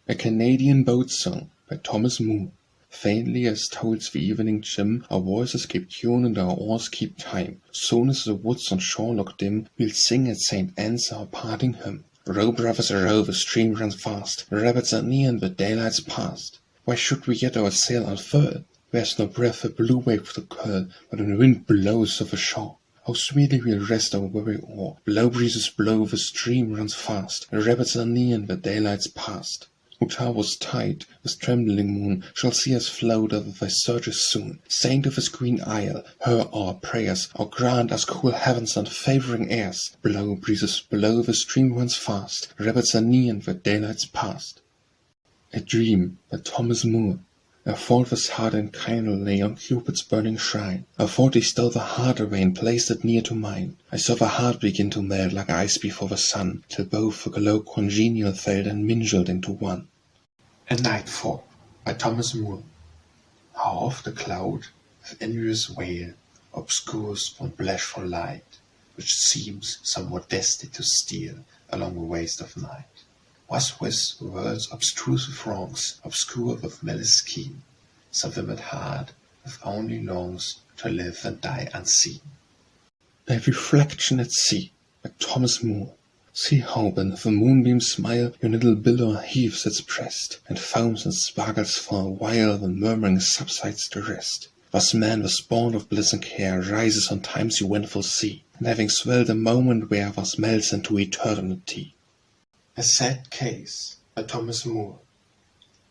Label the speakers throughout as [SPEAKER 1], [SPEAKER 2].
[SPEAKER 1] A Canadian Boat Song by Thomas Moore. Faintly as tolls the evening chime, our voices keep tune and our oars keep time. Soon as the woods on shore look dim, we'll sing at St. Anne's our parting hymn. Row, brothers, row, the stream runs fast, the rapids are near and the daylight's past. Why should we yet our sail unfurl? There's no breath a blue wave to curl, but when the wind blows off the shore, how sweetly we'll rest our weary oar. Blow breezes blow, the stream runs fast, the rapids are near and the daylight's past. Who towers tight, with trembling moon, shall see us float over thy surges soon. Saint of his green isle, hear our prayers, or grant us cool heavens and favouring airs. Blow, breezes blow, the stream runs fast, the rapids are near and the daylight's past. A Dream by Thomas Moore. A faultless heart and candle lay on Cupid's burning shrine. A thought he stole the heart away and placed it near to mine. I saw the heart begin to melt like ice before the sun, till both the glow congenial felt and mingled into one. A Nightfall by Thomas Moore. How oft the cloud, with envious wail, obscures one blissful light, which seems somewhat destined to steal along the waste of night. Was with world's obstruse wrongs, obscure with malice scheme, some them at heart, with only longs to live and die unseen. A Reflection at Sea by Thomas Moore. See how beneath the moonbeam's smile your little billow heaves its breast, and foams and sparkles for a while, the murmuring subsides to rest. Thus man, the spawn of bliss and care, rises on time's eventful sea, and having swelled a moment where thus melts into eternity. A Sad Case by Thomas Moore.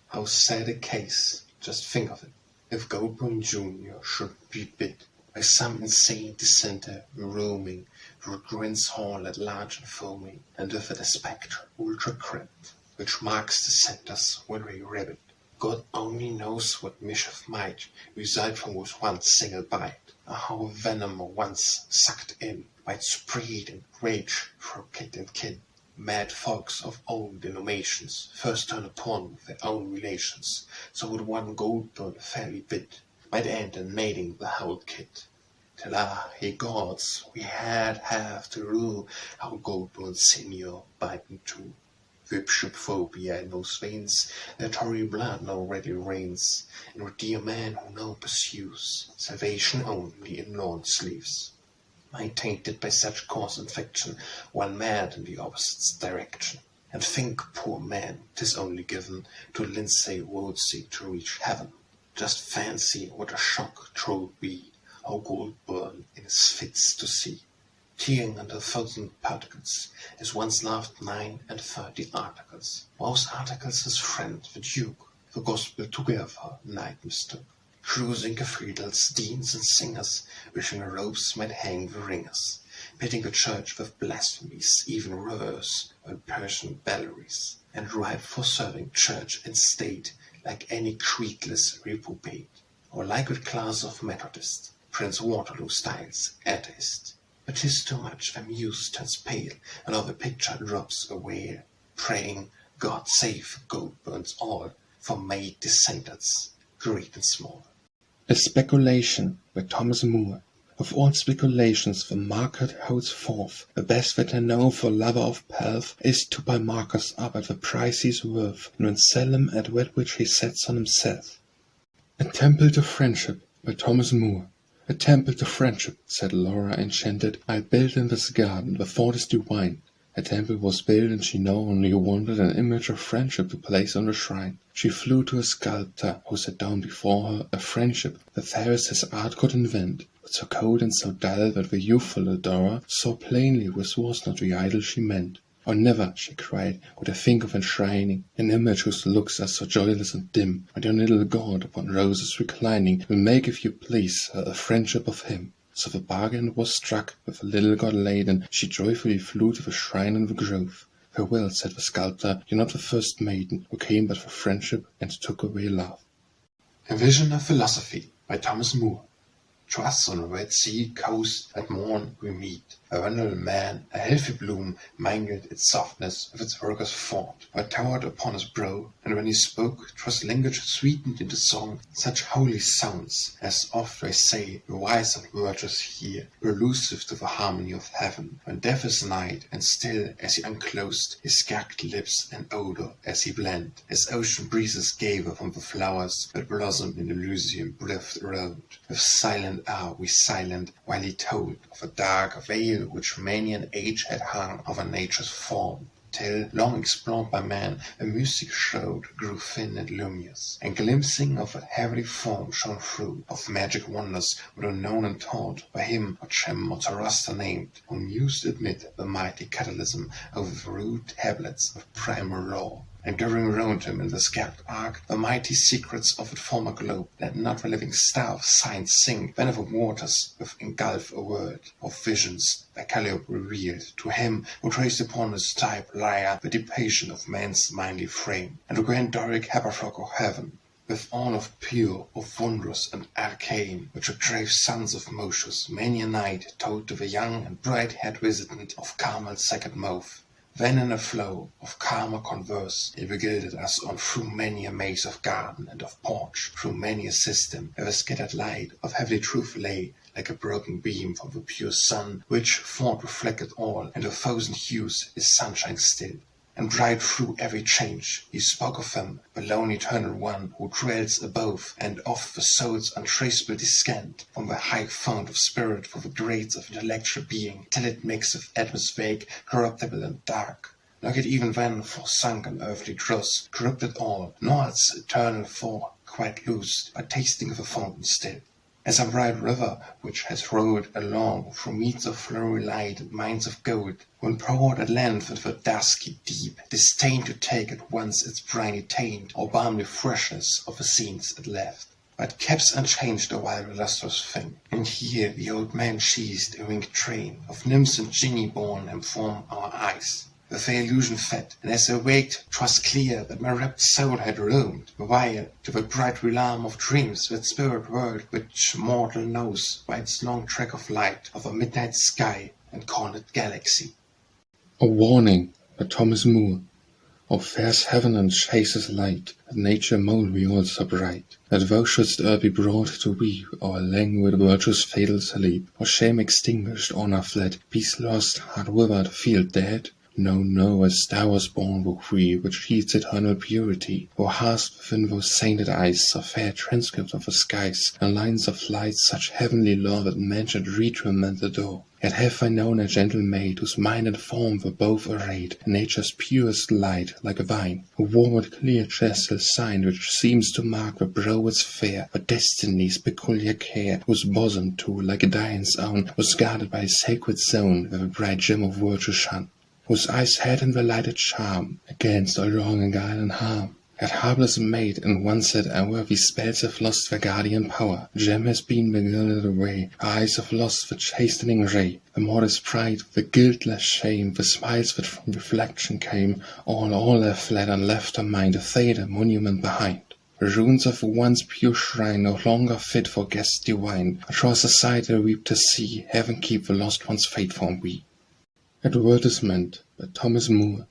[SPEAKER 1] How sad a case, just think of it, if Goldburn Jr. should be bit by some insane dissenter roaming through Green's Hall at large and foaming, and with it a spectre ultra-cramped, which marks the center's weary rabbit. God only knows what mischief might result from with one single bite, or how venom once sucked in might spread and rage through kith and kin. Mad folks of all denominations first turn upon their own relations, so would one Goldburn fairly bit might end in mating the whole kit. Till ye gods, we have to rue how Goldburn senior biden too. Bishop phobia in those veins, their Tory blood already reigns, and with dear man who now pursues salvation only in lawn sleeves. I tainted by such cause and fiction, one mad in the opposite direction. And think, poor man, 'tis only given to Lindsay wouldst to reach heaven. Just fancy what a shock 'twould be, how Goldburn in his fits to see, tearing under 1,000 particles, as once loved 39 articles. Those articles his friend, the Duke, the gospel together night mistook. Cruising cathedrals, deans and singers, wishing the ropes might hang the ringers, pitting the church with blasphemies, even worse than Persian belleries, and ripe for serving church and state, like any creedless reprobate, or like a class of Methodist, Prince Waterloo styles atheist. But 'tis too much, the muse turns pale, and all the picture drops away, praying, God save Goldburns all, from made dissenters, great and small. A Speculation by Thomas Moore. Of all speculations the market holds forth, the best that I know for lover of pelf is to buy markers up at the price he's worth, and then sell 'em at that which he sets on himself. A Temple to Friendship by Thomas Moore. A temple to friendship, said Laura enchanted, I'll build in this garden, the thought is divine. A temple was built, and she now only wanted an image of friendship to place on the shrine. She flew to a sculptor, who set down before her a friendship the fairest his art could invent, but so cold and so dull that the youthful adorer saw plainly this was not the idol she meant. Oh, never, she cried, could I think of enshrining an image whose looks are so joyless and dim, but your little god upon roses reclining will make, if you please, her a friendship of him. So the bargain was struck, with the little god laden, she joyfully flew to the shrine in the grove. Farewell, said the sculptor, you're not the first maiden who came but for friendship and took away love. A Vision of Philosophy by Thomas Moore. To us on the Red Sea coast at morn we meet. A vulnerable man, a healthy bloom, mingled its softness with its worker's thought, but towered upon his brow, and when he spoke, 'twas language sweetened into song, such holy sounds, as oft they say, the wise and virtuous hear, elusive to the harmony of heaven, when death is night, and still as he unclosed his gagged lips, and odor as he blent, as ocean breezes gave from the flowers that blossomed in Elysium breathed around. With silent awe we silent, while he told of a dark veil which many an age had hung over nature's form, till, long explored by man, a mystic shroud grew thin and luminous, and glimpsing of a heavenly form shone through, of magic wonders were known and taught by him or Chem or Tarasta named, who mused amid the mighty catalysm over the rude tablets of primal law, and gathering round him in the scabbed ark the mighty secrets of a former globe, let not the living star of science sink whenever waters with engulf a world of visions by Calliope revealed to him who traced upon his type lyre the dissipation of man's mindly frame, and the grand Doric haberfrock of heaven, with all of pure, of wondrous and arcane, which the grave sons of Moses many a night told to the young and bright-haired visitant of Carmel's second mouth. Then in a flow of calmer converse he beguiled us on through many a maze of garden and of porch, through many a system where the scattered light of heavenly truth lay, like a broken beam from the pure sun, which thought reflected all, and of thousand hues is sunshine still. And right through every change he spoke of him, the lone eternal one who dwells above, and of the soul's untraceable descent from the high fount of spirit through the grades of intellectual being, till it mixeth atmospheric, corruptible and dark. Nor yet even then forsunk in earthly dross, corrupted all, nor its eternal thought quite loosed, but tasting of the fountain still. As a bright river which has rolled along through meads of flowery light and mines of gold, when poured at length into the dusky deep, disdained to take at once its briny taint or balmy freshness of the scenes it left, but kept unchanged a while the lustrous thing. And here the old man sheathed a winged train of nymphs and genii born inform our eyes. With their illusion fed, and as I waked 'twas clear that my rapt soul had roamed, while to the bright realm of dreams, that spirit world which mortal knows by its long track of light, of a midnight sky, and call it galaxy.
[SPEAKER 2] A warning by Thomas Moore. Of fair's heaven and chases light, that nature mould we all so bright, that thou shouldst e'er be brought to weep, our languid virtue's fatal sleep, or shame extinguished, honour fled, peace lost, heart withered, field dead. No, no, as thou wast born were we, which heeds eternal purity, thou hast within those sainted eyes a fair transcript of the skies, and lines of light such heavenly law that man should read to and adore. Yet have I known a gentle maid, whose mind and form were both arrayed in nature's purest light, like a vine, who wore with clear chest a sign which seems to mark the brow its fair, but destiny's peculiar care, whose bosom too, like a dian's own, was guarded by a sacred zone, where the bright gem of virtue shone, whose eyes had in the lighted charm, against all wrong and guile and harm. That harmless maid in one sad hour these spells have lost their guardian power, gem has been begilded away, her eyes have lost the chastening ray, the modest pride, the guiltless shame, the smiles that from reflection came, all have fled and left her mind a faded monument behind. The ruins of a once pure shrine, no longer fit for guests divine, across the side they weep to see, heaven keep the lost one's fate from we. Advertisement by Thomas Moore.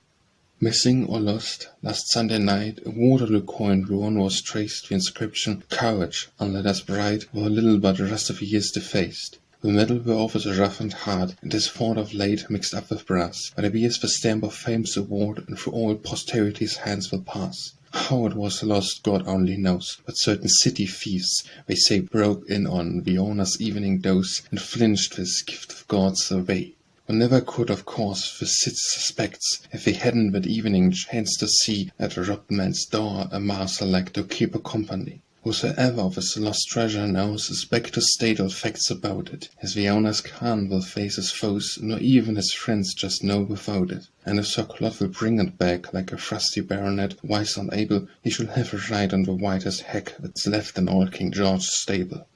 [SPEAKER 2] Missing or lost, last Sunday night, a Waterloo coin drawn was traced, the inscription, Courage, on letters bright, were little but the rest of the years defaced. The metal whereof is rough and hard, and is thought of late mixed up with brass, but it bears the stamp of fame's award, and through all posterity's hands will pass. How it was lost God only knows, but certain city thieves, they say, broke in on the owner's evening dose, and flinched this gift of God's away. One never could, of course, visit suspects, if they hadn't that evening chanced to see at the robbed man's door a master like to keep a company. Whosoever of his lost treasure knows is back to state all facts about it, as the owner's can't will face his foes, nor even his friends just know without it. And if Sir Claude will bring it back, like a frosty baronet, wise and able, he shall have a right on the whitest hack that's left in old King George's stable.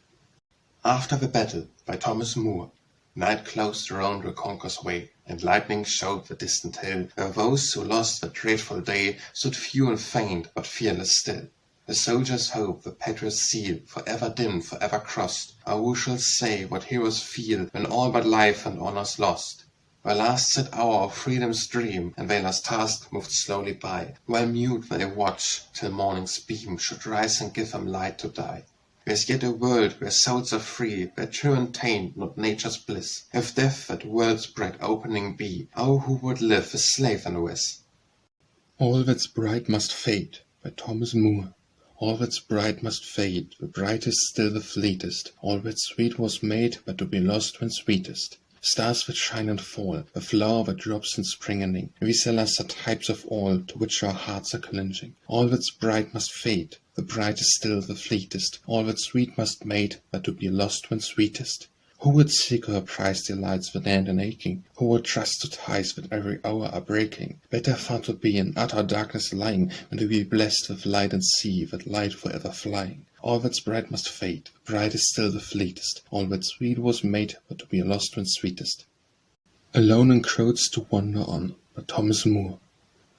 [SPEAKER 1] After the Battle by Thomas Moore. Night closed around the conqueror's way, and lightning showed the distant hill, where those who lost that dreadful day stood few and faint, but fearless still. The soldier's hope, the patriot's zeal, forever dimmed, forever crossed. Oh, who shall say what heroes feel when all but life and honor's lost? Where last sad hour of freedom's dream and valor's task moved slowly by, while mute they watch till morning's beam should rise and give them light to die. There's yet a world where souls are free, where tyranny taint not nature's bliss. If death that world's bright opening be, oh, who would live a slave and wish?
[SPEAKER 2] All that's bright must fade, by Thomas Moore. All that's bright must fade, the brightest still the fleetest. All that sweet was made, but to be lost when sweetest. Stars that shine and fall, a flower that drops in springing. These alas are types of all, to which our hearts are clinging. All that's bright must fade, the brightest still the fleetest. All that sweet must made, but to be lost when sweetest. Who would seek or prize delights that end in aching? Who would trust to ties that every hour are breaking? Better far to be in utter darkness lying, than to be blessed with light and sea, that light forever flying. All that's bright must fade, the brightest still the fleetest. All that sweet was made, but to be lost when sweetest. Alone in crowds to wander on, by Thomas Moore.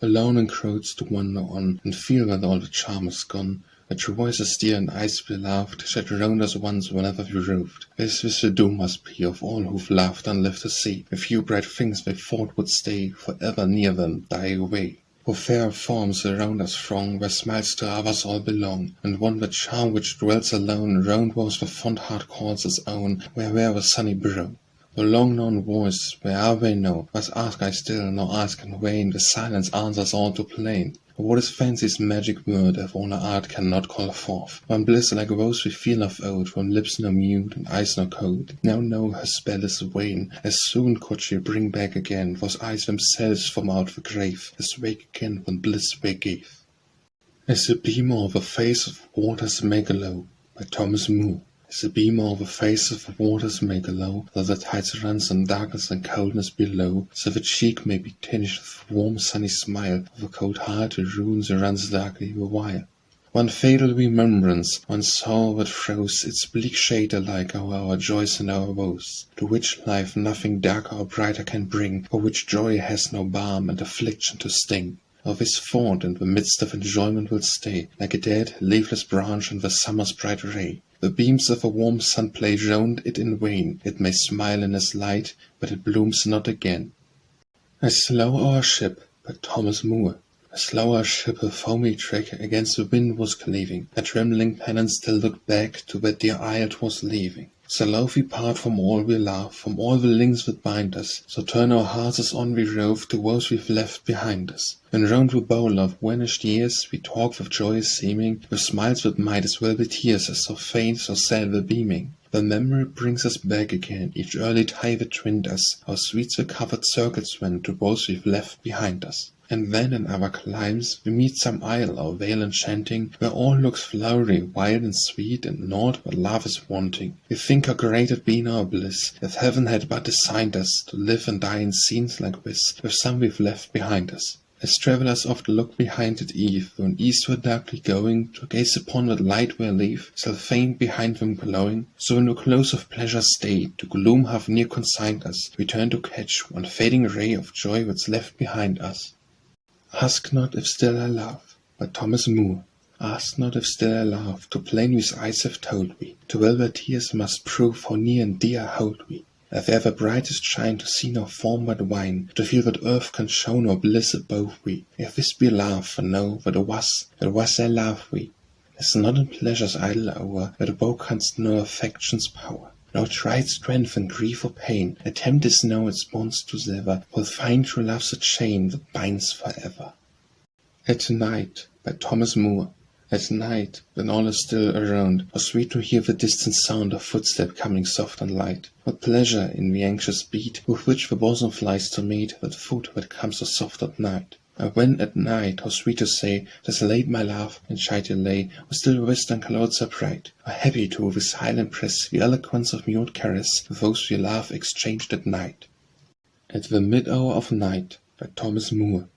[SPEAKER 2] Alone in crowds to wander on, and feel that all the charm is gone. That your voices dear and eyes beloved, shed round us once whenever we roved. This the doom must be of all who've loved and lived to see. A few bright things they thought would stay, forever near them die away. For fair forms around us throng, where smiles to others all belong, and one that charm which dwells alone, round woes the fond heart calls its own, where the sunny brow. The long-known voice, where are they now? Thus ask I still, nor ask in vain, the silence answers all too plain. What is fancy's magic word, if all our art cannot call forth? One bliss like those we feel of old, from lips no mute and eyes no cold. Now know her spell is vain, as soon could she bring back again those eyes themselves from out the grave, as wake again when bliss they gave. As the beamer of a face of waters may glow, by Thomas Moore. As the beamer of a face of waters may glow, though the tides runs in darkness and coldness below, so the cheek may be tinged with warm sunny smile, of a cold heart it runes and runs darkly the while. One fatal remembrance, one sorrow that throws its bleak shade alike o'er our joys and our woes, to which life nothing darker or brighter can bring, for which joy has no balm and affliction to sting. Of this thought in the midst of enjoyment will stay, like a dead, leafless branch in the summer's bright ray. The beams of a warm sun play round it in vain. It may smile in its light, but it blooms not again. I slow our ship, by Thomas Moore. I slow our ship a foamy track against the wind was cleaving. A trembling pennant still looked back to that dear isle 'twas leaving. So lo we part from all we love, from all the links that bind us. So turn our hearts as on we rove to those we've left behind us. And round the bowl of vanished years we talk with joyous seeming, with smiles that might as well be tears, as so faint, so sad the beaming. The memory brings us back again, each early tie that twinned us, how sweet the covered circles went to those we've left behind us. And then in our climes we meet some isle or vale enchanting, where all looks flowery, wild and sweet, and naught but love is wanting. We think how great had been our bliss, if heaven had but assigned us to live and die in scenes like this, with some we've left behind us. As travellers oft look behind at eve, when eastward darkly going, to gaze upon that light where leaf, still faint behind them glowing, so in the close of pleasure's day, to gloom half near consigned us, we turn to catch one fading ray of joy that's left behind us. Ask not if still I love, by Thomas Moore. Ask not if still I love, too plain these eyes have told me. Too well their tears must prove how near and dear I hold me. If ever brightest shine to see no form but wine, to feel that earth can show no bliss above we. If this be love, for know that it was I love we. It's not in pleasure's idle hour that thou canst know affection's power. No tried strength in grief or pain, attemptest now its bonds to sever, will find true love's a chain that binds forever. At night, by Thomas Moore. At night, when all is still around, how sweet to hear the distant sound of footstep coming soft and light. What pleasure in the anxious beat with which the bosom flies to meet that foot that comes so soft at night. And when at night, how sweet to say, "'Tis late, my love," and shy delay, or still western clouds are bright. How happy to with silent press the eloquence of mute caress with those we love exchanged at night. At the mid-hour of night, by Thomas Moore.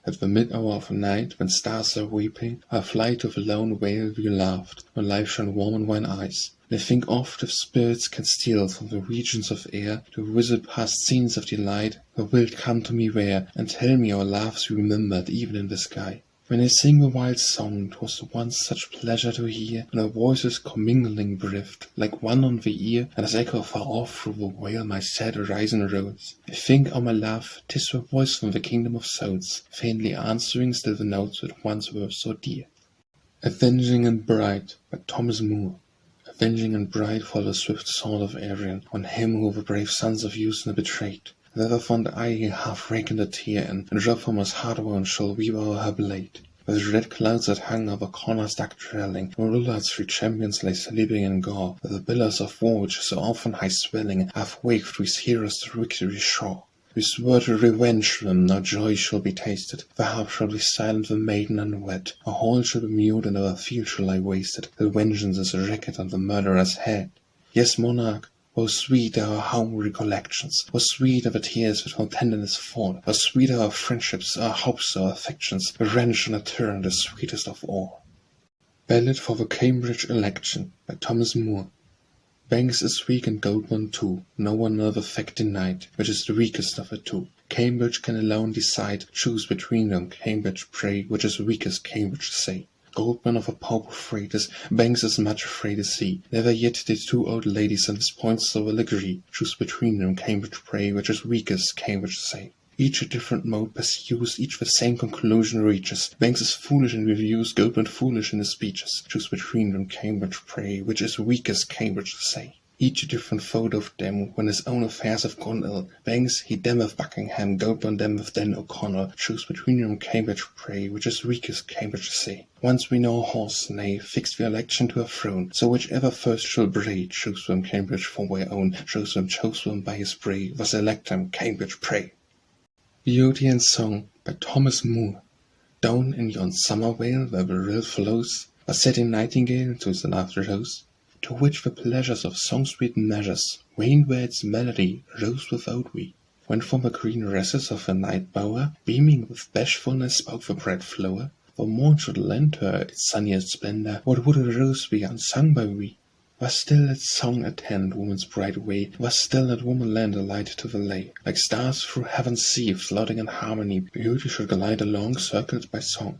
[SPEAKER 2] At the mid-hour of night, when stars are weeping, I fly to the lone vale we loved, when life shone warm in thine eyes. And I think oft if spirits can steal from the regions of air to visit past scenes of delight, thou wilt come to me there, and tell me our loves remembered even in the sky.
[SPEAKER 1] When I sing a wild song, 'twas once such pleasure to hear, and our voices commingling breathed, like one on the ear, and as echo far off through the vale my sad horizon rose. I think, O my love, 'tis the voice from the kingdom of souls, faintly answering still the notes that once were so dear. Avenging and Bright by Thomas Moore. Avenging and bright fall the swift sword of Arion on him who the brave sons of Usna betrayed. With ever fond eye he half reckoned a tear and drop from his hard wound shall weave o'er her blade. With red clouds that hung over corners dark trailing, where Ullard's three champions lay sleeping in gore, where the billows of war which so often high swelling have waked with heroes to victory shore. We swore to revenge them, now joy shall be tasted, the harp shall be silent, the maiden unwed, our hall shall be mute and our field shall lie wasted, till vengeance is erected on the murderer's head. Yes, monarch, how sweet are our home recollections, how sweet are the tears that from tenderness fall, how sweet are our friendships, our hopes, our affections, revenge on a tyrant the sweetest of all. Ballad for the Cambridge Election by Thomas Moore. Banks is weak and Goldman too, no one nor the fact denied, which is the weakest of the two. Cambridge can alone decide, choose between them, Cambridge pray, which is weakest, Cambridge say. Goldman of a pope afraid is, Banks is much afraid is he. Never yet did two old ladies on this point so well agree, choose between them, Cambridge pray, which is weakest, Cambridge say. Each a different mode pursues, each the same conclusion reaches. Banks is foolish in reviews, Goldman foolish in his speeches. Choose between them, Cambridge pray, which is weakest, Cambridge say. Each a different foe of them, when his own affairs have gone ill. Banks he damneth Buckingham, Goldman damneth Dan O'Connell. Choose between them, Cambridge pray, which is weakest, Cambridge say. Once we know a horse, nay, fixed the election to a throne, so whichever first shall bray, choose them, Cambridge for their own, chose them by his bray, thus elect them, Cambridge pray. Beauty and Song by Thomas Moore. Down in yon summer vale where the rill flows, a setting nightingale to the laughter rose, to which the pleasures of song-sweet measures waned where its melody rose without we. When from the green recess of a night bower, beaming with bashfulness spoke the bright flower, the morn should lend her its sunniest splendor, what would a rose be unsung by we? Was still its song attend woman's bright way, was still that woman lend a light to the lay, like stars through heaven's sea, floating in harmony, beauty should glide along, circled by song.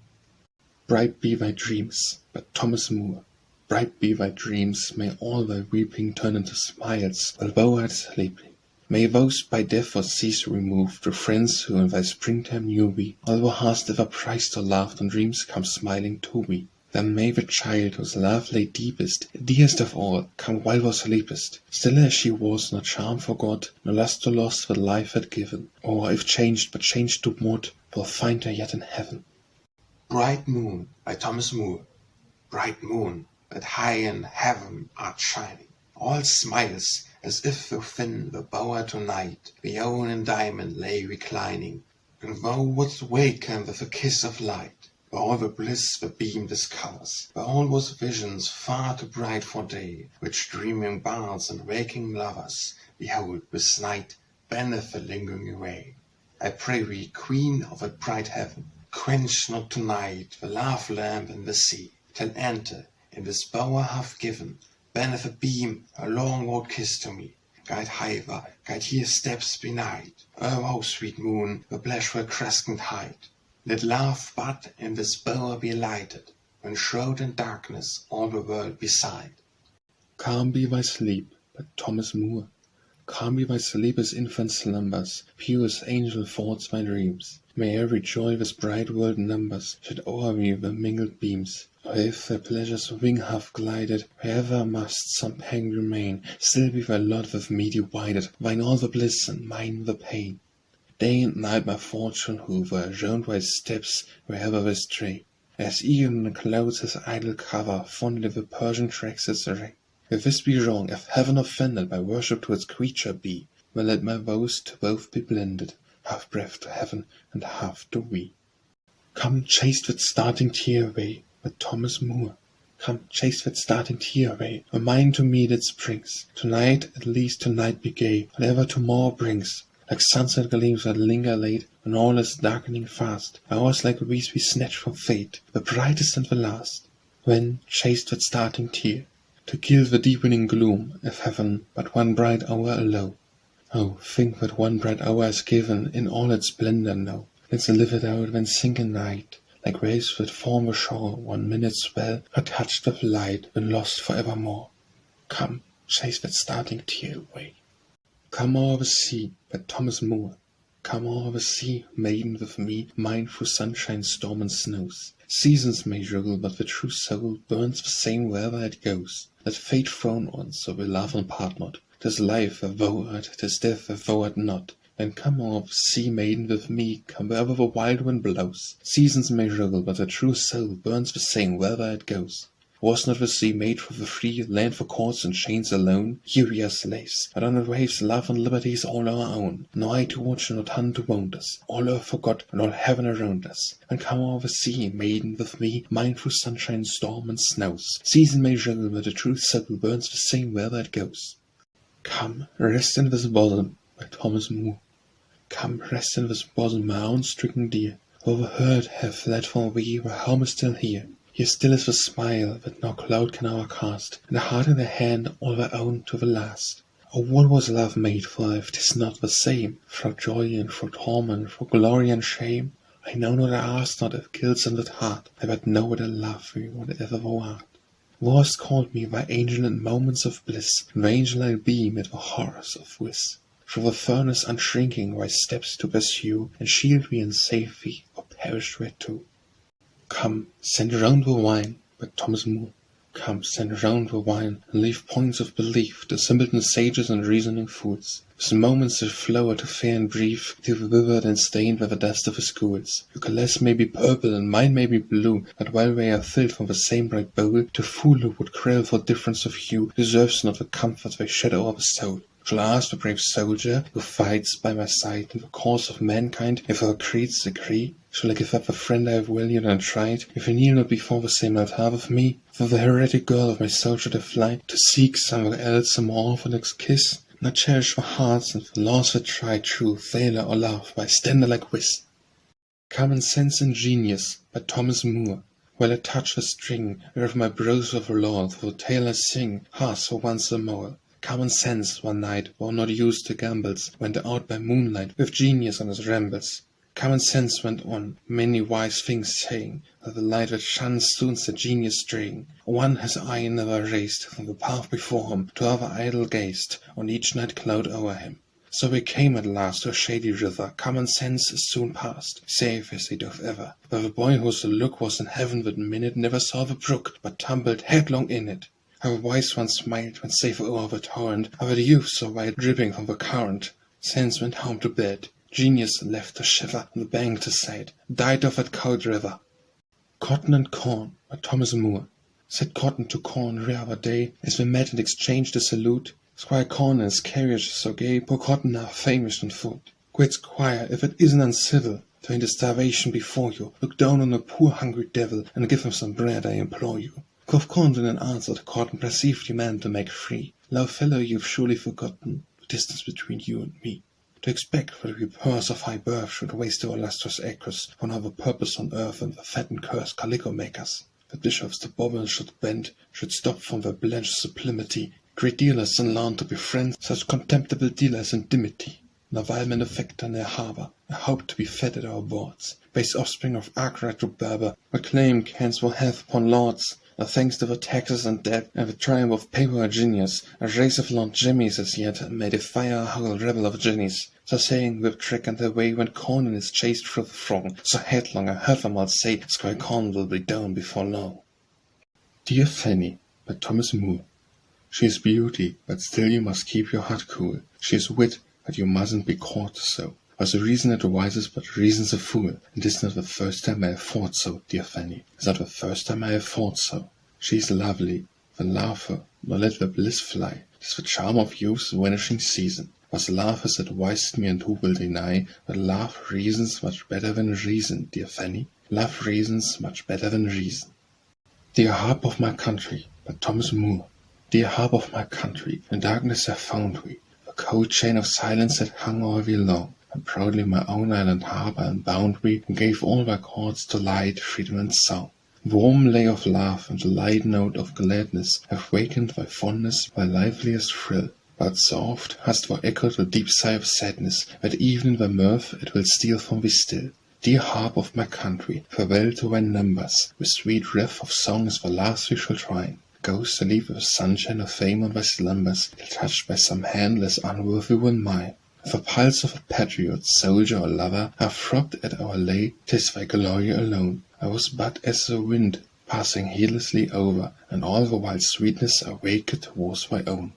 [SPEAKER 1] Bright be thy dreams, by Thomas Moore. Bright be thy dreams, may all thy weeping turn into smiles, while thou art sleeping. May those by death or cease removed, the friends who in thy springtime knew thee, all thou hast ever prized or loved in dreams come smiling to thee. Then may the child whose love lay deepest, dearest of all, come while thou sleepest, still as she was, nor charm forgot, nor lustre lost that life had given, or if changed, but changed to what, thou find her yet in heaven.
[SPEAKER 2] Bright Moon by Thomas Moore. Bright moon, that high in heaven art shining, all smiles, as if within the bower tonight the own in diamond lay reclining, and thou wouldst waken with a kiss of light. Where all the bliss the beam discovers, where all those visions far too bright for day, which dreaming bards and waking lovers behold this night banneth the lingering ray. I pray thee, Queen of that bright heaven, quench not tonight the love lamp in the sea, till enter, in this bower half given, banneth a beam a long word kiss to me. Guide hither, guide here steps benight, O sweet moon, the blissful crescent height. Let love but in this bower be lighted, when shrouded in darkness all the world beside.
[SPEAKER 1] Calm be thy sleep, by Thomas Moore. Calm be thy sleep as infant slumbers, pure as angel thoughts my dreams. May every joy this bright world numbers shed o'er me the mingled beams. Or if thy pleasure's wing hath glided, wherever must some pang remain, still be thy lot with me divided, thine all the bliss and mine the pain. Day and night my fortune hover, round thy steps wherever they stray, as even the clouds his idle cover fondly the Persian tracks its array. If this be wrong, if heaven offended my worship to its creature be, well let my vows to both be blended, half breath to heaven and half to we. Come chase that starting tear away, by Thomas Moore. Come chase that starting tear away, a mind to me that springs. Tonight, at least tonight be gay, whatever tomorrow brings. Like sunset gleams that linger late, when all is darkening fast, hours like these we snatch from fate, the brightest and the last. When, chased that starting tear, to kill the deepening gloom, if heaven but one bright hour allow. Oh, think that one bright hour is given in all its splendor now. Let's live it out when sinking night
[SPEAKER 2] like waves that form the shore, 1 minute swell, are touched with light, and lost for evermore. Come, chase that starting tear away. Come o'er the sea, by Thomas Moore. Come o'er the sea, maiden with me, mine through sunshine, storm, and snows. Seasons may rule, but the true soul burns the same wherever it goes. Let fate frown on, so we laugh and part not. 'Tis life a voward, 'tis death a voward not. Then come o'er the sea, maiden with me, come wherever the wild wind blows. Seasons may rule, but the true soul burns the same wherever it goes. Was not the sea made for the free, land for cords and chains alone? Here we are slaves, but on the waves love and liberty is all our own. No eye to watch, not hand to wound us, all earth forgot, and all heaven around us. And come o'er the sea, maiden with me, mine through sunshine, storm, and snows. Season may rule, but the true soul burns the same wherever it goes. Come, rest in this bosom, by Thomas Moore. Come, rest in this bosom, my own stricken dear. Though the hurt have fled from thee, the home is still here. Here still is the smile that no cloud can overcast, and the heart in the hand all their own to the last. Oh, what was love made for if 'tis not the same? For joy and for torment, for glory and shame? I know not, I ask not, if guilt's in that heart. I but know that I love thee, whatever thou art. Thou hast called me thy angel in moments of bliss, and the angel I'll be mid the horrors of wiss. Through the furnace unshrinking thy steps to pursue, and shield thee and save thee, or perish thereto. Come, send round the wine, by Thomas Moore. Come, send round the wine, and leave points of belief to simpleton sages and reasoning fools. With moments that flow to fair and brief, till withered and stained by the dust of the schools. Your caress may be purple and mine may be blue, but while we are filled from the same bright bowl, to fool who would crail for difference of hue deserves not the comfort they shed o'er the soul. Shall I ask the brave soldier who fights by my side in the cause of mankind if our creeds agree? Shall I give up the friend I have valued and tried, if he kneel not before the same altar with me? For the heretic girl of my soul should I fly, to seek somewhere else a more orthodox kiss? Not cherish the hearts and the laws that try true valor or love by standard like whist. Common sense and genius, by Thomas Moore. While I touch the string, whereof my brows of Lord, for the tale I sing, hearts for once a more. Common sense, one night, while not used to gambles, went out by moonlight with genius on his rambles. Common sense went on, many wise things saying, that the light that shines soon set genius straying. One his eye never raised from the path before him, to other idle gazed, on each night cloud o'er him. So we came at last to a shady river. Common sense is soon past, save as he doth ever. But the boy whose look was in heaven that minute never saw the brook, but tumbled headlong in it. How the wise one smiled when safe o'er the torrent, how the youth saw white dripping from the current. Sense went home to bed, genius left to shiver on the bank to sight, died of that cold river. Cotton and corn, by Thomas Moore. Said cotton to corn the other day, as we met and exchanged a salute. Squire Corn and his carriage so gay, poor Cotton now famished on foot. Great squire, if it isn't uncivil, to hint starvation before you, look down on a poor hungry devil, and give him some bread, I implore you. Quoth Corn then in answer to Cotton, perceived you meant to make free. Low fellow, you've surely forgotten the distance between you and me. To expect that we purse of high birth should waste our lustrous acres for no other purpose on earth than the fat and cursed calico makers. The bishops to bobbin should bend, should stop from their blanched sublimity. Great dealers in land to befriend such contemptible dealers in dimity. No vile manufactor in their harbour, I hope to be fed at our boards. Base offspring of Arkwright to Berber, what claim canst thou have upon lords? No thanks to the taxes and debt, and the triumph of paper or genius, a race of Lord Jimmies as yet may defy our whole rebel of Jennies. So saying, whip trick and their way went Corn and is chased through the throng. So headlong I heard them all say, Squire Corn will be down before long.
[SPEAKER 1] Dear Fanny, by Thomas Moore. She is beauty, but still you must keep your heart cool. She is wit, but you mustn't be caught so. Was the reason advises, but reason's a fool. And 'tis not the first time I have thought so, dear Fanny. 'Tis not the first time I have thought so. She is lovely, the laughter, nor let the bliss fly. 'Tis the charm of youth's vanishing season. Was love has advised me, and who will deny that love reasons much better than reason, dear Fanny? Love reasons much better than reason. Dear harp of my country, by Thomas Moore. Dear harp of my country, in darkness I found thee, the cold chain of silence that hung o'er thee long, and proudly my own island harbour unbound thee, and gave all thy chords to light, freedom, and song. The warm lay of love and the light note of gladness have wakened thy fondness by liveliest thrill, but soft hast thou echoed the deep sigh of sadness, that even in thy mirth it will steal from thee still. Dear harp of my country, farewell to thy numbers, with sweet riff of songs the last we shall twine. Goes to leave with sunshine of fame on thy slumbers, till touched by some hand less unworthy than mine. The pulse of a patriot, soldier, or lover, have throbbed at our lay, 'tis thy glory alone. I was but as the wind, passing heedlessly over, and all the wild sweetness awaked towards thy own.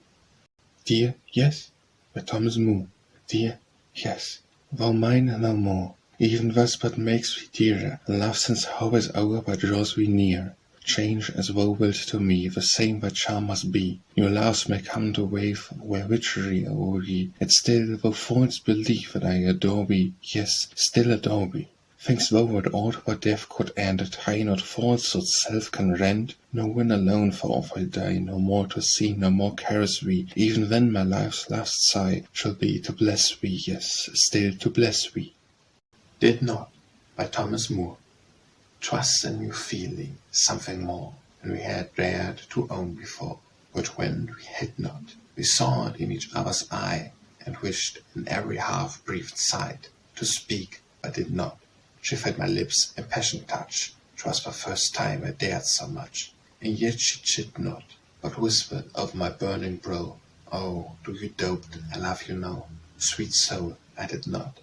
[SPEAKER 1] Dear, yes, by Thomas Moore. Dear, yes, thou mine no more. Even thus but makes thee dearer, and love since hope is o'er but draws thee near. Change as thou wilt to me, the same thy charm must be. New loves may come to wave where witchery o'er thee, yet still thou false believe that I adore thee, yes, still adore thee. Think'st thou that aught but death could end, a tie not falsehood's self can rend? No one alone for off I die, no more to see, no more caress thee. Even then my life's last sigh shall be to bless thee, yes, still to bless thee.
[SPEAKER 2] Did not, by Thomas Moore. 'Twas a new feeling, something more than we had dared to own before. But when we had not, we saw it in each other's eye, and wished in every half-breathed sight to speak, but did not. She felt my lips' impassioned touch. 'Twas the first time I dared so much, and yet she chid not, but whispered over my burning brow, "Oh, do you dote, I love you now." Sweet soul, I did not.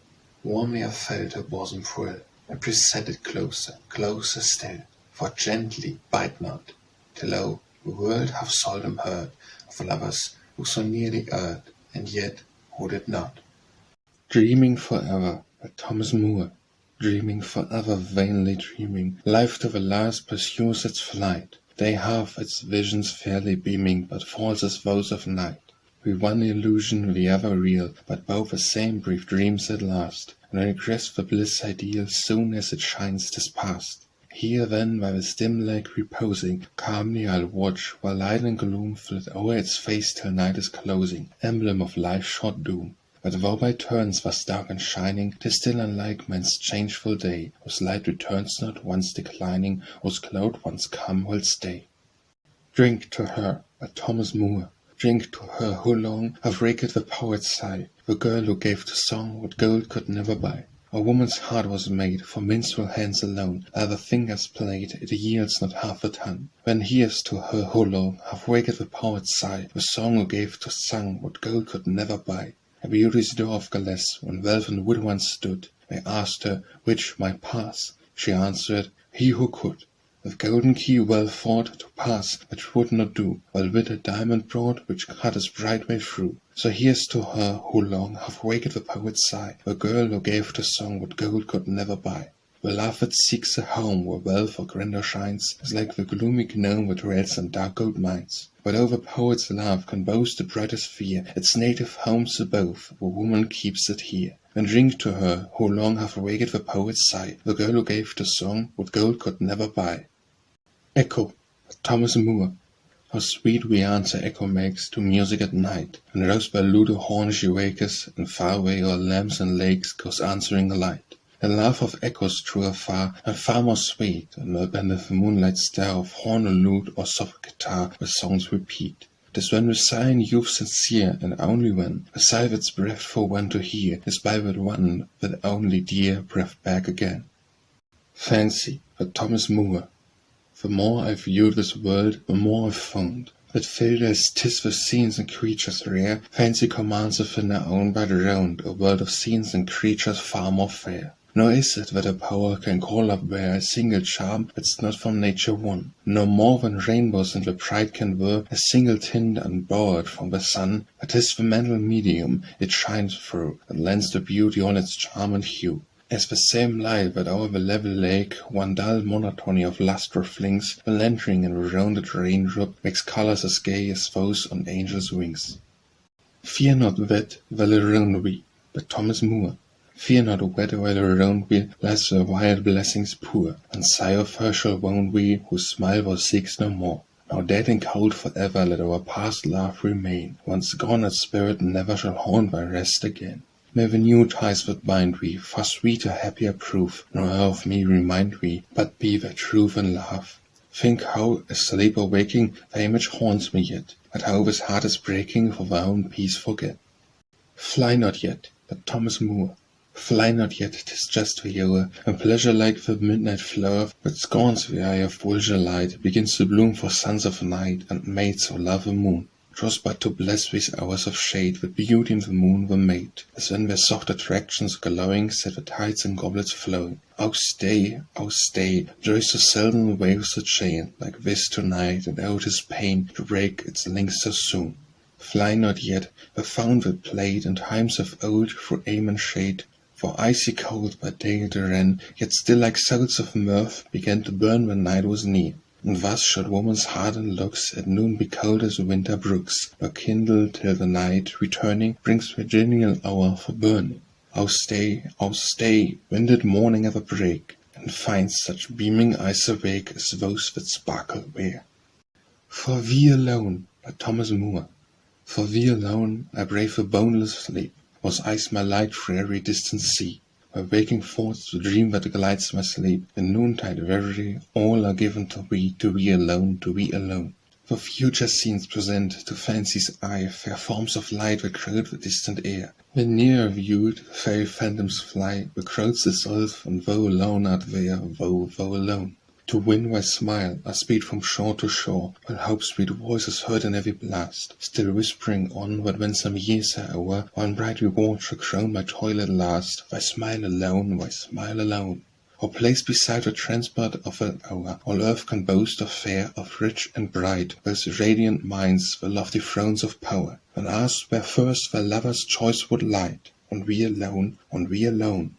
[SPEAKER 2] Warmly I felt her bosom thrill, and pressed it closer, closer still, for gently bite not, till oh, the world hath seldom heard of lovers who so nearly erred, and yet who did not.
[SPEAKER 1] Dreaming forever, by Thomas Moore. Dreaming forever, vainly dreaming, life to the last pursues its flight. Day hath its visions fairly beaming, but false as those of night. We one illusion, the other real, but both the same brief dreams at last. And when we grasp the bliss ideal, soon as it shines 'tis past. Here then by the dim lake reposing, calmly I'll watch, while light and gloom flit o'er its face till night is closing, emblem of life's short doom. But though by turns thus dark and shining, 'tis still unlike man's changeful day, whose light returns not, once declining, whose cloud once come will stay. Drink to her, by Thomas Moore. Drink to her who long hath raked the poet's sigh, the girl who gave to song what gold could never buy. A woman's heart was made for minstrel hands alone, ere the fingers played, it yields not half a ton. Then here's to her who long hath waked the poet's sigh, the song who gave to song what gold could never buy. At beauty's door of glass, when velvet wood once stood, I asked her which might pass. She answered, he who could. With golden key well fought to pass, which would not do, while with a diamond broad, which cut his bright way through. So here's to her who long hath waked the poet's sigh, the girl who gave to song what gold could never buy. The love that seeks a home where wealth or grandeur shines, is like the gloomy gnome that dwells in dark gold mines. But over poet's love can boast the brightest sphere, its native home's above, where woman keeps it here. And drink to her who long hath waked the poet's sigh, the girl who gave to song what gold could never buy. Echo, Thomas Moore. How sweet the answer echo makes to music at night, and roused by ludo horn she wakes, and far away o'er lamps and lakes goes answering light. The laugh of echoes through afar, and far more sweet, and beneath the moonlight star of horn or lute or soft guitar, where songs repeat. 'Tis when we sigh in youth sincere, and only when a sigh that's breathed for one to hear, is by that one that only dear breathed back again. Fancy, by Thomas Moore. The more I viewed this world, the more I found that filled as 'tis with scenes and creatures rare, fancy commands within her own but round a world of scenes and creatures far more fair. Nor is it that a power can call up there a single charm that's not from nature won, no more than rainbows and the pride can wear a single tint unborrowed from the sun, but 'tis the mental medium it shines through that lends to beauty all its charm and hue. As the same light that o'er the level lake one dull monotony of lustre flings, the lantern and the rounded raindrop makes colours as gay as those on angels' wings. Fear not that while around we, but Thomas Moore. Fear not wet while around we lies the wild blessings pour, and sigh of her shall wound we, whose smile thou seeks no more. Now dead and cold forever let our past love remain, once gone that spirit never shall haunt thy rest again. May the new ties that bind we, far sweeter, happier proof, nor of me remind we, but be thy truth and love. Think how, asleep or waking, thy image haunts me yet, but how this heart is breaking for thy own peace forget. Fly not yet, but Thomas Moore.
[SPEAKER 2] Fly not yet, 'tis just the hour, and pleasure like the midnight flower, that scorns the eye of vulgar light, begins to bloom for sons of night, and maids who love the moon. 'Twas but to bless these hours of shade, that beauty and the moon were made, as when their soft attractions glowing set the tides in goblets flowing. Oh stay, joy so seldom waves the chain, like this tonight, and oh 'tis pain to break its links so soon. Fly not yet, the fountain played in times of old through aim and shade, for icy cold by day they ran, yet still like souls of mirth began to burn when night was near. And thus should woman's hardened looks at noon be cold as winter brooks, nor kindle till the night, returning, brings the genial hour for burning. Oh stay, when did morning ever break, and find such beaming eyes awake as those that sparkle there? For thee alone, by Thomas Moore, for thee alone I brave the boneless sleep, was ice my light for every distant sea. My waking thoughts the dream that glides my sleep, in noontide reverie, all are given to thee alone, to thee alone. For future scenes present to fancy's eye fair forms of light that crowd the distant air. When nearer viewed, fairy phantoms fly, the crowds dissolve, and thou alone art there, thou alone. To win thy smile, I speed from shore to shore, while hope's sweet voice is heard in every blast, still whispering on that when some years are o'er, one bright reward shall crown my toil at last, thy smile alone, thy smile alone. Or placed beside the transport of an hour, all earth can boast of fair, of rich and bright, those radiant minds, the lofty thrones of power, and asked where first their lover's choice would light, on thee alone, on thee alone.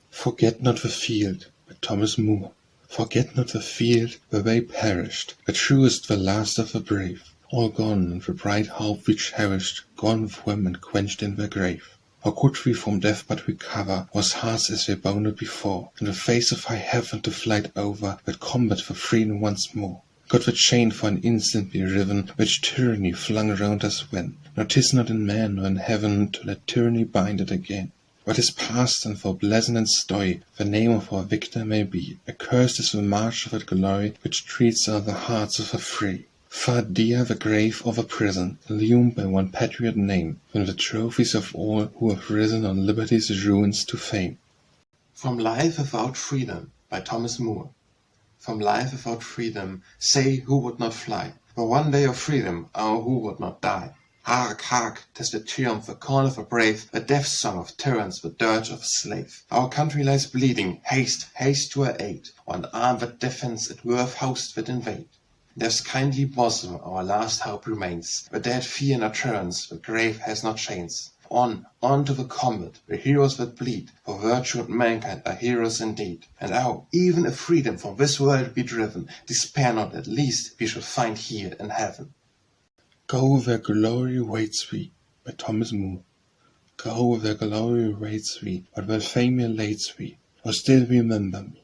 [SPEAKER 2] Forget not the field, by Thomas Moore. Forget not the field where they perished, the truest, the last of the brave, all gone, and the bright hope we cherished, gone with them and quenched in their grave. How could we from death but recover, was hearts as they bounded before, in the face of high heaven to flight over, that combat for freedom once more? Could the chain for an instant be riven, which tyranny flung around us when? Nor 'tis not in man nor in heaven to let tyranny bind it again. What is past, and for blessing and story, the name of our victor may be. Accursed is the march of that glory, which treats all the hearts of the free. Far dear the grave or the prison, illumed by one patriot name, than the trophies of all who have risen on liberty's ruins to fame.
[SPEAKER 1] From Life Without Freedom, by Thomas Moore. From life without freedom, say who would not fly? For one day of freedom, oh, who would not die? Hark, hark, 'tis the triumph, the call of a brave, the death song of tyrants, the dirge of a slave. Our country lies bleeding, haste, haste to her aid, one arm that defends, it worth host that invade. Death's kindly bosom our last hope remains, the dead fear not tyrants, the grave has not chains. On to the combat, the heroes that bleed, for virtue and mankind are heroes indeed. And oh, even if freedom from this world be driven, despair not, at least we shall find here in heaven.
[SPEAKER 2] Go where glory waits thee, by Thomas Moore. Go where glory waits thee, but where fame elates thee, or still remember me.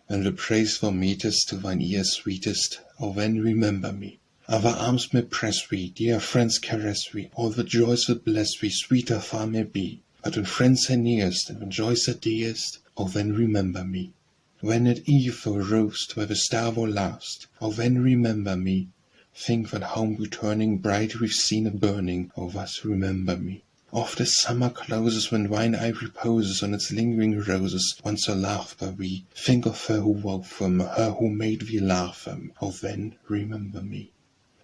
[SPEAKER 2] When the praise thou meetest to thine ear sweetest, or when remember me. Other arms may press thee, dear friends caress thee, all the joys that bless thee sweeter far may be. But when friends are nearest, and when joys are dearest, oh then remember me. When at eve thou rowest where the star thou lovest, oh then remember me. Think that home returning, bright we've seen it burning, oh thus remember me. Oft as summer closes, when thine eye reposes on its lingering roses, once so loved by thee, think of her who wove them, her who made thee laugh them, oh then remember me.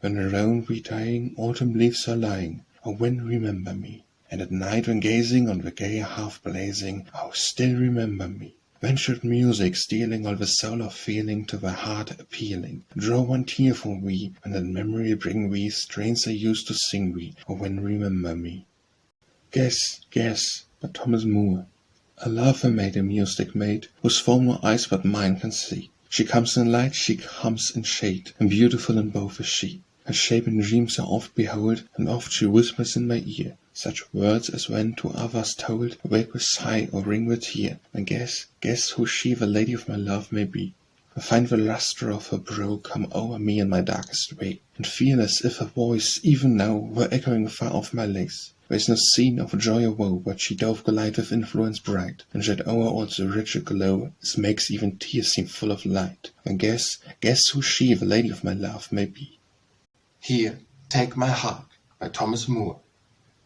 [SPEAKER 2] When alone we dying, autumn leaves are lying, oh when remember me. And at night when gazing on the gay half blazing, oh still remember me. When should music, stealing all the soul of feeling to the heart appealing, draw one tear from thee, and that memory bring thee strains I used to sing thee, oh when remember me. Guess, by Thomas Moore. A lover made a music made, whose form no eyes but mine can see. She comes in light, she comes in shade, and beautiful in both is she. Her shape in dreams I oft behold, and oft she whispers in my ear, such words as when to others told, awake with sigh or ring with tear. And guess who she, the lady of my love, may be. I find the lustre of her brow come o'er me in my darkest way, and feel as if her voice, even now, were echoing far off my lace. There is no scene of joy or woe, but she doth glide with influence bright, and shed o'er all so rich a glow, as makes even tears seem full of light. And guess who she, the lady of my love, may be. Here, take my heart, by Thomas Moore.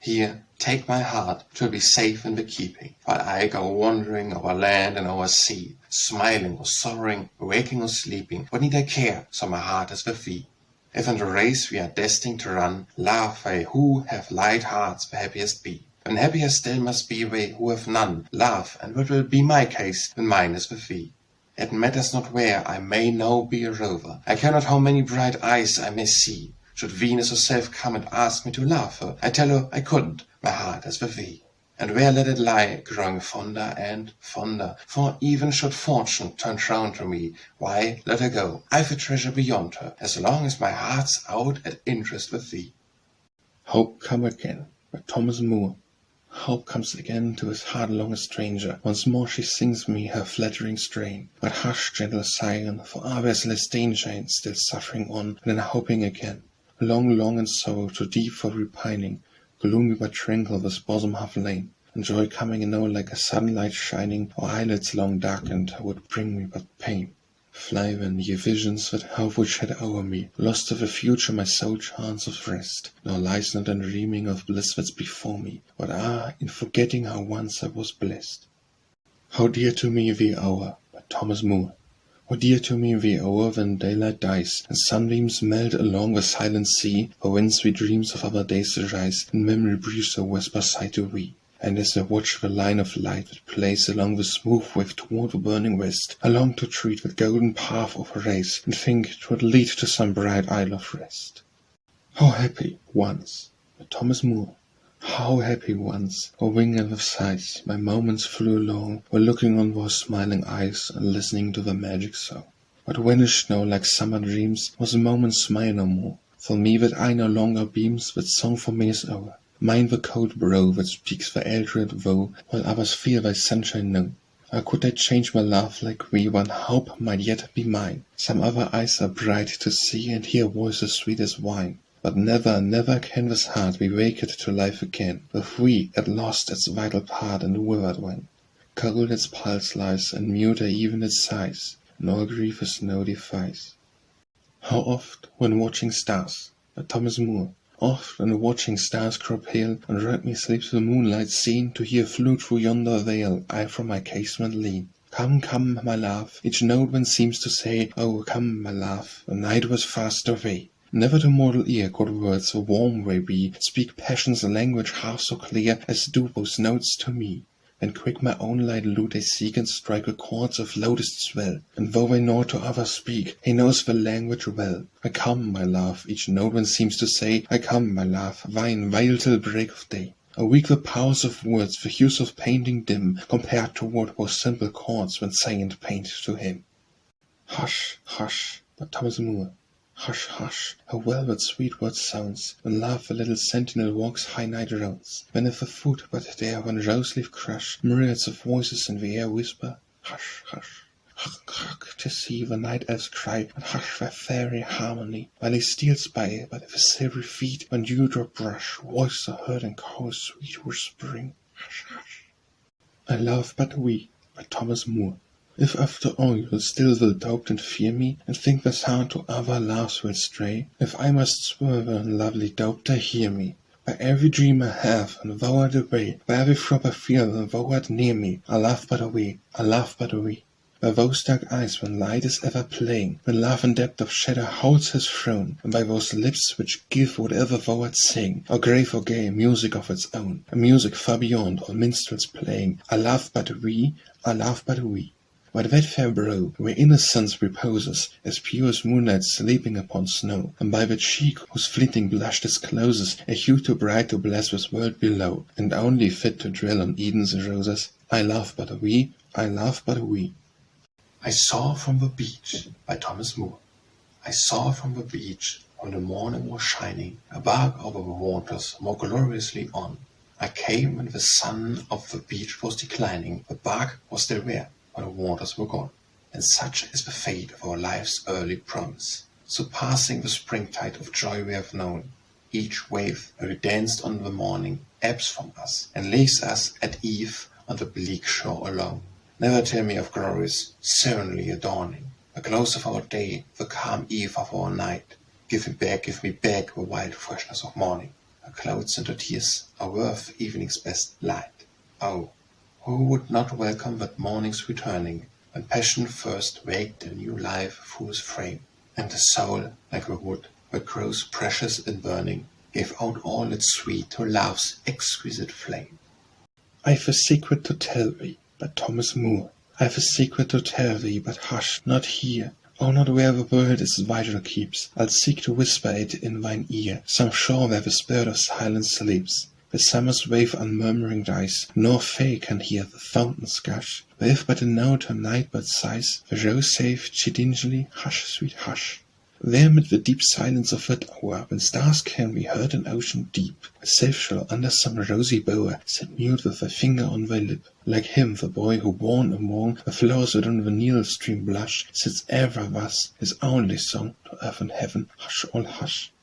[SPEAKER 1] Here, take my heart, 'twill be safe in the keeping, while I go wandering over land and over sea, smiling or sorrowing, waking or sleeping. What need I care, so my heart is with thee? If in the race we are destined to run, laugh they who have light hearts the happiest be. And happier still must be they who have none. Laugh, and what will be my case when mine is with thee? It matters not where I may now be a rover. I care not how many bright eyes I may see. Should Venus herself come and ask me to love her, I tell her I couldn't, my heart is with thee. And where let it lie, growing fonder and fonder? For even should fortune turn round to me, why, let her go, I've a treasure beyond her, as long as my heart's out at interest with thee.
[SPEAKER 2] Hope Come Again by Thomas Moore. Hope comes again to his heart long a stranger. Once more she sings me her flattering strain. But hush, gentle siren, for there's less danger in still suffering on, and in hoping again. Long, long in sorrow, too deep for repining, gloomy but tranquil this bosom hath lain, and joy coming anew like a sudden light shining, or eyelids long darkened, would bring me but pain. Fly then, ye visions that hope would shed o'er me, lost to the future my sole chance of rest, nor lies not in dreaming of bliss that's before me, but in forgetting how once I was blessed. How dear to me the hour, by Thomas Moore. How dear to me the hour when daylight dies, and sunbeams melt along the silent sea, or when sweet dreams of other days arise, and memory breathes a whisper sigh to we. And as I watch the line of light that plays along the smooth wave toward the burning west, I long to tread the golden path of a race, and think 'twould lead to some bright isle of rest. How happy once, by Thomas Moore. How happy once, O winged with sighs, my moments flew along, while looking on those smiling eyes, and listening to the magic song. What vanished now like summer dreams, was a moment's smile no more. For me that eye no longer beams, that song for me is o'er. Mine the cold brow that speaks the eldred woe, while others feel thy sunshine know. How could I change my love like thee? One hope might yet be mine. Some other eyes are bright to see, and hear voices sweet as wine. But never, never can this heart be waked to life again, with thee it lost its vital part and withered when. Cold its pulse lies, and muter even its sighs, and all grief its no defies. How oft, when watching stars, by Thomas Moore, oft when watching stars grow pale, and round me sleeps the moonlight seen, to hear float through yonder veil, I from my casement lean. Come, come, my love, each note wind seems to say, oh, come, my love, the night was fast away. Never to mortal ear could words so warm way be, speak passion's language half so clear, as do those notes to me. And quick my own light lute I seek, and strike the chords of loudest swell, and though I nor to others speak, he knows the language well. I come, my love, each note one seems to say, I come, my love, thine veil till break of day. Are weak the powers of words, the hues of painting dim, compared to what was simple chords when saint paint to him. Hush, hush, by Thomas Moore. Hush, hush, how well that sweet word sounds, when love the little sentinel walks high night rounds, when if a foot but dare one rose leaf crush, myriads of voices in the air whisper, hush, hush. Hark, hark, to see the night elves cry, and hush their fairy harmony, while he steals by with his silvery feet, when dewdrop brush, voices are heard in chorus sweet whispering, hush, hush. I love but we, by Thomas Moore. If after all you still will doubt and fear me, and think this heart to other loves will stray, if I must swerve in lovely doubt, hear me. By every dream I have, and thou art away, by every throb I feel, and thou art near me, I love but away, I love but away. By those dark eyes when light is ever playing, when love in depth of shadow holds his throne, and by those lips which give whatever thou art saying, or grave or gay, music of its own, a music far beyond all minstrels playing, I love but we, I love but we. By that fair brow, where innocence reposes, as pure as moonlight sleeping upon snow, and by that cheek whose fleeting blush discloses a hue too bright to bless this world below, and only fit to dwell on Eden's roses, I love but we, I love but we. I saw from the beach, by Thomas Moore. I saw from the beach, when the morning was shining, a bark over the waters more gloriously on. I came when the sun of the beach was declining, the bark was still there, when the waters were gone. And such is the fate of our life's early promise, surpassing the springtide of joy we have known. Each wave, where we danced on the morning, ebbs from us, and leaves us at eve on the bleak shore alone. Never tell me of glories serenely adorning, the close of our day, the calm eve of our night. Give me back the wild freshness of morning.
[SPEAKER 1] her clouds and her tears are worth evening's best light. Oh, who would not welcome that morning's returning, when passion first waked a new life through his frame, and the soul, like a wood that grows precious in burning, gave out all its sweet to love's exquisite flame.
[SPEAKER 2] I've a secret to tell thee, by Thomas Moore. I've a secret to tell thee, but hush, not here. Oh, not where the world its vigil keeps. I'll seek to whisper it in thine ear, some shore where the spirit of silence sleeps. The summer's wave unmurmuring dies, nor fay can hear the fountain's gush. Where if but a note her night-bird sighs, the rose saith chidingly, hush, sweet hush. There mid the deep silence of that hour, when stars can be heard in ocean deep, a safe shall under some rosy bower sit mute with a finger on thy lip. Like him, the boy who born among the flowers within the Nile stream blush, sits ever thus, his only song to earth and heaven, hush all hush.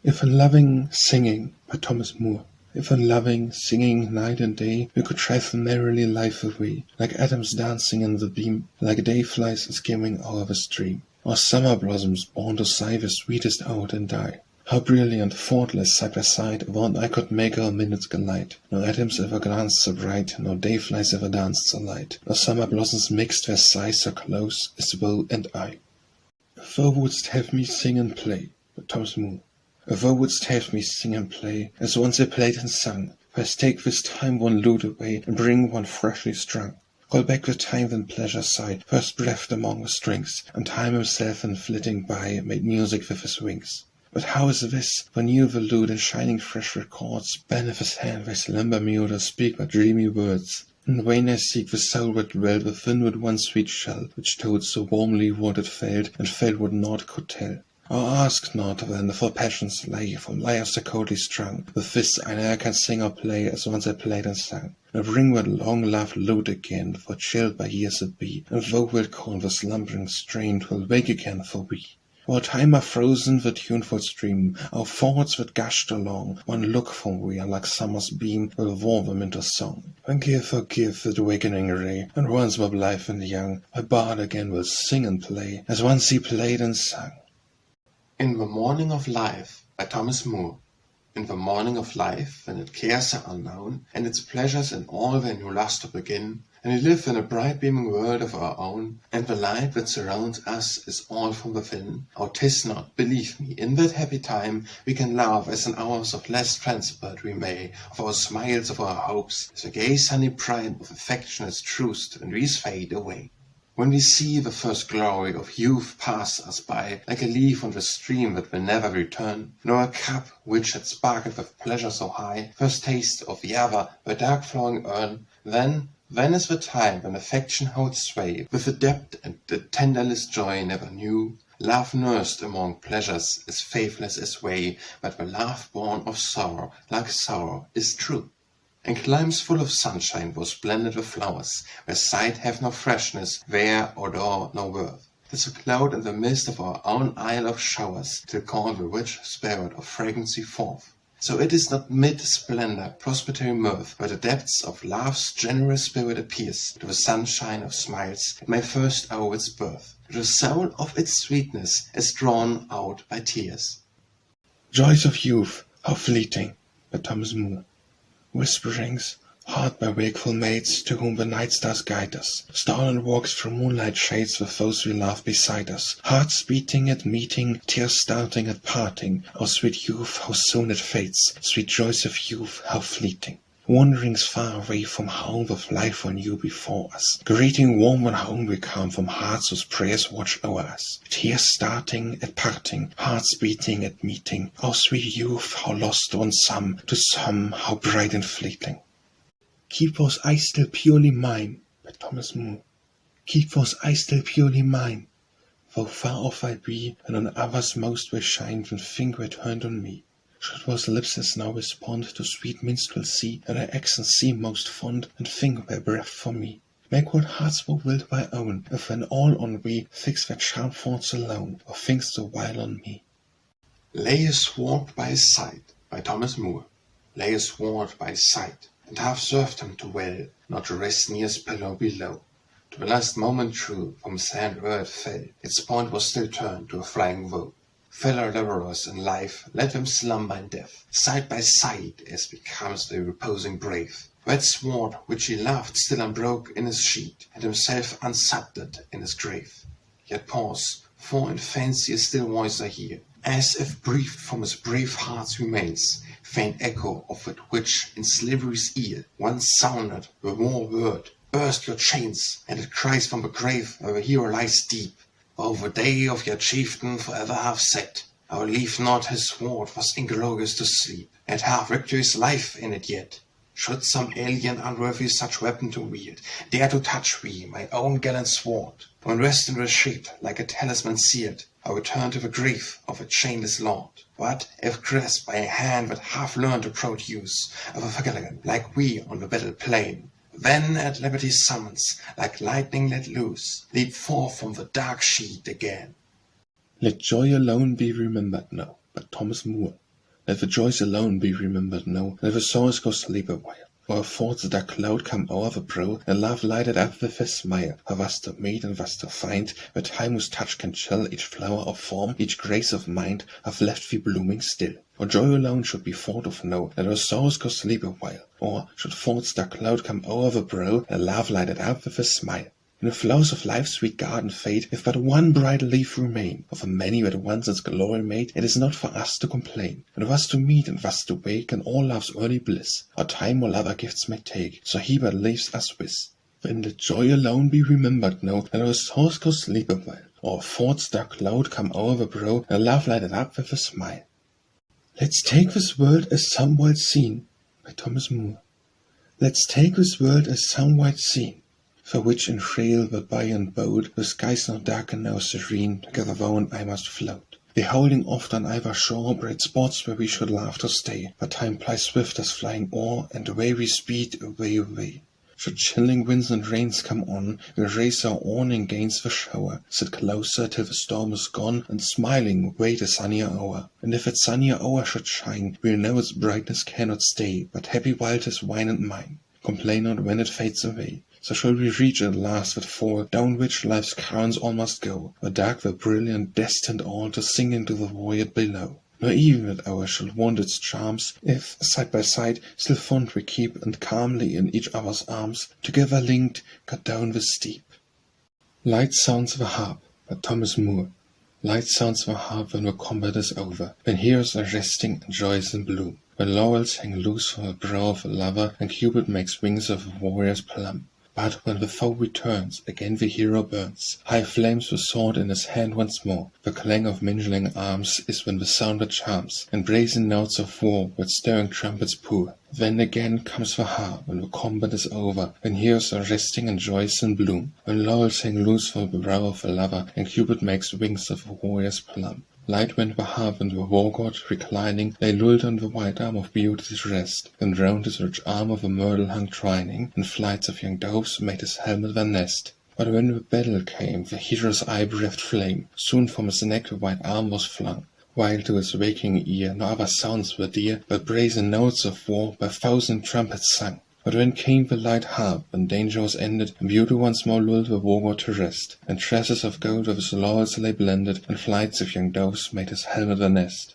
[SPEAKER 2] If in loving, singing, by Thomas Moore. If in loving, singing night and day, we could drive merrily life away, like atoms dancing in the beam, like day flies skimming o'er the stream, or summer blossoms born to sigh the sweetest out and die. How brilliant, faultless, side by side, avaunt I could make our minutes glide. No atoms ever glanced so bright, no day flies ever danced so light, no summer blossoms mixed their sighs so close as woe and I. If thou wouldst have me sing and play, by Thomas Moore. If thou wouldst have me sing and play, as once I played and sung, first take this time one lute away, and bring one freshly strung. Call back the time when pleasure sighed, first breathed among the strings, and time himself in flitting by made music with his wings. But how is this, when you the lute in shining fresh chords, bend of his hand they slumber mute or speak but dreamy words? In vain I seek the soul that dwelt within with one sweet shell, which told so warmly what it felt, and felt what naught could tell. Or ask not then for passion's lay, from lyres so coldly strung, with this I ne'er can sing or play as once I played and sung. Nor bring that long-loved lute again, for chilled by years it be, and thou wilt call the slumbering strain, 'twill wake again for we. While time are frozen the tuneful stream, our thoughts that gushed along, one look from we, like summer's beam, will warm them into song. And give the awakening ray, and once more blithe and young, my bard again will sing and play, as once he played and sung.
[SPEAKER 1] In the Morning of Life, by Thomas Moore. In the morning of life, when its cares are unknown, and its pleasures in all their new lustre begin, and we live in a bright beaming world of our own, and the light that surrounds us is all from within, oh, 'tis not, believe me, in that happy time we can laugh as in hours of less transport we may, of our smiles, of our hopes, as the gay sunny prime of affectionate truth when these fade away. When we see the first glory of youth pass us by, like a leaf on the stream that will never return, nor a cup which had sparkled with pleasure so high, first taste of the other, the dark flowing urn, then is the time when affection holds sway, with a depth and the tenderest joy never knew. Love nursed among pleasures is faithless as way, but the love born of sorrow, like sorrow, is true. And climes full of sunshine was blended with flowers, where sight hath no freshness, where odor no worth. 'Tis a cloud in the midst of our own isle of showers, till call the rich spirit of fragrancy forth. So it is not mid splendor, prosperity, mirth, where the depths of love's generous spirit appears, to the sunshine of smiles it may first owe its birth, to the soul of its sweetness is drawn out by tears.
[SPEAKER 2] Joys of youth, how fleeting, by Thomas Moore. Whisperings, heard by wakeful maids, to whom the night stars guide us, stolen walks through moonlight shades with those we love beside us, hearts beating at meeting, tears starting at parting. O sweet youth, how soon it fades, sweet joys of youth, how fleeting. Wanderings far away from home with life anew before us, greeting warm when home we come from hearts whose prayers watch o'er us. Tears starting at parting, hearts beating at meeting. O sweet youth, how lost on some, to some how bright and fleeting. Keep those eyes still purely mine, by Thomas Moore. Keep those eyes still purely mine, though far off I be, and on others most will shine when finger turned on me. Should those lips as now respond to sweet minstrelsy, and their accents seem most fond, and finger their breath for me. Make what hearts thou wilt thy own, if when all on we fix their charmed thoughts alone, or thinkst the while on me.
[SPEAKER 1] Lay his sword by his side, by Thomas Moore. Lay his sword by his side, and half served him to well, not to rest near his pillow below. To the last moment true, from his hand where it fell, its point was still turned to a flying woe. Fellow laborers in life, let them slumber in death, side by side, as becomes the reposing brave. That sword which he loved still unbroke in his sheath, and himself unsubdued in his grave. Yet pause, for in fancy a still voice I hear, as if breathed from his brave heart's remains, faint echo of that which in slavery's ear once sounded the war word, burst your chains, and it cries from the grave where the hero lies deep. Though the day of your chieftain forever have set, I will leave not his sword was inglorious to sleep, and have victory's life in it yet. Should some alien unworthy such weapon to wield dare to touch me, my own gallant sword, when rest in the sheath like a talisman sealed, I return to the grief of a chainless lord. But if grasped by a hand that half learned the proud use of a falcon, like we on the battle plain, then at liberty's summons, like lightning let loose, leap forth from the dark sheet again.
[SPEAKER 2] Let joy alone be remembered now, by Thomas Moore. Let the joys alone be remembered now, let the sorrows go sleep a while. Or thoughts that cloud come o'er the brow, and love lighted up with a smile. For was to meet and was to find, where time whose touch can chill each flower of form, each grace of mind, have left thee blooming still. Or joy alone should be thought of now, let our sorrows go sleep a while. Or should thoughts that cloud come o'er the brow, and love lighted up with a smile. In the flowers of life's sweet garden fade, if but one bright leaf remain, of the many that once its glory made, it is not for us to complain. And was to meet and was to wake, and all love's early bliss, our time all other gifts may take, so he but leaves us with. Then let joy alone be remembered now, and our souls go sleep a while, or thoughts dark cloud come o'er the brow, and love lighted up with a smile. Let's take this world as some wild scene, by Thomas Moore. Let's take this world as some wild scene, for which in frail the buoyant boat, the skies now dark and now serene, together woven I must float, beholding oft on either shore bright spots where we should laugh to stay, but time plies swift as flying oar, and away we speed, away, away. Should chilling winds and rains come on, we'll raise our awning against the shower, sit closer till the storm is gone, and smiling wait a sunnier hour. And if that sunnier hour should shine, we'll know its brightness cannot stay, but happy while 'tis wine and mine. Complain not when it fades away. So shall we reach at last that fall, down which life's currents all must go, or dark the brilliant, destined all to sink into the void below. Nor even that hour shall want its charms, if, side by side, still fond we keep, and calmly in each other's arms, together linked, go down the steep. Light sounds the harp, by Thomas Moore. Light sounds the harp when the combat is over, when heroes are resting and joys in bloom, when laurels hang loose from the brow of a lover, and Cupid makes wings of a warrior's plum. But when the foe returns, again the hero burns. High flames the sword in his hand once more. The clang of mingling arms is when the sound that charms, and brazen notes of war with stirring trumpets pour. Then again comes the harp, when the combat is over, when heroes are resting and joys in bloom, when laurels hang loose from the brow of a lover, and Cupid makes wings of a warrior's plum. Light went the harp, and the war god, reclining, lay lulled on the white arm of beauty's rest, and round his rich arm of a myrtle hung twining, and flights of young doves made his helmet their nest. But when the battle came, the hero's eye-breathed flame, soon from his neck the white arm was flung, while to his waking ear no other sounds were dear, but brazen notes of war by thousand trumpets sung. But when came the light harp, and danger was ended, and beauty once more lulled the war god to rest, and tresses of gold with his laurels lay blended, and flights of young doves made his helmet their nest.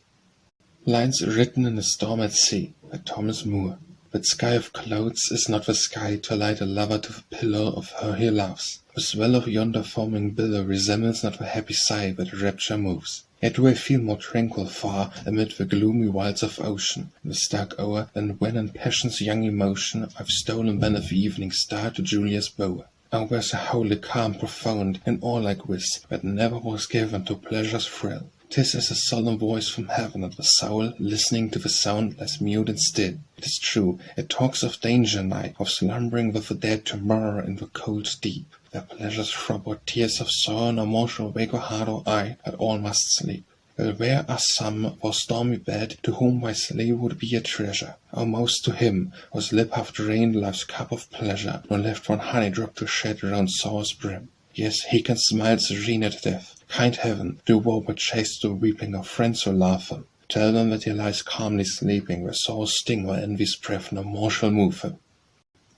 [SPEAKER 2] Lines written in a storm at sea, by Thomas Moore. That sky of clouds is not the sky to light a lover to the pillow of her he loves. The swell of yonder foaming billow resembles not the happy sigh that rapture moves. Yet do I feel more tranquil far amid the gloomy wilds of ocean, in the stark hour, than when in passion's young emotion I've stolen beneath the evening star to Julia's bower. Oh, where's a holy calm profound, and awe-like wish, that never was given to pleasure's thrill. 'Tis as a solemn voice from heaven, and the soul, listening to the sound, lies mute and still. It is true, it talks of danger nigh, of slumbering with the dead tomorrow in the cold deep. Their pleasures throb or tears of sorrow, no more shall wake or heart or eye, but all must sleep. Well, where are some for stormy bed, to whom my slave would be a treasure? Or most to him, whose lip hath drained life's cup of pleasure, nor left one honey drop to shed round sorrow's brim. Yes, he can smile serene at death. Kind heaven, do woe but chase the weeping of friends who laugh him. Tell them that he lies calmly sleeping, where sorrow's sting or envy's breath no more shall move him.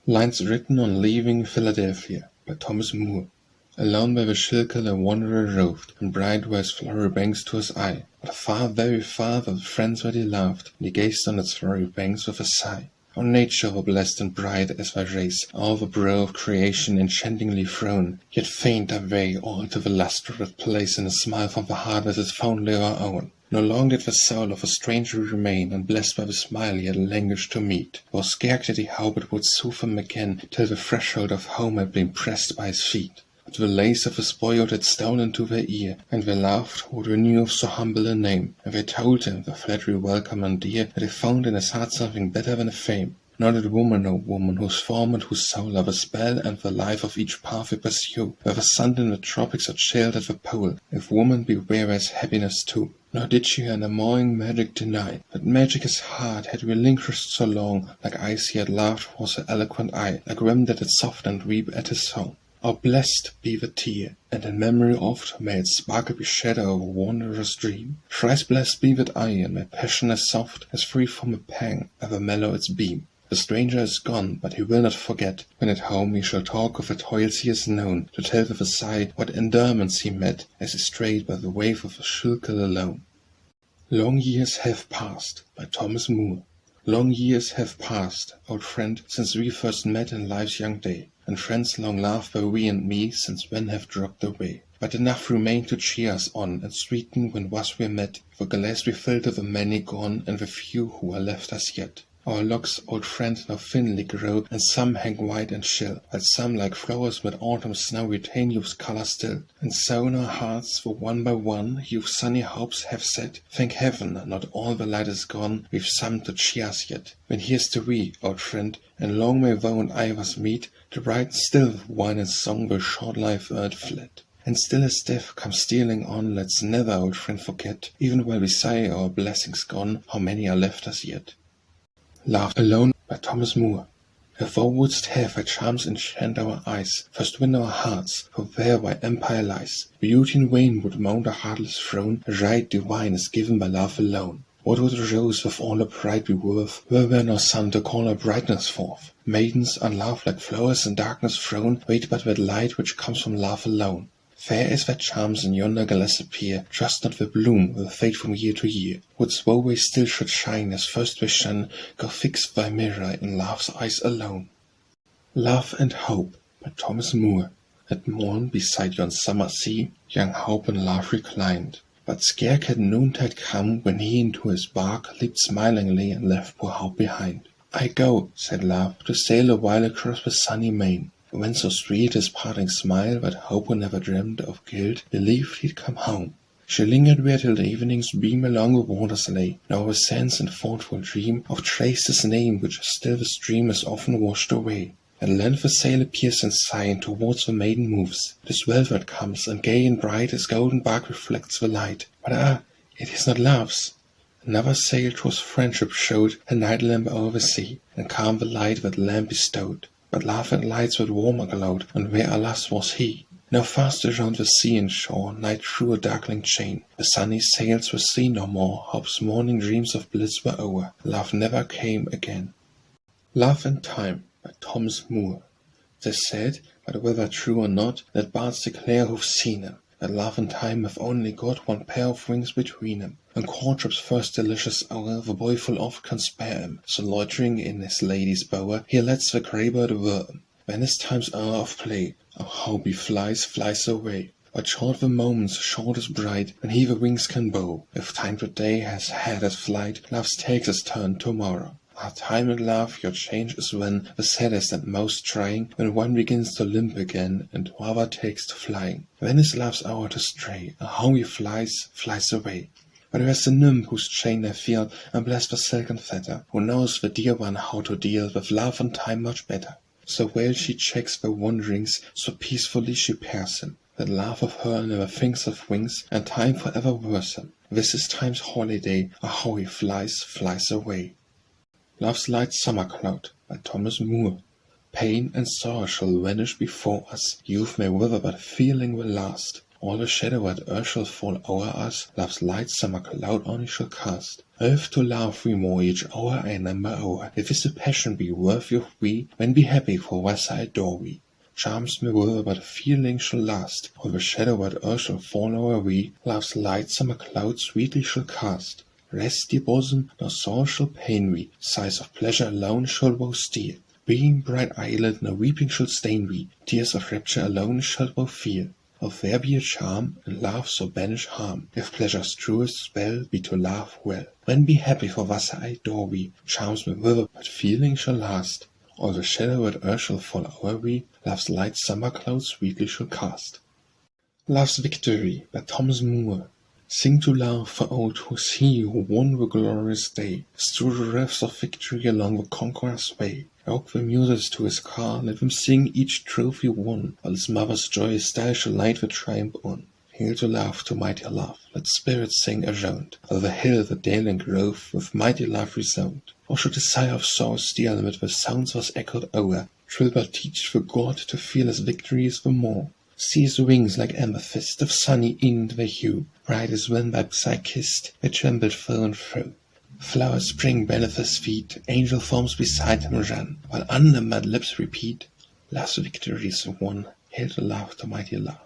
[SPEAKER 2] Lines written on leaving Philadelphia, by Thomas Moore. Alone by the Schuylkill a wanderer roved, and bright were its flowery banks to his eye. But far, very far, were the friends that he loved, and he gazed on its flowery banks with a sigh. How nature were blessed and bright as thy race, all the brow of creation enchantingly thrown, yet faint are they all to the lustre that place in a smile from the heart that is fondly our own. No long did the soul of a stranger remain, unblessed by the smile he had languished to meet, or scarce did he hope it would soothe him again, till the threshold of home had been pressed by his feet. But the lace of his boyhood had stolen to their ear, and they laughed who knew of so humble a name, and they told him, the flattery welcome and dear, that he found in his heart something better than a fame. Not a woman, no woman, whose form and whose soul are the spell and the life of each path we pursue, whether sun in the tropics or chilled at the pole, if woman beware as happiness too. Nor did she her enamoring magic deny, that magic his heart had relinquished so long, like eyes he had loved was her eloquent eye, like rim that had soft and weep at his song. Oh, blessed be the tear, and in memory oft may its sparkle be shed o'er a wanderer's dream. Thrice blessed be that eye, and my passion as soft, as free from a pang, ever mellow its beam. The stranger is gone, but he will not forget, when at home he shall talk of the toils he has known, to tell with a sigh what endurements he met, as he strayed by the wave of the Schuylkill alone. Long years have passed, by Thomas Moore. Long years have passed, old friend, since we first met in life's young day, and friends long loved by we and me, since then have dropped away. But enough remain to cheer us on, and sweeten when was we met, the glass we filled to the many gone, and the few who are left us yet. Our locks, old friend, now thinly grow, and some hang white and chill, while some, like flowers mid autumn's snow, retain youth's colour still. And so in our hearts, for one by one, youth's sunny hopes have set. Thank heaven, not all the light is gone, we've some to cheer us yet. When here's to we, old friend, and long may thou and I us meet, to brighten still with wine and song the short life earth fled. And still as death comes stealing on, let's never, old friend, forget, even while we sigh our blessings gone, how many are left us yet. Laughed Alone by Thomas Moore. If thou wouldst have thy charms enchant our eyes, first win our hearts, for there thy empire lies. Beauty in vain would mount a heartless throne, a right divine is given by love alone. What would a rose with all her pride be worth, were there no sun to call her brightness forth? Maidens, unloved like flowers in darkness thrown, wait but that light which comes from love alone. Fair as thy charms in yonder glass appear, trust not the bloom will fade from year to year. Wouldst thou they still should shine as first they shone, go fix thy mirror in love's eyes alone. Love and Hope by Thomas Moore. At morn beside yon summer sea, young Hope and Love reclined. But scarce had noontide come, when he into his bark leaped smilingly and left poor Hope behind. I go, said Love, to sail a while across the sunny main. When so sweet his parting smile, that Hope, who never dreamed of guilt, believed he'd come home. She lingered there till the evening's beam along the waters lay, nor with sense and thoughtful dream of trace his name, which still the stream has often washed away. At length the sail appears in sight, towards the maiden moves. It is velvet comes, and gay and bright as golden bark reflects the light. But it is not Love's. Another sail 'twas friendship showed, a night lamp o'er the sea, and calm the light that lamp bestowed. But Love and lights that warmer glowed, and where alas was he? Now fast around the sea and shore, night threw a darkling chain. The sunny sails were seen no more, Hope's morning dreams of bliss were o'er, Love never came again. Love and Time by Thomas Moore. 'Tis said, but whether true or not, that bards declare who've seen him, that Love and Time have only got one pair of wings between 'em. On courtship's first delicious hour, the boy full oft can spare 'em, so loitering in his lady's bower, he lets the grey bird whir 'em. When is Time's hour of play, oh how he flies away. But short the moments, short as bright, when he the wings can bow. If Time today has had his flight, Love takes his turn tomorrow. Ah, Time and Love, your change is when the saddest and most trying, when one begins to limp again, and t'other takes to flying. Then is Love's hour to stray, ah how he flies away. But there's the nymph whose chain I feel, and bless the silken fetter, who knows the dear one how to deal with Love and Time much better. So well she checks their wanderings, so peacefully she pairs him, that Love of her never thinks of wings, and Time forever wears him. This is Time's holiday, ah how he flies away. Love's light summer cloud by Thomas Moore. Pain and sorrow shall vanish before us, youth may wither but feeling will last. All the shadow at earth shall fall o'er us, Love's light summer cloud on it shall cast. Earth to love we more each hour I number o'er. If this the passion be worth your we, then be happy, for thus I adore we.
[SPEAKER 1] charms me were, but a feeling shall last. All the shadow at earth shall fall o'er we, love's light summer cloud sweetly shall cast. Rest, dear bosom, no sore shall pain we, sighs of pleasure alone shall woe steal. Being bright eyelid, no weeping shall stain we, tears of rapture alone shall woe feel. Of there be a charm, and love so banish harm, if pleasure's truest spell be to laugh well. Then be happy, for thus I adore we, charms me wither, but feeling shall last. All the shadow at earth shall fall o'er we, love's light summer cloud sweetly shall cast. Love's Victory by Thomas Moore. Sing to love, for oh, 'twas he who won the glorious day, strew the wreaths of victory along the conqueror's way. Yoke the muses to his car, let them sing each trophy won, while his mother's joyous style shall light the triumph on. Hail to love, to mighty love, let spirits sing around, while the hill, the dale and grove, with mighty love resound. Or should the sigh of sorrow steal amid the sounds was echoed o'er, 'twill but teach the god to feel his victories the more. See his wings like amethyst, of sunny ind they hue, bright as when by Psyche kissed, they trembled fro and fro. Flowers spring beneath his feet, angel forms beside him run, while undammed lips repeat, Love's victory is won, hail to love, to mighty love.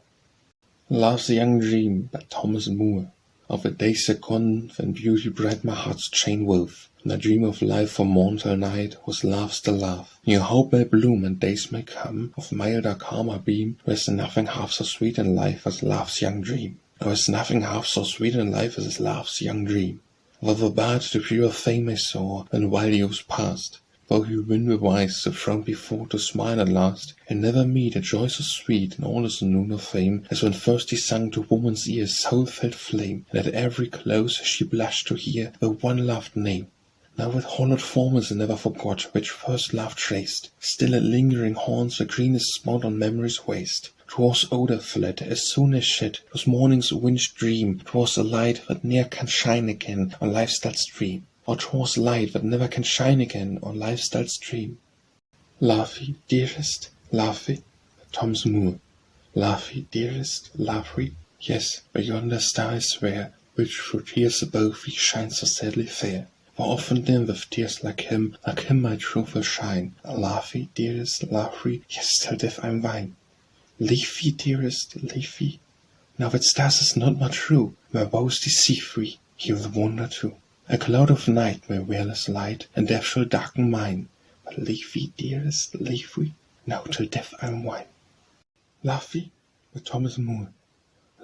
[SPEAKER 1] Love's Young Dream by Thomas Moore. Of the days that gone, when beauty bright my heart's chain wove, and I dream of life from morn till night, was love still love. New hope may bloom and days may come, of milder calmer beam, there is nothing half so sweet in life as love's young dream. There is nothing half so sweet in life as love's young dream. Though the bard to pure fame may soar, and wild youth's past, though he win the wise, the throne before to smile at last, and never meet a joy so sweet in all his noon of fame, as when first he sung to woman's ears soul-filled flame, and at every close she blushed to hear the one loved name. Now with hollowed formals never forgot, which first love traced, still it lingering haunts the greenest spot on memory's waste. 'Twas odor fled, as soon as shed, 'twas morning's winged dream, 'twas a light that ne'er can shine again on life's dull stream, or 'twas light that never can shine again on life's dull stream. Love ye, dearest, love ye, Thomas Moore. Love ye, dearest, love ye, yes, by yonder star I swear, which through tears above ye shines so sadly fair. For often dim with tears like him my truth will shine. Love ye, dearest, love ye, yes, till death I'm thine. Leave ye, dearest, leave ye. Now that stars is not more true, my woes deceive we, he will wonder too. A cloud of night may wear less light, and death shall darken mine. But leave ye, dearest, leave we, now till death I'm wine. Love ye, with Thomas Moore.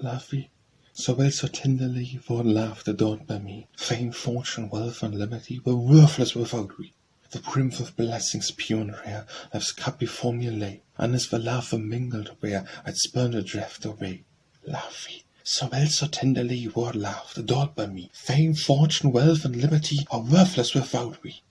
[SPEAKER 1] Love ye, so well, so tenderly, for love adored by me. Fame, fortune, wealth, and liberty were worthless without we. The brim of blessings pure and rare, life's cup before me lay, unless the love were mingled where I'd spurn the draught away. Love ye, so well, so tenderly, were loved, adored by me. Fame, fortune, wealth, and liberty are worthless without we.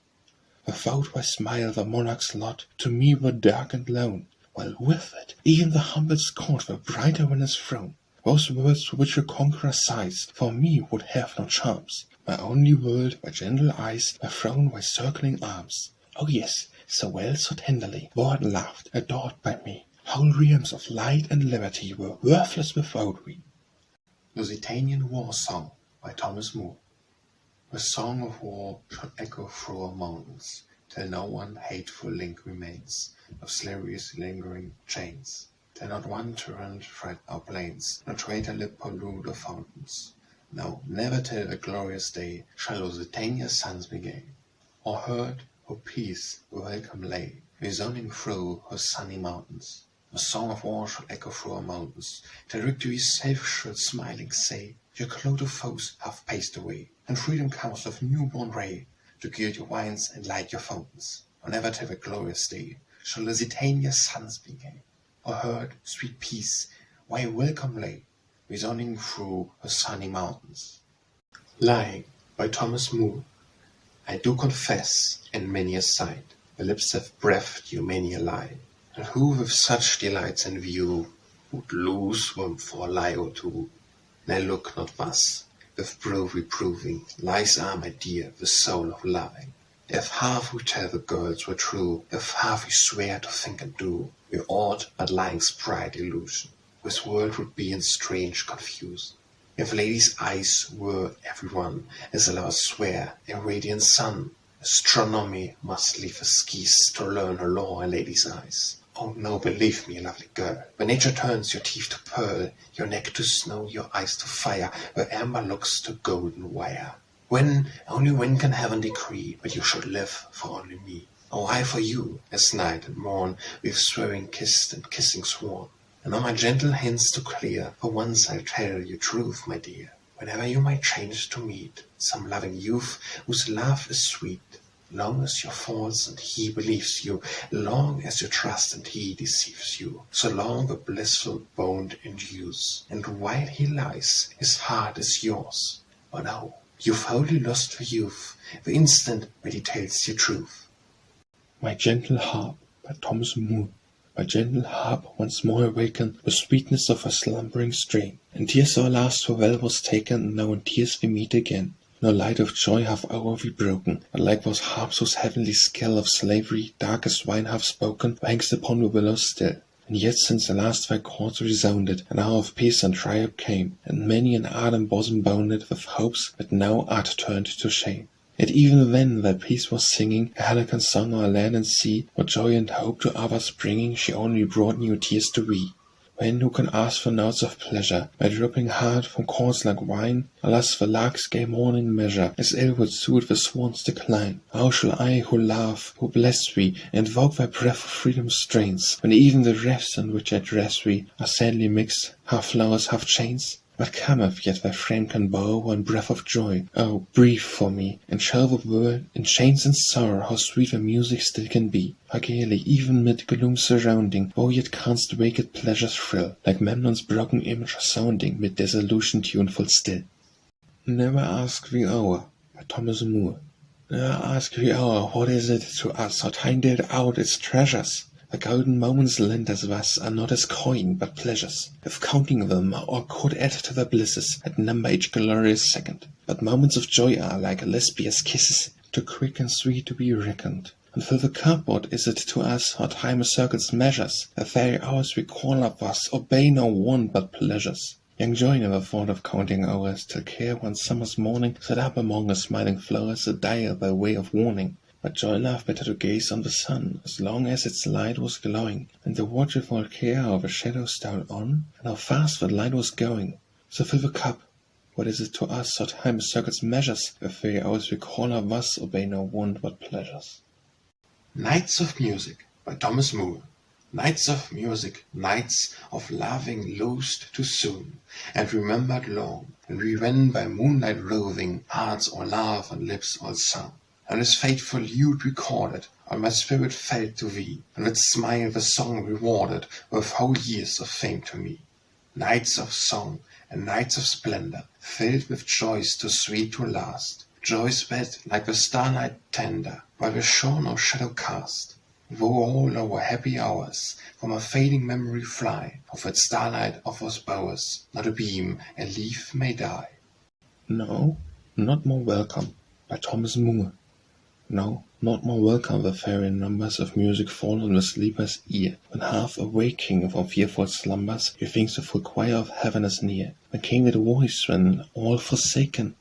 [SPEAKER 1] Without thy smile the monarch's lot to me were dark and lone, while with it even the humblest court were brighter than his throne. Those words for which a conqueror sighs, for me would have no charms. My only world, my gentle eyes, my throne, my circling arms. Oh yes, so well, so tenderly, were loved, adored by me. Whole realms of light and liberty were worthless without we. Lusitanian War Song by Thomas Moore. The song of war shall echo through our mountains, till no one hateful link remains of slavery's lingering chains. Till not one tyrant tread our plains, no traitor lip pollute our fountains. No, never till the glorious day shall Lusitania's sons be gay, or heard, or peace welcome lay, resounding through her sunny mountains. The song of war shall echo through our mountains, till victory's safe shall smiling say, your cloud of foes have passed away, and freedom comes with newborn ray, to gild your wines and light your fountains. Or never till the glorious day shall Lusitania's sons be gay, or heard, sweet peace, why welcome lay, resounding through her sunny mountains. Lying by Thomas Moore. I do confess, in many a sight, the lips have breathed you many a lie, and who with such delights in view would lose them for a lie or two? Nay, look not thus, with brow reproving, lies are, my dear, the soul of lying. If half we tell the girls were true, if half we swear to think and do, we ought but lying's bright illusion. This world would be in strange confusion. If ladies' eyes were every one, as lovers swear, a radiant sun, astronomy must leave her skis to learn her law in ladies' eyes.
[SPEAKER 3] Oh no, believe me, lovely girl, when nature turns your teeth to pearl, your neck to snow, your eyes to fire, your amber looks to golden wire. When, only when can heaven decree, but you should live for only me. Oh, I for you, as night and morn, we've swearing kissed and kissing sworn. And all my gentle hints to clear, for once I'll tell you truth, my dear. Whenever you might change to meet some loving youth whose love is sweet, long as you're false and he believes you, long as you trust and he deceives you, so long the blissful bond endures, and while he lies, his heart is yours. But oh, you've wholly lost your youth, the instant when he tells you truth.
[SPEAKER 2] My Gentle Harp, by Thomas Moore. My gentle harp once more awakened the sweetness of her slumbering strain, and tears our last farewell was taken, now in tears we meet again. No light of joy have our we broken, but like those harps whose heavenly scale of slavery, dark as wine have spoken, hangs upon the willows still. And yet since the last thy chords resounded, an hour of peace and triumph came, and many an ardent bosom bounded with hopes that now art turned to shame. Yet even then thy peace was singing a helicon song o'er land and sea, what joy and hope to others bringing, she only brought new tears to we. When who can ask for notes of pleasure, my dripping heart from chords like wine? Alas, the lark's gay morning measure, as ill would suit the swan's decline. How shall I, who love, who bless thee, invoke thy breath of freedom's strains, when even the wreaths in which I dress thee are sadly mixed, half flowers, half chains? What cometh yet thy frame can bow one breath of joy? Oh, breathe for me, and show the world, in chains and sorrow, how sweet the music still can be. How gaily, even mid gloom surrounding, thou yet canst waked pleasure's thrill, like Memnon's broken image sounding, mid dissolution tuneful still. Never ask the hour, by Thomas Moore. Never ask the hour, what is it to us, how time dealt out its treasures? The golden moments lent us thus are not as coin, but pleasures. If counting them, or could add to their blisses, at number each glorious second. But moments of joy are, like Lesbia's kisses, too quick and sweet to be reckoned. And fill the cup, what is it to us, how time circles measures? The very hours we call up us, obey no want but pleasures. Young joy never thought of counting hours, till care one summer's morning set up among the smiling flowers a dial by way of warning. But joy loved better to gaze on the sun, as long as its light was glowing, and to watch without care how the shadows stole on, and how fast that light was going. So fill the cup. What is it to us, how time circles measures? The very hours we call up thus obey no want but pleasures.
[SPEAKER 3] Nights of Music, by Thomas Moore. Nights of music, nights of loving loosed too soon, and remembered long, and we went by moonlight roving, hearts all love and lips all sung. And his fateful lute recorded, all my spirit felt to thee, and with smile the song rewarded, with whole years of fame to me. Nights of song, and nights of splendor, filled with joys too sweet to last, joys wet like the starlight tender, while the shore no shadow cast. Though all our happy hours from a fading memory fly, of that starlight offers bowers, not a beam, a leaf may die.
[SPEAKER 2] No, not more welcome, by Thomas Moore. No, not more welcome the fairy numbers of music fall on the sleeper's ear, when half awaking from fearful slumbers, he thinks the full choir of heaven is near. When came that voice, when all forsaken,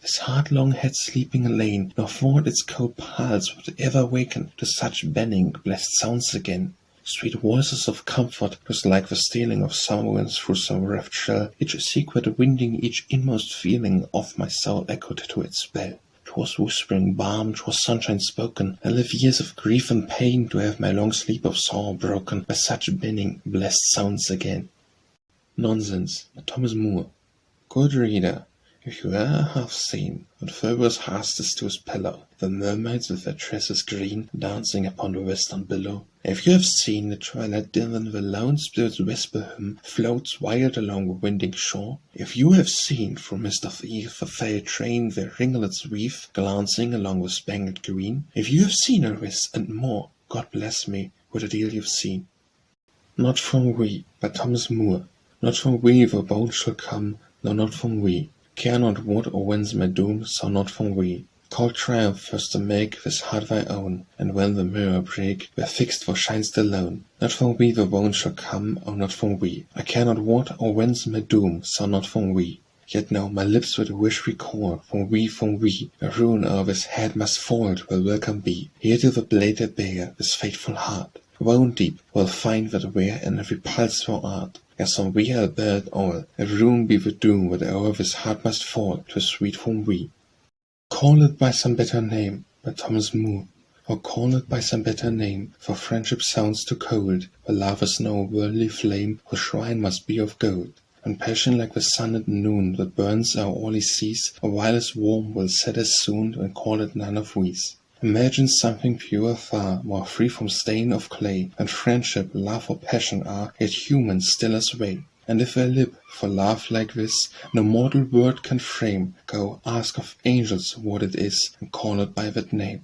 [SPEAKER 2] his heart long had sleeping lain, nor thought its cold pulse would ever waken to such benign, blessed sounds again. Sweet voices of comfort, 'twas like the stealing of summer winds through some reft shell, each secret winding, each inmost feeling of my soul echoed to its spell. 'Twas whispering balm, 'twas sunshine spoken, and live years of grief and pain to have my long sleep of sorrow broken by such benign, blessed sounds again. Nonsense, by Thomas Moore. Good reader, if you e'er have seen what Phoebus hastest to his pillow, the mermaids with their tresses green dancing upon the western billow, if you have seen the twilight dim when the lone spirit's whisper hymn floats wild along the winding shore, if you have seen through mist of eve the fair train their ringlets weave, glancing along the spangled green, if you have seen all this and more, God bless me, what a deal you've seen. Not from we, by Thomas Moore. Not from we the bone shall come, no, not from we. Care not what or whence my doom, so not from we. Call triumph first to make this heart thy own, and when the mirror break, where fixed thou shin'st alone. Not from we the bone shall come, oh not from we. I care not what or whence my doom, so not from we. Yet now my lips with wish recall, from we, a ruin o'er this head must fall, will welcome be. Here to the blade I bear this fateful heart,
[SPEAKER 1] Wound deep will find that where in every pulse for art, as some we are buried all, a room be the doom that o'er this heart must fall to sweet whom we. Call it by some better name, by Thomas Moore, or call it by some better name, for friendship sounds too cold, where love is no worldly flame, whose shrine must be of gold. And passion like the sun at noon, that burns our early seas, a while is warm, will set as soon, and call it none of these. Imagine something purer far, more free from stain of clay, and friendship, love, or passion are, yet human still as way. And if a lip, for love like this, no mortal word can frame, go ask of angels what it is, and call it by that name.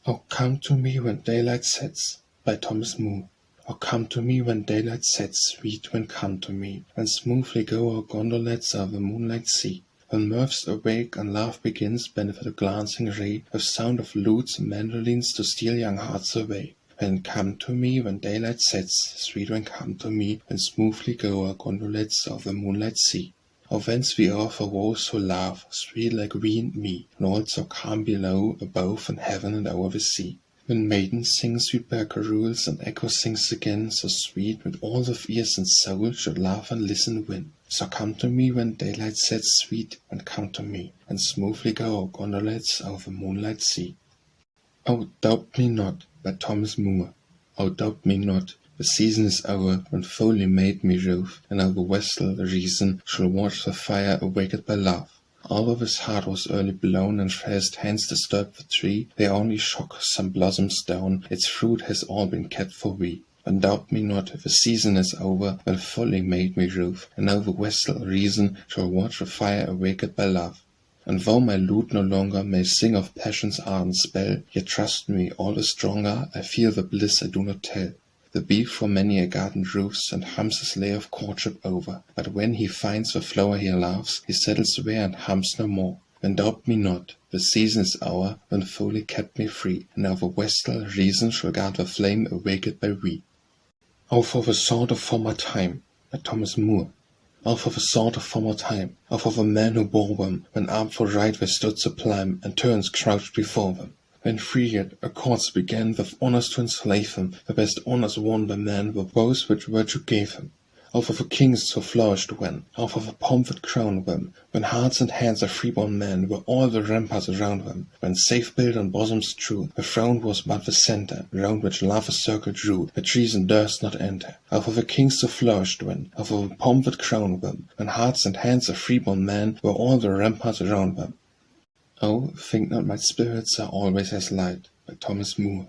[SPEAKER 1] Oh, come to me when daylight sets, by Thomas Moore. Oh, come to me when daylight sets, sweet wind, come to me, and smoothly go our gondolettes o'er the moonlight sea. When mirth's awake and love begins, benefit a glancing ray, with sound of lutes and mandolins to steal young hearts away. Then come to me when daylight sets, sweet wind, come to me, and smoothly go our gondolettes o'er the moonlight sea. Oh, whence we offer woes who laugh, sweet like we and me, and also calm below, above in heaven and over the sea. When maidens sing sweet barcaroles, and echo sings again, so sweet, with all of ears and soul should laugh and listen win. So come to me when daylight sets, sweet, and come to me, and smoothly go our gondolettes over the moonlight sea. Oh, doubt me not, by Thomas Moore. Oh, doubt me not, the season is o'er, when folly made me rove, and over vestal reason shall watch the fire awaked by love. Although his heart was early blown, and first hands disturbed the tree, they only shook some blossoms down, its fruit has all been kept for we. But doubt me not, the season is over, when folly made me rove, and over vestal reason shall watch the fire awaked by love. And though my lute no longer may sing of passion's ardent spell, yet trust me, all is stronger, I feel the bliss I do not tell. The bee from many a garden roosts, and hums his lay of courtship over, but when he finds the flower he loves, he settles there and hums no more. Then doubt me not, the season is o'er, when folly kept me free, and over vestal reason shall guard the flame awaked by we. Oh, for the sword of former time, by Thomas Moore. Oh, for the sword of former time, oh, for the man who bore them, when armed for right they stood sublime, and turns crouched before them. When freed, accords began with honors to enslave him, the best honors won by man were those which virtue gave him. All for the kings who flourished when, all for the pomp that crowned them, when hearts and hands of freeborn men were all the ramparts around them, when safe built on bosoms true, the throne was but the centre, round which love a circle drew, that treason durst not enter. All for the kings who flourished when, all for the pomp that crowned them, when hearts and hands of freeborn men were all the ramparts around them. Oh, think not my spirits are always as light, by Thomas Moore.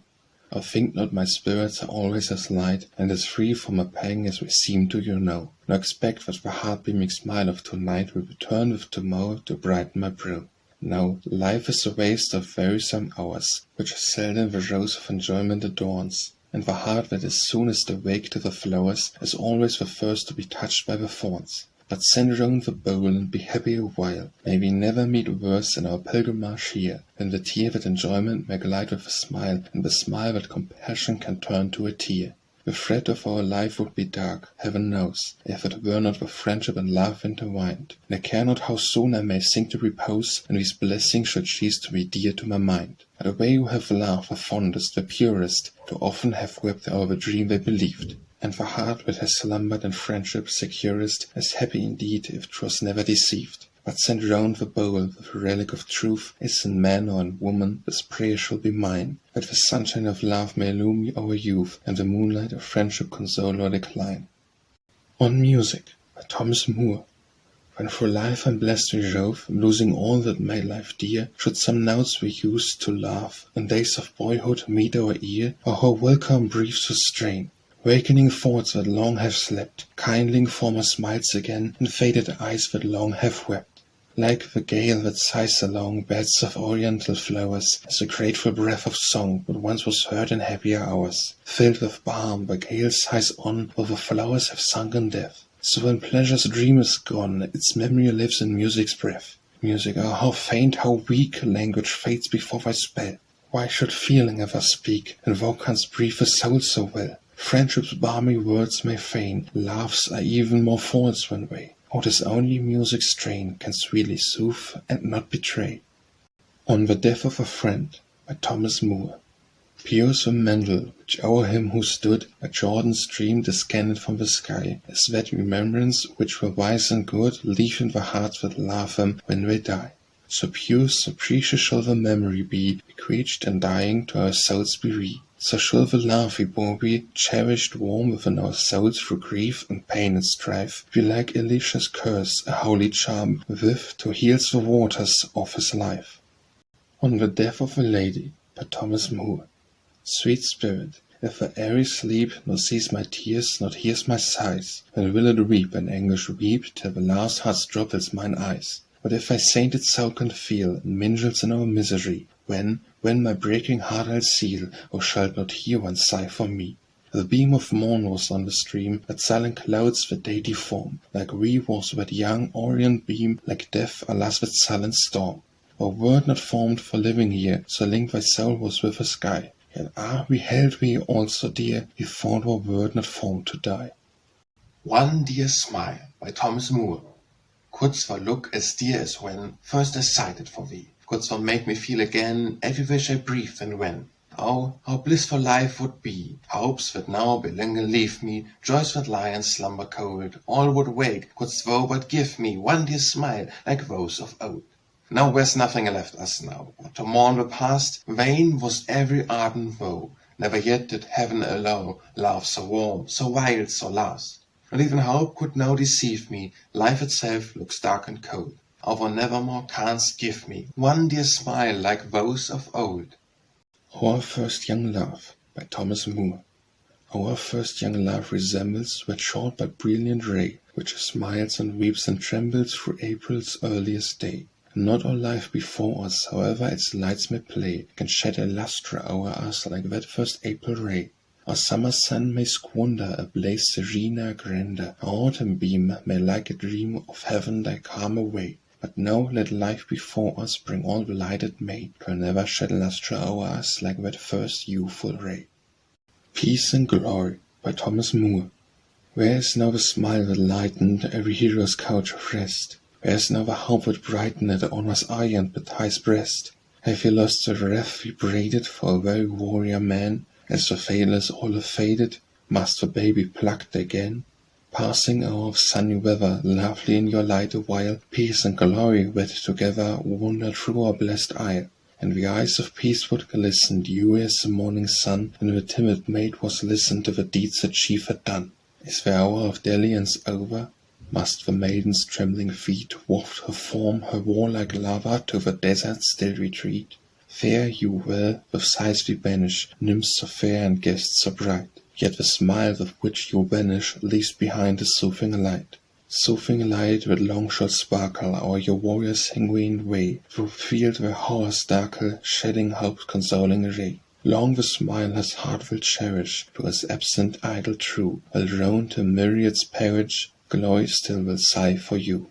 [SPEAKER 1] Oh, think not my spirits are always as light, and as free from a pang as we seem to you now, nor expect that the heart-beaming smile of tonight will return with tomorrow to brighten my brow. No, life is a waste of wearisome hours, which seldom the rose of enjoyment adorns, and the heart that is soonest awake to the flowers is always the first to be touched by the thorns. But send round the bowl and be happy a while. May we never meet worse in our pilgrimage here, than the tear that enjoyment may glide with a smile, and the smile that compassion can turn to a tear. The thread of our life would be dark, heaven knows, if it were not with friendship and love intertwined. And I care not how soon I may sink to repose, and these blessings should cease to be dear to my mind. But they who have loved the fondest, the purest, too often have wept o'er the dream they believed. And the heart that has slumbered in friendship securest is happy indeed if 'twas never deceived. But send round the bowl with the relic of truth, is in man or in woman, this prayer shall be mine, that the sunshine of love may illumine our youth, and the moonlight of friendship console our decline. On Music, by Thomas Moore. When through life I'm blessed we rove, losing all that made life dear, should some notes we used to laugh, in days of boyhood meet our ear, or how welcome breathes to strain, wakening thoughts that long have slept, kindling former smiles again, and faded eyes that long have wept. Like the gale that sighs along beds of oriental flowers, as the grateful breath of song that once was heard in happier hours. Filled with balm, the gale sighs on, while the flowers have sunk in death. So when pleasure's dream is gone, its memory lives in music's breath. Music, oh, how faint, how weak, language fades before thy spell. Why should feeling ever speak, and thou canst breathe a soul so well? Friendship's balmy words may feign, laughs are even more false when they. Oh, 'tis only music's strain can sweetly soothe and not betray. On the Death of a Friend, by Thomas Moore.
[SPEAKER 2] Pures the mantle which o'er him who stood by Jordan's stream descended from the sky, as that remembrance which the wise and good leave in the hearts that love them when they die. So pure, so precious shall the memory be, bequeathed and dying to our souls be we. So shall the love we bore be, cherished warm within our souls through grief and pain and strife, be like Elisha's curse, a holy charm, with to heal the waters of his life. On the Death of a Lady, by Thomas Moore. Sweet spirit, if the airy sleep nor sees my tears, nor hears my sighs, then will it weep and anguish weep till the last heart's drop is mine eyes. But if thy sainted soul can feel, and mingles in our misery, when my breaking heart I'll seal, O shalt not hear one sigh for me. The beam of morn was on the stream, that silent clouds the day deform, like we was that young orient beam, like death, alas, that silent storm. A word not formed for living here, so linked thy soul was with the sky. Yet we held thee all so dear, we thought our word not formed to die.
[SPEAKER 3] One Dear Smile, by Thomas Moore. Couldst thou look as dear as when first I sighted for thee? Couldst thou make me feel again every wish I breathed and when? Oh, how blissful life would be! Hopes that now belong leave me, joys that lie in slumber cold, all would wake, couldst thou but give me one dear smile like those of old. Now there's nothing left us now, but to mourn the past. Vain was every ardent vow, never yet did heaven allow love so warm, so wild, so last. Not even hope could now deceive me, life itself looks dark and cold. Oh, thou nevermore canst give me one dear smile like those of old.
[SPEAKER 2] Our first young love, by Thomas Moore. Our first young love resembles that short but brilliant ray, which smiles and weeps and trembles through April's earliest day. And not all life before us, however its lights may play, can shed a lustre o'er us like that first April ray. Our summer sun may squander a blaze serener, grander. Our autumn beam may like a dream of heaven die calm away. But now let life before us bring all the light it may, 'twill never shed lustre o'er us like that first youthful ray. Peace and Glory, by Thomas Moore. Where is now the smile that lightened every hero's couch of rest? Where is now the hope that brightened honor's eye and Bethai's breast? Have you lost the wreath we braided for a very warrior man? As the fadeless olive faded, must the baby plucked again? Passing hour of sunny weather, lovely in your light awhile, peace and glory wed together wander through our blessed isle. And the eyes of peace would glisten, dewy as the morning sun, and the timid maid was listened to the deeds that she had done. Is the hour of dalliance over? Must the maiden's trembling feet waft her form, her warlike lover, to the desert's still retreat? Fare you well, with sighs we banish, nymphs so fair and guests so bright. Yet the smile with which you vanish leaves behind a soothing light. Soothing light that long shall sparkle o'er your warrior's sanguine way, through field where horrors darkle, shedding hope's consoling ray. Long the smile his heart will cherish, to his absent idol true, while round to myriads perish, glory still will sigh for you.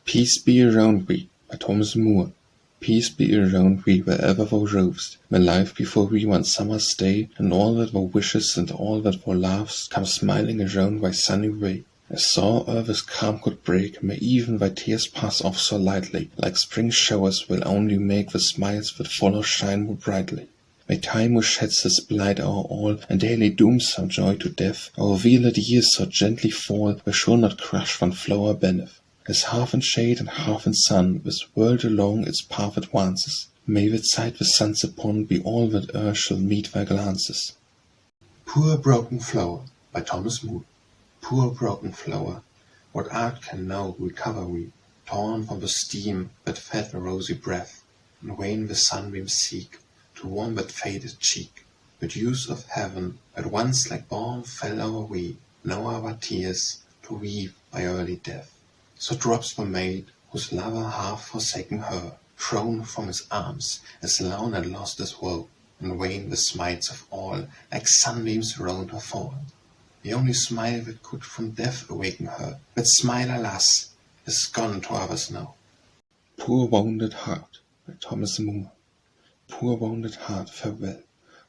[SPEAKER 2] Peace be around thee, by Thomas Moore. Peace be around thee wherever thou rovest. May life be for thee one summer's day, and all that thou wishes and all that thou loves come smiling around thy sunny way. As sore earth's calm could break, may even thy tears pass off so lightly, like spring showers will only make the smiles that follow shine more brightly. May time who sheds his blight o'er all, and daily dooms some joy to death, our veiled years so gently fall, we shall not crush one flower beneath. As half in shade and half in sun, this world along its path advances, may that sight the sun's upon be all that earth shall meet thy glances.
[SPEAKER 3] Poor broken flower, by Thomas Moore. Poor broken flower, what art can now recover we, torn from the steam that fed the rosy breath, in vain the sunbeams seek to warm that faded cheek. The dews of heaven at once like balm fell o'er we, no other tears to weep by early death. So drops the maid, whose lover half forsaken her, thrown from his arms, as lone and lost as woe. In vain the smites of all, like sunbeams round her fall. The only smile that could from death awaken her, that smile, alas, is gone to others now.
[SPEAKER 2] Poor wounded heart, by Thomas Moore. Poor wounded heart, farewell.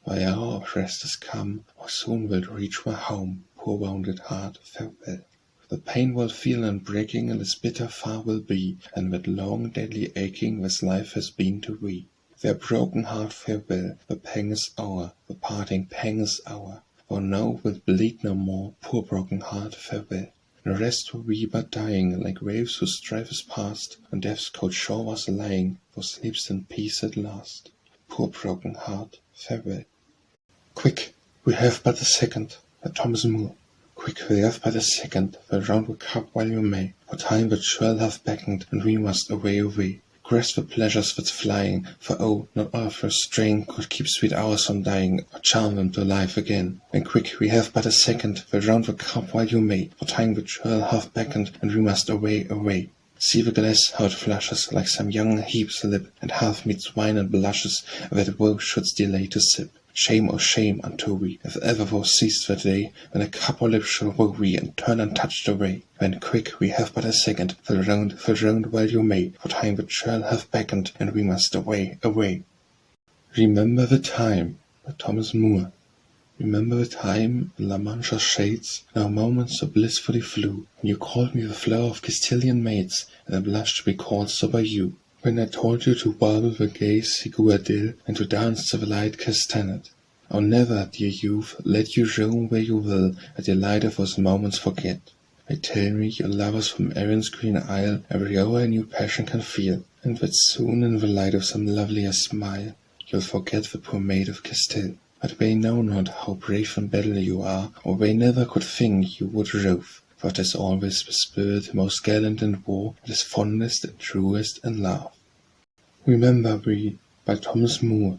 [SPEAKER 2] Thy hour of rest is come, or soon wilt reach thy home. Poor wounded heart, farewell. The pain will feel and breaking, and its bitter far will be, and that long deadly aching this life has been to thee.
[SPEAKER 1] Their broken heart farewell, the pang is o'er, the parting pang is o'er. For now will bleed no more, poor broken heart, farewell. And rest were we but dying, like waves whose strife is past, on death's cold shore was lying, for sleeps in peace at last. Poor broken heart, farewell. Quick, we have but a second, by Thomas Moore. Quick, we have but a second, fill round the cup while you may, for time that shall have beckoned, and we must away, away. Grasp the pleasures that's flying, for oh, not earth's strain could keep sweet hours from dying, or charm them to life again. And quick, we have but a second, fill round the cup while you may, for time that shall have beckoned, and we must away, away. See the glass, how it flushes, like some young heap's lip, and half meets wine and blushes, that woe shouldst delay to sip. Shame, oh shame, unto we, if ever thou seest the day, when a cup or lip shall woe we, and turn untouched away. When quick, we have but a second, fill round while you may, for time that shall have beckoned, and we must away, away. Remember the time, by Thomas Moore. Remember the time in La Mancha shades, and our moments so blissfully flew, when you called me the flower of Castilian maids, and I blushed to be called so by you. When I told you to warble the gay ciguadil, and to dance to the light castanet. Oh, never, dear youth, let you roam where you will, at the light of those moments forget. They tell me your lovers from Erin's green isle every hour a new passion can feel, and that soon in the light of some lovelier smile you'll forget the poor maid of Castile. But they know not how brave in battle you are, or they never could think you would rove. For 'tis always the spirit most gallant in war, that is fondest and truest in love. Remember we, by Thomas Moore.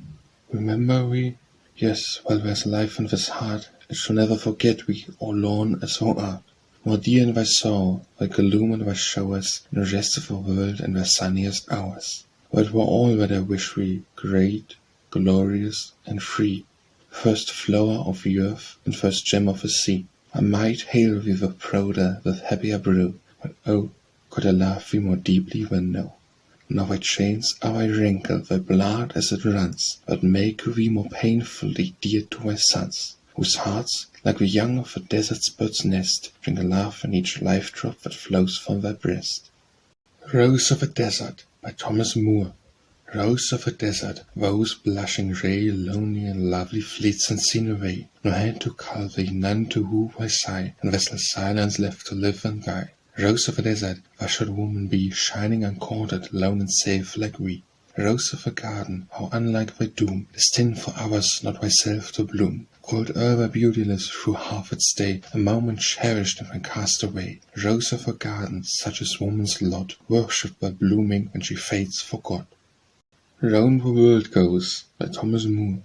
[SPEAKER 1] Remember we, yes, while there's life in this heart, it shall never forget we, or lorn as thou art. More dear in thy sorrow, thy gloom and thy showers, in the rest of the world and their sunniest hours. For it were all that I wish we, great, glorious, and free, first flower of the earth, and first gem of the sea. I might hail thee with prouder, with happier brow, but oh, could I love thee more deeply than now. Now thy chains are thy wrinkle, thy blood as it runs, but make thee more painfully dear to thy sons, whose hearts, like the young of a desert's bird's nest, drink love in each life drop that flows from thy breast. Rose of a Desert, by Thomas Moore. Rose of a desert, those blushing ray, lonely and lovely, fleets and seen away. No hand to cull thee, none to woo thy sigh, and vessel silence left to live and die. Rose of a desert, why should woman be, shining uncourted, lone and safe like we? Rose of a garden, how unlike thy doom, destined for others, not thyself to bloom. Called ever beautiless through half its day, a moment cherished and then cast away. Rose of a garden, such is woman's lot, worshipped by blooming when she fades forgot. Round the world goes, by Thomas Moore.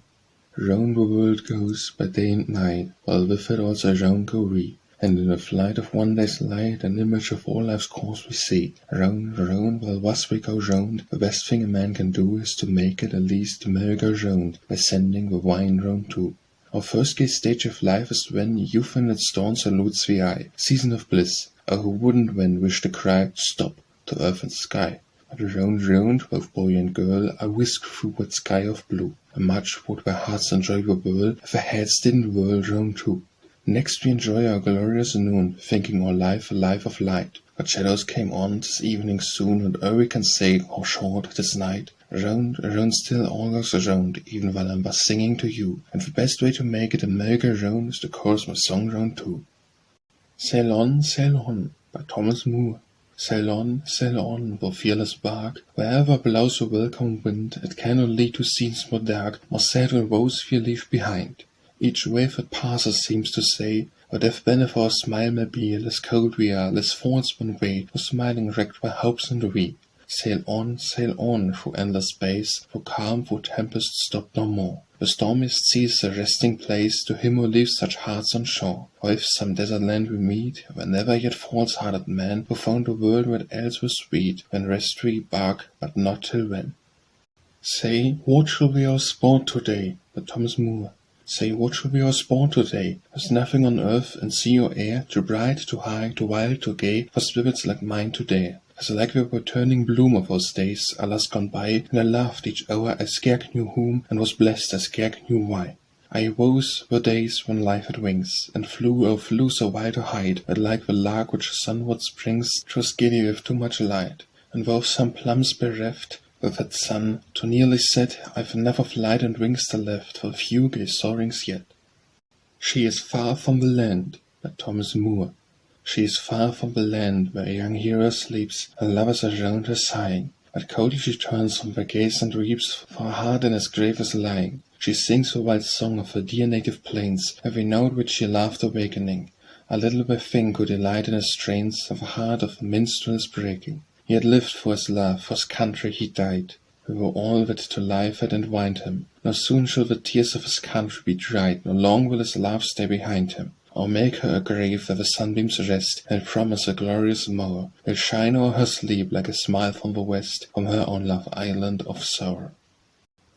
[SPEAKER 1] Round the world goes, by day and night, while with it also round go we. And in the flight of one day's light, an image of all life's course we see. Round, round, while thus we go round, the best thing a man can do is to make it at least to merry-go-round, by sending the wine round too. Our first gay stage of life is when youth in its dawn salutes the eye. Season of bliss, oh who wouldn't then wish to cry, stop, to earth and sky. But round, round, both boy and girl, I whisk through that sky of blue, and much would their hearts enjoy the whirl, if their heads didn't whirl round too. Next we enjoy our glorious noon, thinking our life a life of light. But shadows came on, 'tis evening soon, and ere we can say how short it is night. Round, round still all goes around, even while I'm thus singing to you, and the best way to make it a merry-go-round is to chorus my song round too. Sail on, by Thomas Moore. Sail on, thou fearless bark, wherever blows the welcome wind, it cannot lead to scenes more dark, more sad and woes we leave behind. Each wave that passes seems to say, what if beneath our smile may be, less cold we are, less false one way, for smiling wrecked by hopes and we. Sail on, through endless space, through calm, through tempest stop no more. The stormiest sea's a resting place to him who leaves such hearts on shore. Or if some desert land we meet, where never yet false-hearted man, who found the world where else was sweet, when rest we bark, but not till when. Say, what shall be our sport today? By Thomas Moore. Say, what shall be our sport today? There's nothing on earth, in sea or air, too bright, too high, too wild, too gay, for spirits like mine to dare. As like the returning bloom of those days, alas gone by, and I laughed each hour I scarce knew whom, and was blessed I scarce knew why. I woes the days when life had wings, and flew so wide a height, that like the lark which sunward springs, 'twas giddy with too much light. And though some plums bereft, With that sun too nearly set, I've enough of light and wings to left for a few gay soarings yet. She is far from the land, by Thomas Moore. She is far from the land where a young hero sleeps, and lovers are round her sighing. But coldly she turns from their gaze and weeps, for her heart in his grave is lying. She sings the wild song of her dear native plains, every note which she loved awakening. A little by thing could delight in his strains, of a heart of a minstrel is breaking. He had lived for his love, for his country he died. We were all that to life had entwined him. Nor soon shall the tears of his country be dried, nor long will his love stay behind him. I'll make her a grave where the sunbeams rest, and promise a glorious morrow will shine o'er her sleep like a smile from the west, from her own love island of sorrow.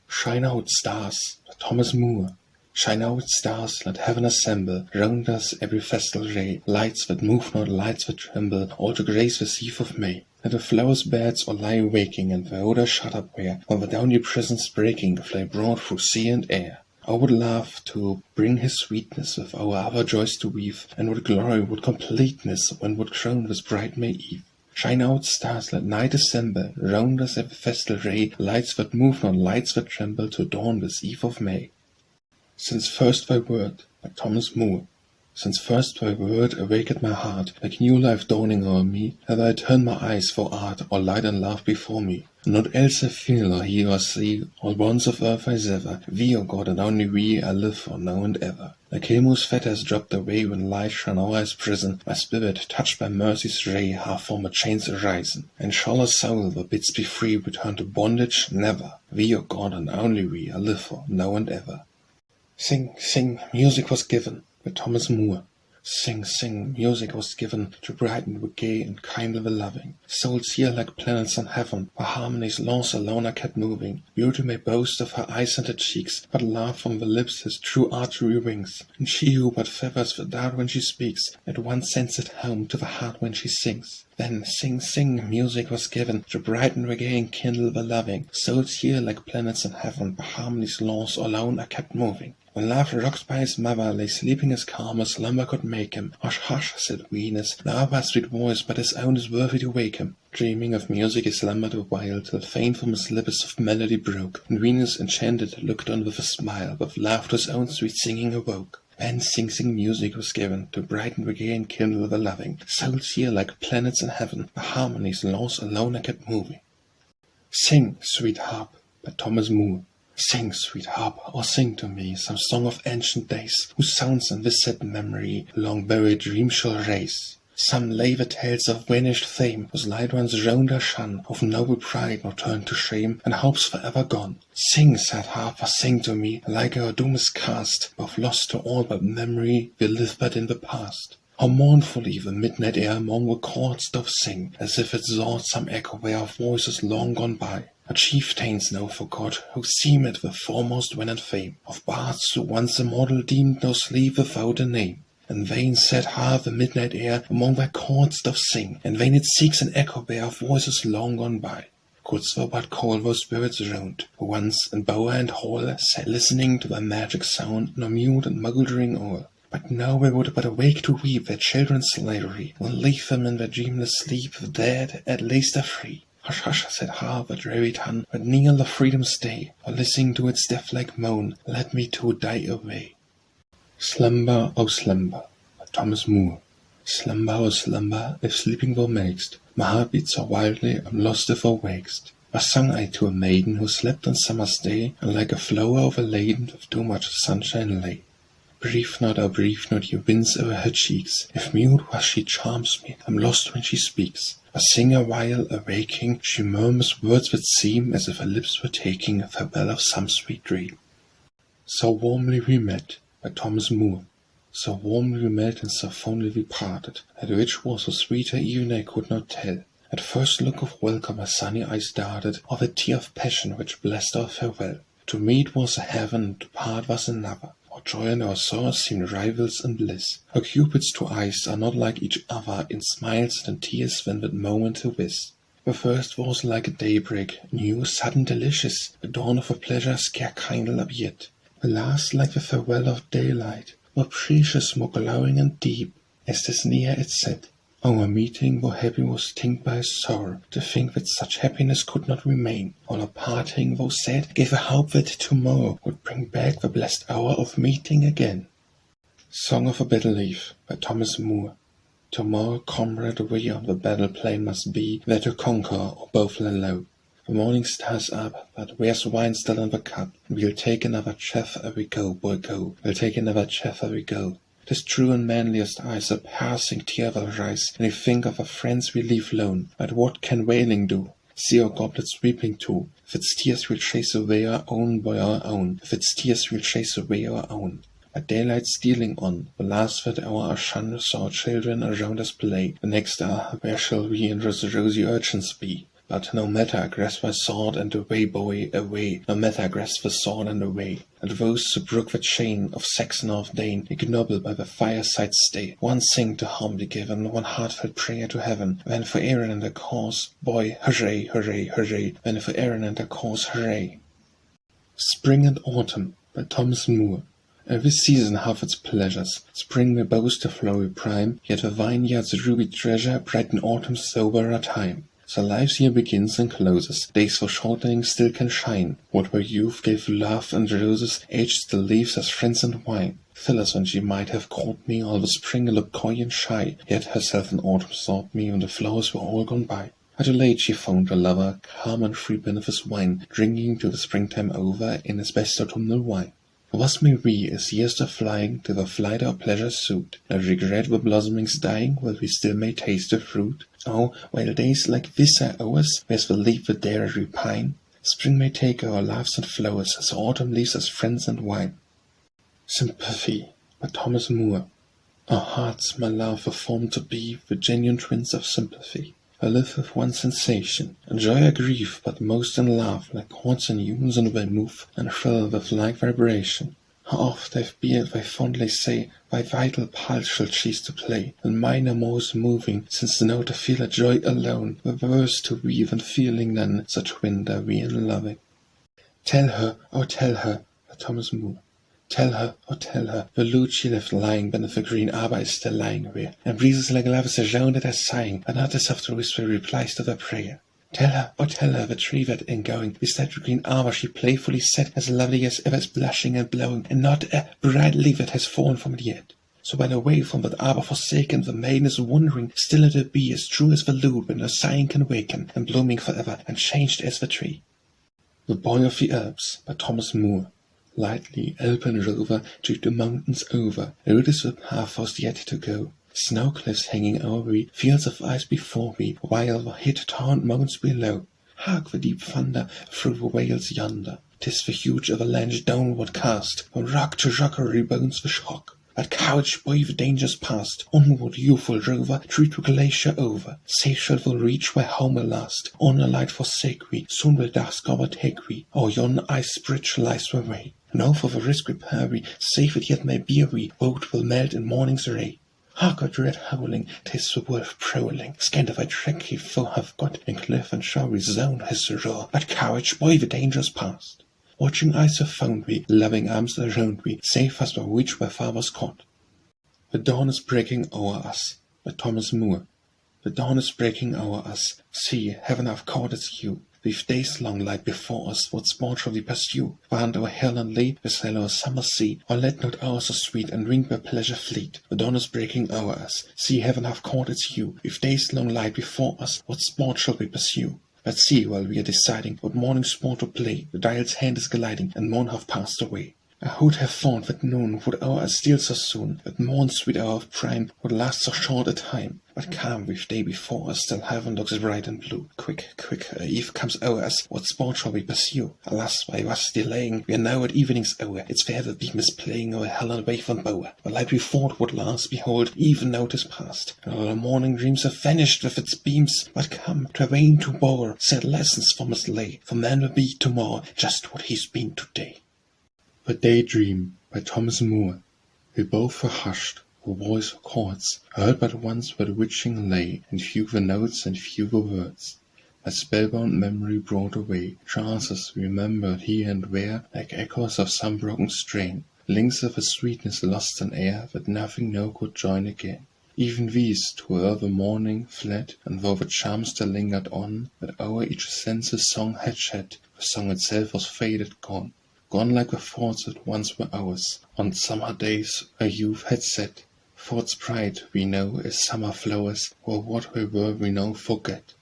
[SPEAKER 1] Shine out, stars, by Thomas Moore. Shine out, stars, let heaven assemble round us every festal ray, lights that move not, lights that tremble, all to grace this eve of May. Let the flowers' beds all lie waking, and the odor shut up where, while the downy prisons breaking, fly broad through sea and air. I would love to bring his sweetness with our other joys to weave, and would glory, would completeness, when would crown this bright May eve. Shine out, stars, let night assemble round us every festal ray, lights that move not, lights that tremble, to dawn this eve of May. Since first thy word, by Thomas Moore. Since first thy word awakened my heart, like new life dawning o'er me, have I turned my eyes for art, all light and love before me. Naught else I feel, or hear, or see, all bonds of earth I sever. Thee, O God, and only we, I live for now and ever. Like him whose fetters dropped away when light shone o'er his prison, my spirit, touched by mercy's ray, half from a chains arisen. And shall a soul that bids be free return to bondage? Never. Thee, O God, and only we, I live for now and ever. Sing, sing, music was given, by Thomas Moore. Sing, sing, music was given to brighten the gay and kindly the loving. Souls here like planets in heaven, by harmony's laws alone are kept moving. Beauty may boast of her eyes and her cheeks, but love from the lips has true archery wings. And she who but feathers the dart when she speaks, at once sends it home to the heart when she sings. Then sing, sing, music was given to brighten the gay and kindle the loving. Souls here like planets in heaven, by harmony's laws alone are kept moving. When love, rocked by his mother, lay sleeping as calm as slumber could make him, hush, hush, said Venus, now by sweet voice, but his own is worthy to wake him. Dreaming of music he slumbered a while, till faint from his lips of melody broke, and Venus, enchanted, looked on with a smile, with love to his own sweet singing awoke. Then sing, sing, music was given, to brighten the gay and kindle the loving. Souls here like planets in heaven, by harmony's laws alone are kept moving. Sing, sweet harp, by Thomas Moore. Sing, sweet harp, or sing to me some song of ancient days, whose sounds in this sad memory long buried dreams shall raise. Some lay the tales of vanished fame, whose light runs round our shun, of noble pride not turned to shame, and hopes forever gone. Sing, sad harper, sing to me, like our doom is cast, both lost to all but memory, we live but in the past. How mournfully the midnight air among the chords doth sing, as if it sought some echo where of voices long gone by. A chieftains now forgot, who seemed the foremost when in fame, of bards who once immortal deemed no sleep without a name. In vain sad harp the midnight air among thy chords doth sing, in vain it seeks an echo where of voices long gone by. Couldst thou but call those spirits round, who once in bower and hall sat listening to thy magic sound, nor mute and mouldering all. But now we would but awake to weep their children's slavery, and leave them in their dreamless sleep, the dead at least are free. Hush, hush, said harp, that dreary tongue, but kneel of freedom's day, or listening to its death-like moan, let me too die away. Slumber, O slumber, by Thomas Moore. Slumber, O slumber, if sleeping thou makest, my heart beats so wildly, I'm lost if thou wakest. Was sung I to a maiden who slept on summer's day, and like a flower overladen with too much sunshine lay. Breathe not, oh breathe not, you winds o'er her cheeks, if mute while she charms me, I'm lost when she speaks. I sing a while, awaking, she murmurs words that seem as if her lips were taking a farewell of some sweet dream. So warmly we met, by Thomas Moore. So warmly we met and so fondly we parted, that which was so sweeter even I could not tell. At first look of welcome her sunny eyes darted, of a tear of passion which blessed our farewell. To meet was a heaven, and to part was another. Our joy and our sorrow seemed rivals in bliss. Our Cupid's two eyes are not like each other, in smiles and in tears when that moment to wish. The first was like a daybreak, new, sudden, delicious, the dawn of a pleasure scarce kindled up yet. The last like the farewell of daylight, more precious, more glowing and deep, as 'tis near its set.
[SPEAKER 2] Our meeting, though happy, was tinged by sorrow, to think that such happiness could not remain. Our parting, though sad, gave a hope that tomorrow would bring back the blessed hour of meeting again. Song of a Battle Leaf by Thomas Moore. Tomorrow, comrade, we on the battle plain must be, there to conquer or both lay low. The morning star's up, but where's wine still in the cup? We'll take another chaff ere we go, boy, go. We'll take another chaff ere we go. 'Tis true in manliest eyes a passing tear will rise, and we think of our friends we leave lone. But what can wailing do? See our goblets weeping too. If its tears will chase away our own by our own, if its tears will chase away our own. At daylight stealing on, the last that hour our shun saw children around us play. The next hour, where shall we and those rosy urchins be? But no matter, grasp thy sword and away, boy, away. No matter, grasp the sword and away. And those who brook the chain of Saxon or of Dane, ignoble by the fireside stay, one sing to harm be given, one heartfelt prayer to heaven. Then for Erin and her cause, boy, hooray, hooray, hooray. Then for Erin and her cause, hooray. Spring and Autumn by Thomas Moore. Every season hath its pleasures. Spring may boast a flowery prime, yet the vineyard's ruby treasure brighten autumn's soberer time. So life's year begins and closes, days for shortening still can shine. What where youth gave love and roses, age still leaves us friends and wine. Phyllis, when she might have caught me, all the spring looked coy and shy, yet herself in autumn sought me when the flowers were all gone by. But too late she found her lover, calm and free beneath wine, drinking to the springtime over in his best autumnal wine. Was may we, as years are flying, to the flight our pleasures suit, not regret the blossoming's dying, while we still may taste the fruit. Oh, while days like this are ours, where's the leaf that dare repine? Spring may take our laughs and flowers, as autumn leaves us friends and wine. Sympathy by Thomas Moore. Our hearts, my love, were formed to be the genuine twins of sympathy. I live with one sensation, and joy or grief, but most in love, like chords in unison will move, and thrill with like vibration. How oft I've been it I fondly say, thy vital pulse shall cease to play, and mine are most moving, since the note to feel a joy alone, the words to weave and feeling none, such twinned are we in loving. Tell her, oh tell her, by Thomas Moore. Tell her, oh tell her, the lute she left lying beneath the green arbor is still lying there, and breezes like lovers around it are sighing, but not the soft whisper replies to their prayer. Tell her, oh tell her, the tree that in going beside the green arbor she playfully sat, as lovely as ever is blushing and blowing, and not a bright leaf that has fallen from it yet. So when away from that arbor forsaken, the maiden is wondering, still it be as true as the lute when her sighing can waken, and blooming forever, and changed as the tree. The Boy of the Alps by Thomas Moore. Lightly, Alpine rover, tread the mountains over, rude is the path was yet to go. Snow cliffs hanging over me, fields of ice before me, while the hid-taunt mountains below. Hark the deep thunder through the vales yonder, 'tis the huge avalanche downward cast, from rock to rock rebounds the shock. But courage, boy, the danger's past, onward, youthful rover, tread the glacier over. Safe shall we reach where home at last, on a light forsake we, soon will dusk overtake we, o'er yon ice bridge lies the way. Now for the risk repair we, safe it yet may be we, boat will melt in morning's ray. Hark our dread howling, 'tis the wolf prowling, scant of a track he foe hath got, in cliff and shore resound his roar. But courage, boy, the danger's past. Watching eyes have found we, loving arms around we, safe as we reach where far was caught. The dawn is breaking o'er us, by Thomas Moore. The dawn is breaking o'er us, see, heaven hath caught its hue. We've days long light before us, what sport shall we pursue? Find our hill and lea, we sail our summer sea, or let not hours so sweet and winged by pleasure fleet. The dawn is breaking o'er us, see, heaven hath caught its hue. We've days long light before us, what sport shall we pursue? But see, while we are deciding what morning sport to play, the dial's hand is gliding, and morn hath passed away. I would have thought that noon would o'er us steal so soon, that morn's sweet hour of prime would last so short a time. But calm with day before us, still heaven looks bright and blue. Quick, quick, eve comes o'er us, what sport shall we pursue? Alas, why thus delaying? We are now at evening's hour, its fair the beam is playing o'er hill and wave and bower. The light we thought would last, behold, even now 'tis past, and all our morning dreams have vanished with its beams. But come, 'twere vain to bore, sad lessons from us lay, for man will be tomorrow just what he's been today. The Daydream by Thomas Moore. We both were hushed, the voice of chords, heard but once where the witching lay, and few the notes and few the words. My spellbound memory brought away chances remembered here and there, like echoes of some broken strain, links of a sweetness lost in air that nothing now could join again. Even these to o'er the morning fled, and though the charm still lingered on, that o'er each sense's song had shed, the song itself was faded, gone. Gone like the thoughts that once were ours, on summer days our youth had set. Thoughts bright, we know, as summer flowers, or what we were we now forget.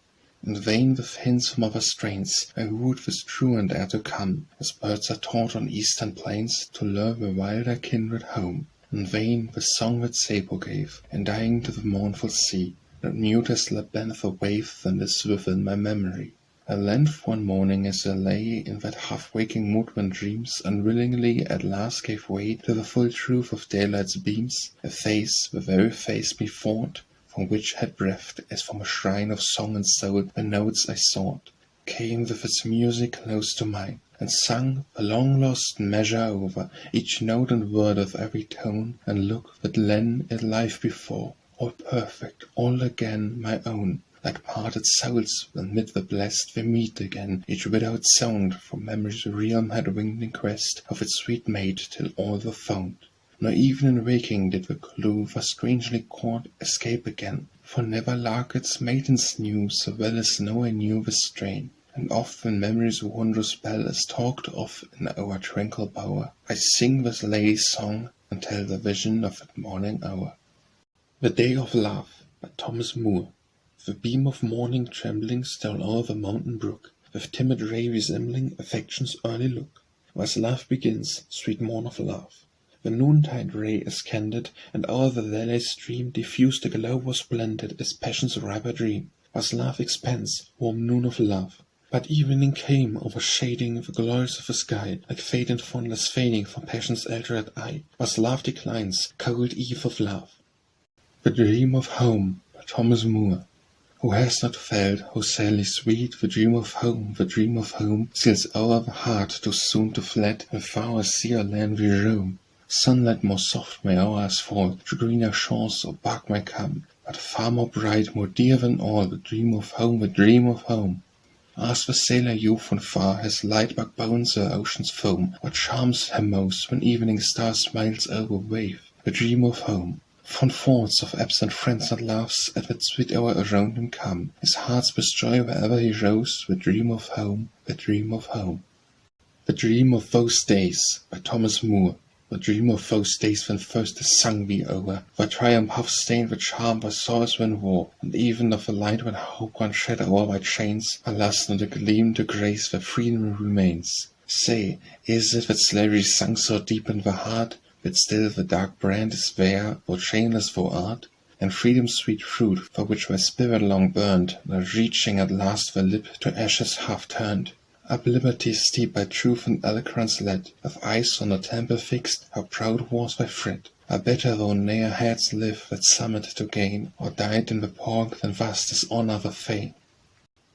[SPEAKER 2] In vain with hints from other strains, I wooed with truant air to come, as birds are taught on eastern plains to lure the wilder kindred home. In vain the song that Sabo gave, and dying to the mournful sea, that mute as slept beneath a wave than this within my memory. At length one morning as I lay in that half-waking mood when dreams unwillingly at last gave way to the full truth of daylight's beams, a face, the very face methought, from which had breathed, as from a shrine of song and soul, the notes I sought, came with its music close to mine, and sung the long-lost measure over, each note and word of every tone and look that lent it life before, all perfect, all again my own, like parted souls when mid the blest we meet again, each widowed sound from memory's realm had winged in quest of its sweet mate till all were found. Nor even in waking did the clue for strangely caught escape again, for never larkets maidens knew so well as now I knew the strain. And oft when memory's wondrous spell is talked of in our tranquil bower, I sing this lady's song and tell the vision of that morning hour. The Day of Love by Thomas Moore. The beam of morning trembling stole o'er the mountain brook, with timid ray resembling affection's early look. As love begins, sweet morn of love, the noontide ray is candid, and o'er the valley stream diffused a glow was blended as passion's riper dream. Was love expanse, warm noon of love. But evening came, overshading the glories of the sky, like fate and fondness fading from passion's altered eye. Was love declines, cold eve of love. The Dream of Home by Thomas Moore. Who has not felt how sadly sweet the dream of home steals o'er the heart too soon to fled, and far as sea or land we roam. Sunlight more soft may hours fall, to greener shores or bark may come, but far more bright, more dear than all, the dream of home. Ask the sailor youth from far, has light backbones or ocean's foam, what charms him most when evening star smiles over wave, the dream of home. Fond thoughts of absent friends and loves at that sweet hour around him come, his heart's with joy wherever he roves, the dream of home. The Dream of Those Days by Thomas Moore. The dream of those days when first the sung we o'er, where triumph hath stained the charm by swords when war, and even of the light when hope gone shed o'er by chains, alas, not a gleam to grace where freedom remains. Say, is it that slavery sunk so deep in the heart, that still the dark brand is there, though chainless thou art? And freedom's sweet fruit, for which thy spirit long burned, not reaching at last the lip, to ashes half turned. Up liberty steep by truth and eloquence led, of eyes on the temple fixed, how proud was thy fret! A better thou ne'er hadst lived that summit to gain, or died in the pork than thus dishonour the fane.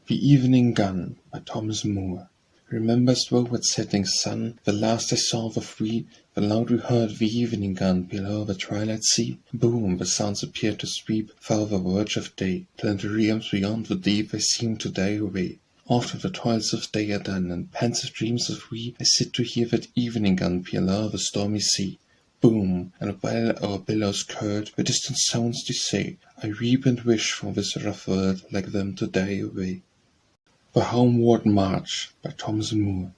[SPEAKER 2] The Evening Gun by Thomas Moore. Remember'st thou at setting sun, the last I saw the three, the loud we heard the evening gun below the twilight sea? Boom, the sounds appeared to sweep far the verge of day, till in the realms beyond the deep they seemed to die away. After the toils of day are done, and pensive dreams of we, I sit to hear that evening gun peal o'er the stormy sea. Boom, and while our billows curd, the distant sounds do say, I weep and wish from this rough world like them to die away. The Homeward March by Thomas Moore.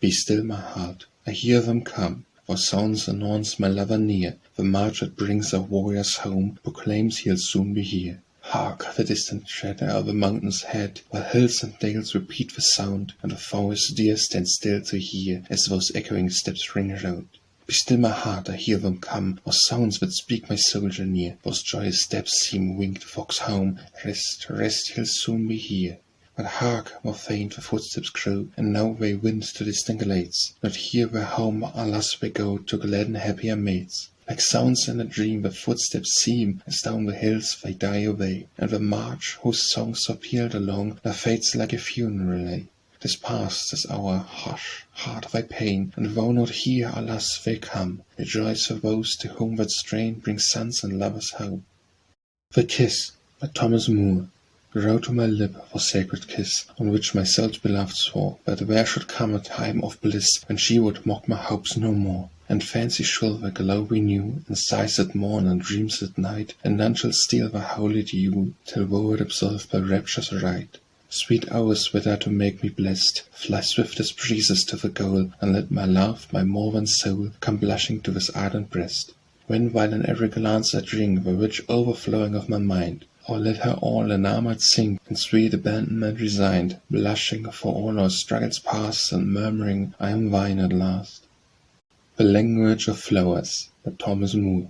[SPEAKER 2] Be still, my heart, I hear them come, for sounds announce my lover near. The march that brings our warriors home proclaims he'll soon be here. Hark, the distant tread o'er the mountain's head, while hills and dales repeat the sound, and the forest deer stand still to hear, as those echoing steps ring round. Be still, my heart, I hear them come, or sounds that speak my soldier near. Those joyous steps seem winged fox home. Rest, rest, he'll soon be here. But hark, more faint the footsteps grow, and now they wind to distant glades. Not here where home, alas, we go to gladden happier mates. Like sounds in a dream the footsteps seem, as down the hills they die away, and the march, whose songs so pealed along, now fades like a funeral lay. 'Tis past, this hour, hush, heart thy pain, and thou not here, alas, they come. Rejoice for those to whom that strain brings sons and lovers home. The Kiss by Thomas Moore. Grow to my lip for sacred kiss, on which my self-beloved swore, that there should come a time of bliss, when she would mock my hopes no more, and fancy shall the glow renew, and sighs at morn and dreams at night, and none shall steal the holy dew, till word absolved by rapture's rite. Sweet hours that are to make me blessed, fly swift as breezes to the goal, and let my love, my more than soul, come blushing to this ardent breast. When while in every glance I drink the rich overflowing of my mind, or let her all enamoured sink, in sweet abandonment resigned, blushing for all our struggles past, and murmuring, I am thine at last. The language of flowers, by Thomas Moore.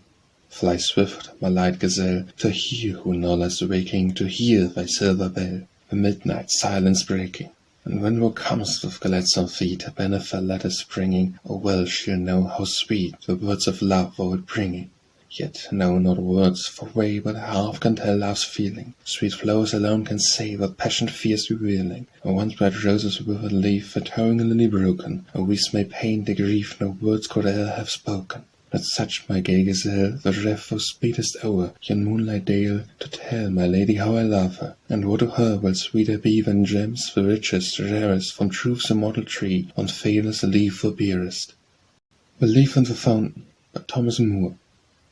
[SPEAKER 2] Fly swift, my light gazelle, to hear who now lies waking, to hear thy silver bell, the midnight silence breaking. And when thou comest with gladsome feet, beneath her lattice springing, oh well she'll know how sweet the words of love thou art bringing. Yet know not words, for way but half can tell love's feeling. Sweet flowers alone can say what passion fears revealing. And once bright roses withered leaf, a towering lily broken, a wish may paint the grief no words could e'er have spoken. Not such, my gay gazelle, the breath thou speedest o'er yon moonlight dale, to tell my lady how I love her, and what to her will sweeter be than gems, the richest, rarest, from truth's immortal tree, on fadeless leaf the dearest. The Leaf and the Fountain, by Thomas Moore.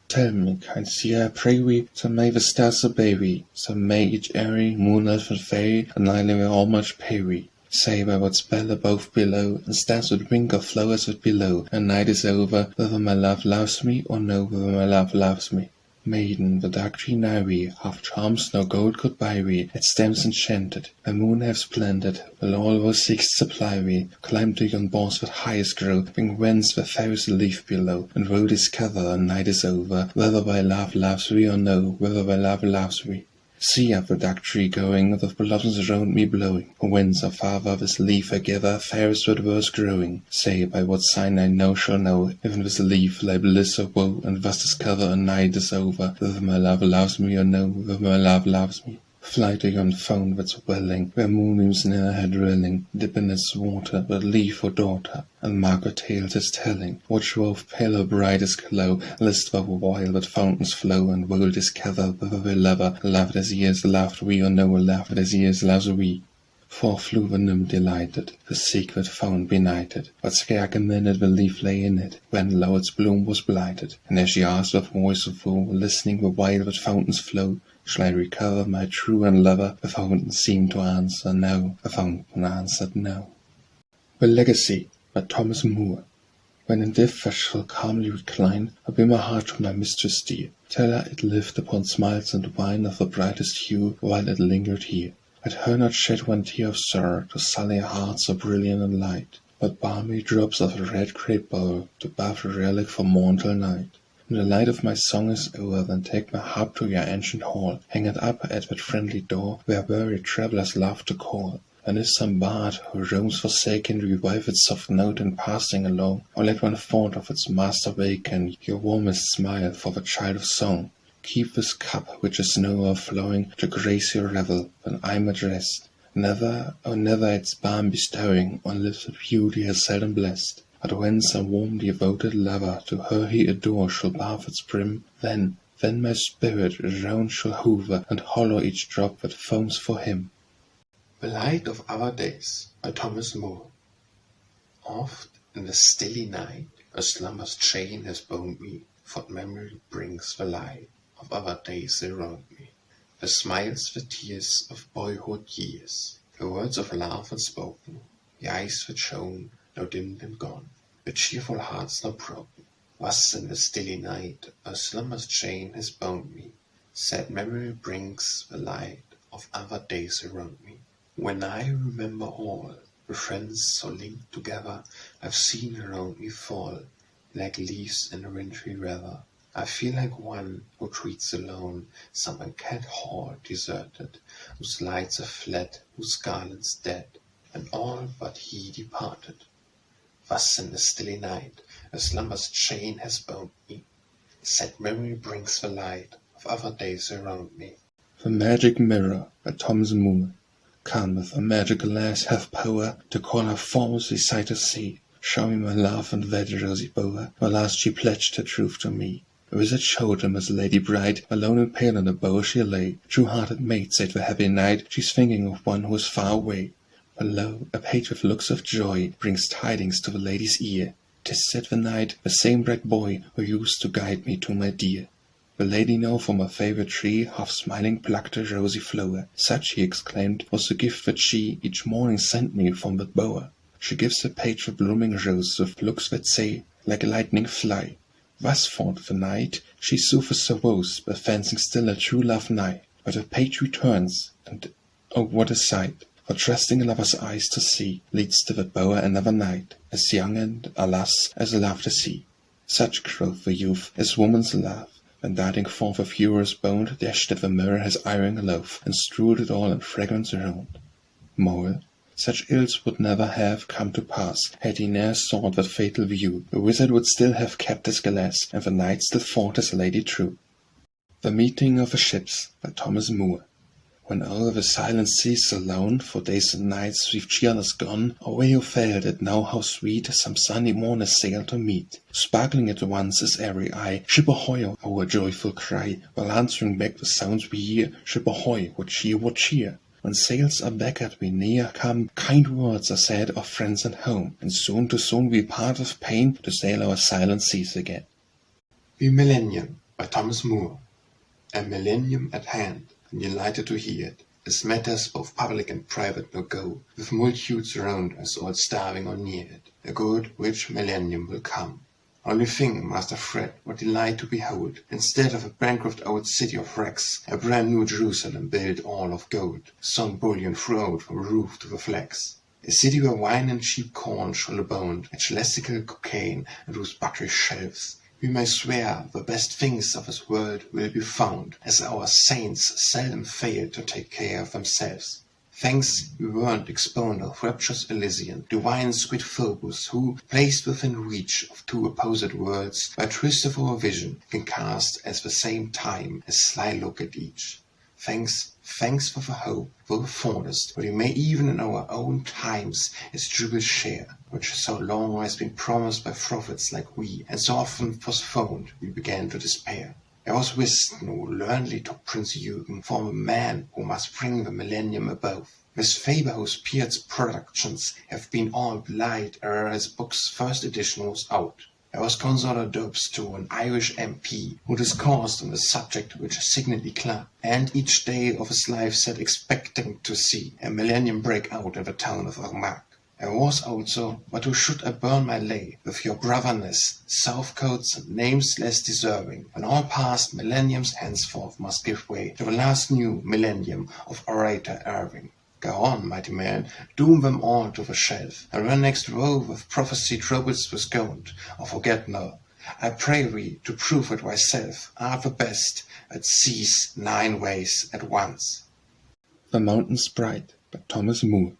[SPEAKER 2] Tell me, kind seer, I pray we, so may the stars obey we, so may each airy, moon elf and fairy, and nightly all much pay we. Say by what spell above below, and stars would wink or flowers would below, and night is over, whether my love loves me, or no, whether my love loves me. Maiden, the dark tree nigh we, half charms no gold could buy we, its stems enchanted, the moon hath splendid, will all those seeks supply we. Climb to yon boughs that highest grow, bring whence the fairest leaf below, and we'll discover, and night is over, whether thy love loves we or no, whether thy love loves we. See up the dark tree going, with blossoms round me blowing, whence or farther this leaf I gather, fairest with words growing. Say by what sign I know shall know, if in this leaf lie bliss or woe, and thus discover a night is over, whether my love loves me or no, whether my love loves me. Fly to yon fount that's welling, where moonbeams ne'er had dwelling, dip in its water, but leaf or daughter, and mark what tales is telling. Watch wove pale or brightest glow, list the while that fountains flow, and we'll discover whether the lover loved as years loved we, or no loved as years loves we. Forth flew the nymph delighted, the secret fount benighted, but scarce a minute the leaf lay in it, when lo its bloom was blighted. And as she asked with voice of woe, listening the while that fountains flow, shall I recover my true and lover? The fountain seemed to answer no, the fountain answered no. The Legacy, by Thomas Moore. When in death I shall calmly recline, I bear my heart to my mistress dear, tell her it lived upon smiles and wine of the brightest hue, while it lingered here. Let her not shed one tear of sorrow, to sully a heart so brilliant and light, but balmy drops of a red grape bowl, to bath a relic from morn till night. When the light of my song is o'er, then take my harp to your ancient hall, hang it up at that friendly door, where weary travellers love to call. And if some bard, who roams forsaken, revive its soft note in passing along, or let one thought of its master waken, your warmest smile for the child of song. Keep this cup which is now overflowing, to grace your revel, when I'm at rest. Never, oh never its balm bestowing on lips that beauty has seldom blessed. But when some warm devoted lover to her he adores shall bath its brim, then my spirit round shall hover, and hollow each drop that foams for him.
[SPEAKER 3] The Light of Our Days, by Thomas Moore. Oft in the stilly night a slumber's chain has bound me, for memory brings the light of other days around me. The smiles, the tears of boyhood years, the words of love unspoken, the eyes that shone, now dimmed and gone, the cheerful hearts now broken. Thus in the stilly night a slumber's chain has bound me, sad memory brings the light of other days around me. When I remember all the friends so linked together I've seen around me fall, like leaves in wintry weather, I feel like one who treats alone some uncared hall deserted, whose lights are fled, whose garlands dead, and all but he departed. Thus in the stilly night a slumber's chain has bound me, sad memory brings the light of other days around me.
[SPEAKER 2] The Magic Mirror, by Thomas Moore. Can with a magic glass have power to call her forms beside the sea? Show me my love and wed rosy bower, while last she pledged her truth to me. A wizard showed him as Lady Bright, alone and pale on a bower she lay. True-hearted maid, said the happy knight, she's thinking of one who is far away. But lo, a page with looks of joy brings tidings to the lady's ear. 'Tis, said the knight, the same bright boy who used to guide me to my dear. The lady now from her favourite tree half smiling plucked a rosy flower. Such, he exclaimed, was the gift that she each morning sent me from that bower. She gives the page the blooming rose with looks that say, like lightning fly. Thus thought the knight, she sootheth her woes, but fancying still a true love nigh. But the page returns, and oh what a sight! For trusting a lover's eyes to see, leads to the bower another knight, as young and, alas, as love to see. Such, quoth the youth, is woman's love. Then darting forth a furious bone, dashed at the mirror his iron loaf, and strewed it all in fragments around. Moral: such ills would never have come to pass, had he ne'er sought that fatal view. The wizard would still have kept his glass, and the knight still thought his lady true. The Meeting of the Ships, by Thomas Moore. When o'er the silent seas alone, for days and nights we've cheerless gone, away who felt it now how sweet some sunny morn is sailed to meet. Sparkling at once is every eye, ship ahoy, our joyful cry, while answering back the sounds we hear, ship ahoy, what cheer, what cheer. When sails are beckoned we near come, kind words are said of friends and home, and soon to soon we part with pain to sail our silent seas again.
[SPEAKER 3] The Millennium, by Thomas Moore. A millennium at hand, and delighted to hear it, as matters both public and private will go, with multitudes around us all starving or near it. A good, rich millennium will come. Only think, Master Fred, what delight to behold, instead of a bankrupt old city of wrecks, a brand new Jerusalem built all of gold, sun bullion throughout from roof to the flags. A city where wine and cheap corn shall abound, and celestial cocaine, and whose buttery shelves we may swear the best things of this world will be found, as our saints seldom fail to take care of themselves. Thanks we weren't exponent of rapturous Elysian, divine sweet Phobos, who, placed within reach of two opposite worlds, by twist of our vision, can cast at the same time a sly look at each. Thanks for the hope, though the fondest, that we may even in our own times its jewel share, which so long has been promised by prophets like we, and so often postponed we began to despair. There was wisdom who learnedly took Prince Eugen for a man who must bring the millennium above. With Faber whose Pierre's productions have been all belied ere his book's first edition was out. There was Consular Dobbs too, an Irish MP, who discoursed on the subject which signally clung, and each day of his life sat expecting to see a millennium break out in the town of Armagh. There was also, but who should I burn my lay, with your brotherless, Southcotes and names less deserving, when all past millenniums henceforth must give way to the last new millennium of orator Irving. Go on, mighty man, doom them all to the shelf, and when next woe with prophecy troubles with gold, or forget not, I pray thee to prove it thyself art the best that sees 9 ways at once.
[SPEAKER 2] The Mountain Sprite, by Thomas Moore.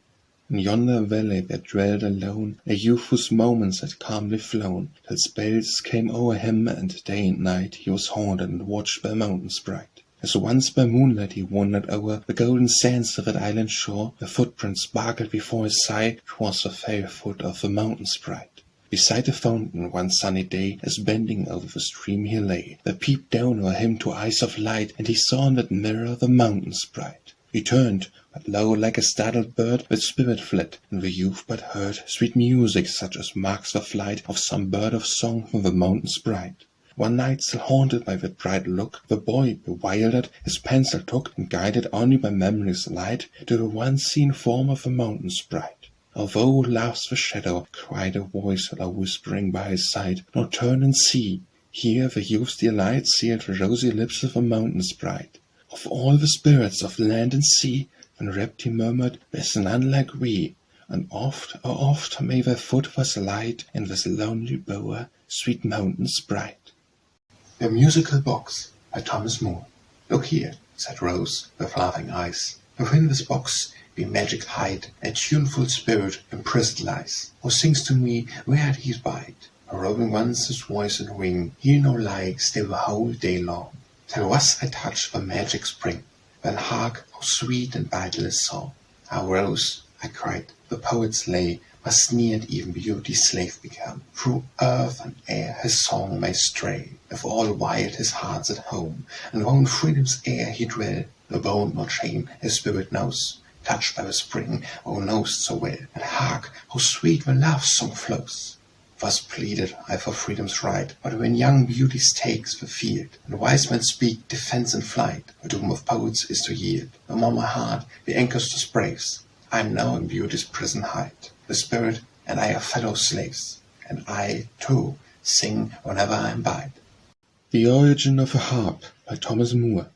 [SPEAKER 2] In yonder valley there dwelt alone a youth whose moments had calmly flown, till spells came o'er him, and day and night he was haunted and watched by a mountain sprite. As once by moonlight he wandered o'er the golden sands of that island shore, a footprint sparkled before his sight, 'twas the fair foot of the mountain sprite. Beside a fountain one sunny day, as bending over the stream he lay, there peeped down o'er him 2 eyes of light, and he saw in that mirror the mountain sprite. He turned, but lo, like a startled bird, with spirit fled, and the youth but heard sweet music such as marks the flight of some bird of song from the mountain sprite. One night, still haunted by that bright look, the boy, bewildered, his pencil took, and guided only by memory's light, to the one seen form of the mountain sprite. Although laughs the shadow, cried a voice low whispering by his side, "Now turn and see, here the youth's delight sealed the rosy lips of a mountain sprite. Of all the spirits of land and sea, enwrapped he murmured, there's none like we, and oft, oh oft, may thy foot was light in this lonely bower, sweet mountain sprite."
[SPEAKER 3] The Musical Box, by Thomas Moore. Look here, said Rose, with laughing eyes. Within this box be magic hide, a tuneful spirit imprisoned lies, who sings to me where he bide. Roving once his voice and ring, hear no lie, still the whole day long. Till once I touch the magic spring, then hark, how sweet and vital his song. Ah, Rose, I cried, the poet's lay must near even beauty's slave become. Through earth and air his song may stray, if all wild his heart's at home, and while in freedom's air he dwell, no bone nor chain his spirit knows, touched by the spring, oh knows so well, and hark, how sweet the love song flows. Thus pleaded I for freedom's right, but when young beauty takes the field, and wise men speak defence and flight, the doom of poets is to yield. Among my heart the anchors to brace, I am now in beauty's prison hide. The spirit and I are fellow slaves, and I, too, sing whenever I am bide.
[SPEAKER 2] The Origin of a Harp by Thomas Moore.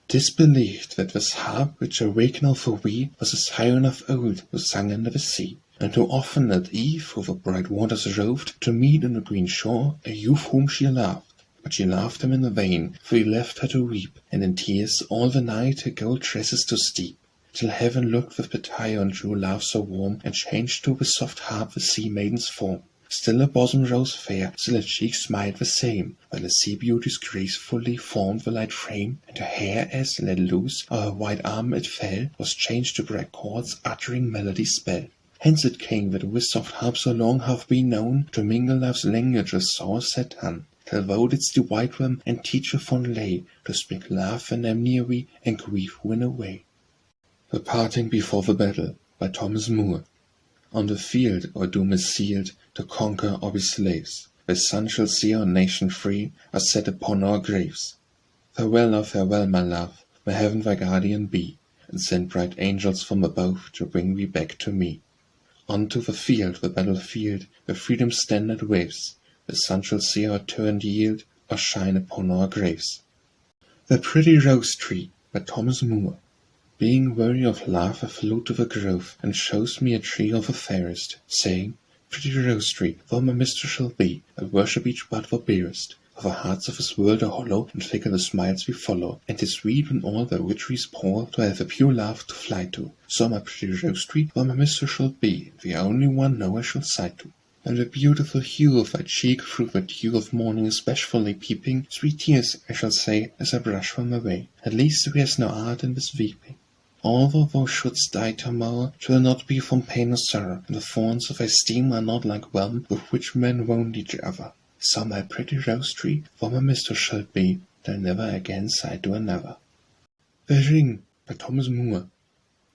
[SPEAKER 2] 'Tis believed that this harp which awake now for we was a siren of old who sung under the sea, and who often at eve through the bright waters roved to meet on the green shore a youth whom she loved. But she loved him in vain, for he left her to weep, and in tears all the night her gold tresses to steep, till heaven looked with pity on true love so warm, and changed to the soft harp the sea maiden's form. Still her bosom rose fair, still her cheeks smiled the same, while the sea beauties gracefully formed the light frame, and her hair, as let loose o'er her white arm it fell, was changed to bright chords uttering melody's spell. Hence it came that with soft harp so long have been known to mingle love's language with sorrow's sad tongue, till thou didst divide them and teach a fond lay to speak love when I'm near thee and grief win away. The Parting Before the Battle by Thomas Moore. On the field our doom is sealed, to conquer or be slaves. The sun shall see our nation free, are set upon our graves. Farewell, my love, may heaven thy guardian be, and send bright angels from above to bring thee back to me. Unto the field, the battlefield, where freedom's standard waves, the sun shall see our turn yield, or shine upon our graves. The Pretty Rose Tree by Thomas Moore. Being weary of love, I flew to the grove, and chose me a tree of the fairest, saying, Pretty rose tree, thou my mistress shall be, I worship each bud thou bearest. For the hearts of this world are hollow, and fickle the smiles we follow, and 'tis sweet when all the witcheries pour, to have a pure love to fly to. So my pretty rose tree, thou my mistress shall be, the only one now I shall sigh to. And the beautiful hue of thy cheek through the dew of morning is bashfully peeping, sweet tears, I shall say, as I brush them away. At least there is no art in this weeping. Although thou shouldst die tomorrow, 'twill not be from pain or sorrow, and the thorns of esteem are not like whelm, with which men wound each other. So my pretty rose tree, for my mistress shall be, till never again sigh to another. The Ring by Thomas Moore.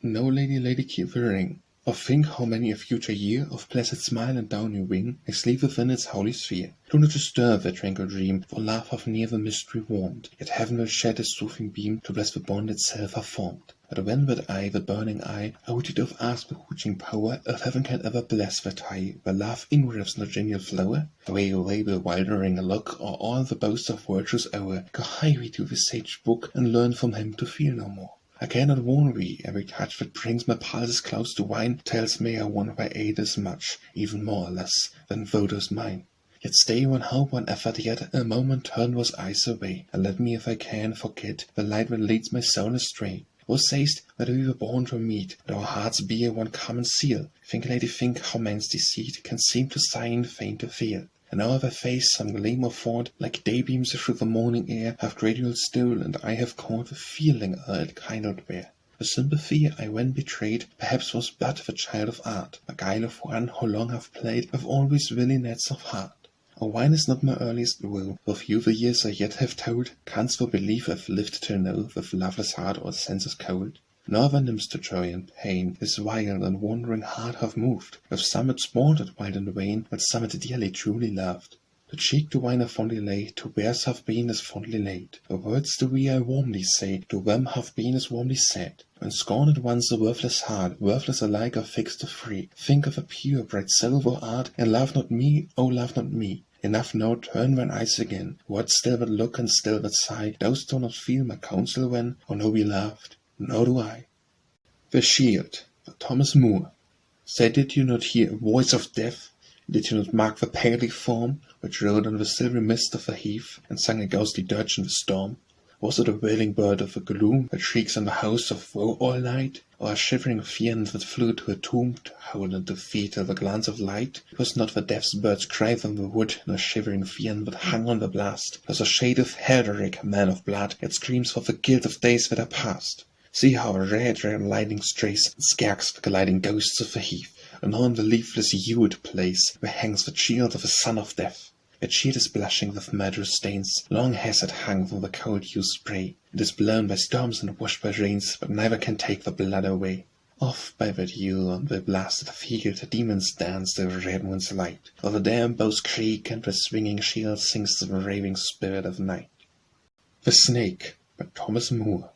[SPEAKER 2] No lady, keep the ring. Or think how many a future year of blessed smile and downy wing may sleep within its holy sphere. Do not disturb that tranquil dream, for love hath near the mystery warmed, yet heaven will shed its soothing beam to bless the bond itself hath formed. But when that eye, the burning eye, I would of ask the bewitching power, if heaven can ever bless that eye, where love enwraps no genial flower? Away, bewildering look, or all the boast of virtue's hour, go hie we to the sage book, and learn from him to feel no more. I cannot warn thee, every touch that brings my pulses close to wine, tells me I want thy aid as much, even more or less, than thou dost mine. Yet stay one hope, one effort yet, a moment turn those eyes away, and let me, if I can, forget the light that leads my soul astray. Thou say'st that we were born to meet, that our hearts bear one common seal. Think, lady, think how man's deceit can seem to sign faint to feel. And o'er thy face some gleam of thought, like daybeams through the morning air, have gradual stole, and I have caught the feeling it cannot bear. The sympathy I when betrayed, perhaps was but the child of art, a guile of one who long have played with always willy nets of heart. Oh, wine is not my earliest woe, though few the years I yet have told. Canst thou believe I've lived till know, with loveless heart all senses cold? Nor the nymphs to joy and pain, this wild and wandering heart have moved. With some it sported wild and vain, but some it dearly truly loved. The cheek to wine I fondly lay, to theirs have been as fondly laid. The words to we I warmly say, to them have been as warmly said. When scorned once the worthless heart, worthless alike are fixed or free, think of a pure, bright soul thou art, and love not me, oh love not me. Enough now, turn thine eyes again. What still that look and still that sigh? Dost thou not feel my counsel when, oh no, we loved? Nor do I. The Shield by Thomas Moore. Say, did you not hear a voice of death? Did you not mark the pale form which rode on the silvery mist of the heath, and sang a ghostly dirge in the storm? Was it a wailing bird of the gloom that shrieks on the house of woe all night, or a shivering fiend that flew to a tomb to howl and to feed till the glance of light? It was not the death's bird's cry from the wood, nor shivering fiend that hung on the blast. It was a shade of Herderic, man of blood, yet screams for the guilt of days that are past. See how a red lightning strays and scarks the gliding ghosts of the heath.
[SPEAKER 1] and on the leafless yewed place where hangs the shield of the son of death. That shield is blushing with murderous stains, long has it hung from the cold dew spray. It is blown by storms and washed by rains, but never can take the blood away. Off by that dew on the blasted field the demons dance the red moon's light, while the damned bows creak and the swinging shield sings the raving spirit of night. The Snake by Thomas Moore.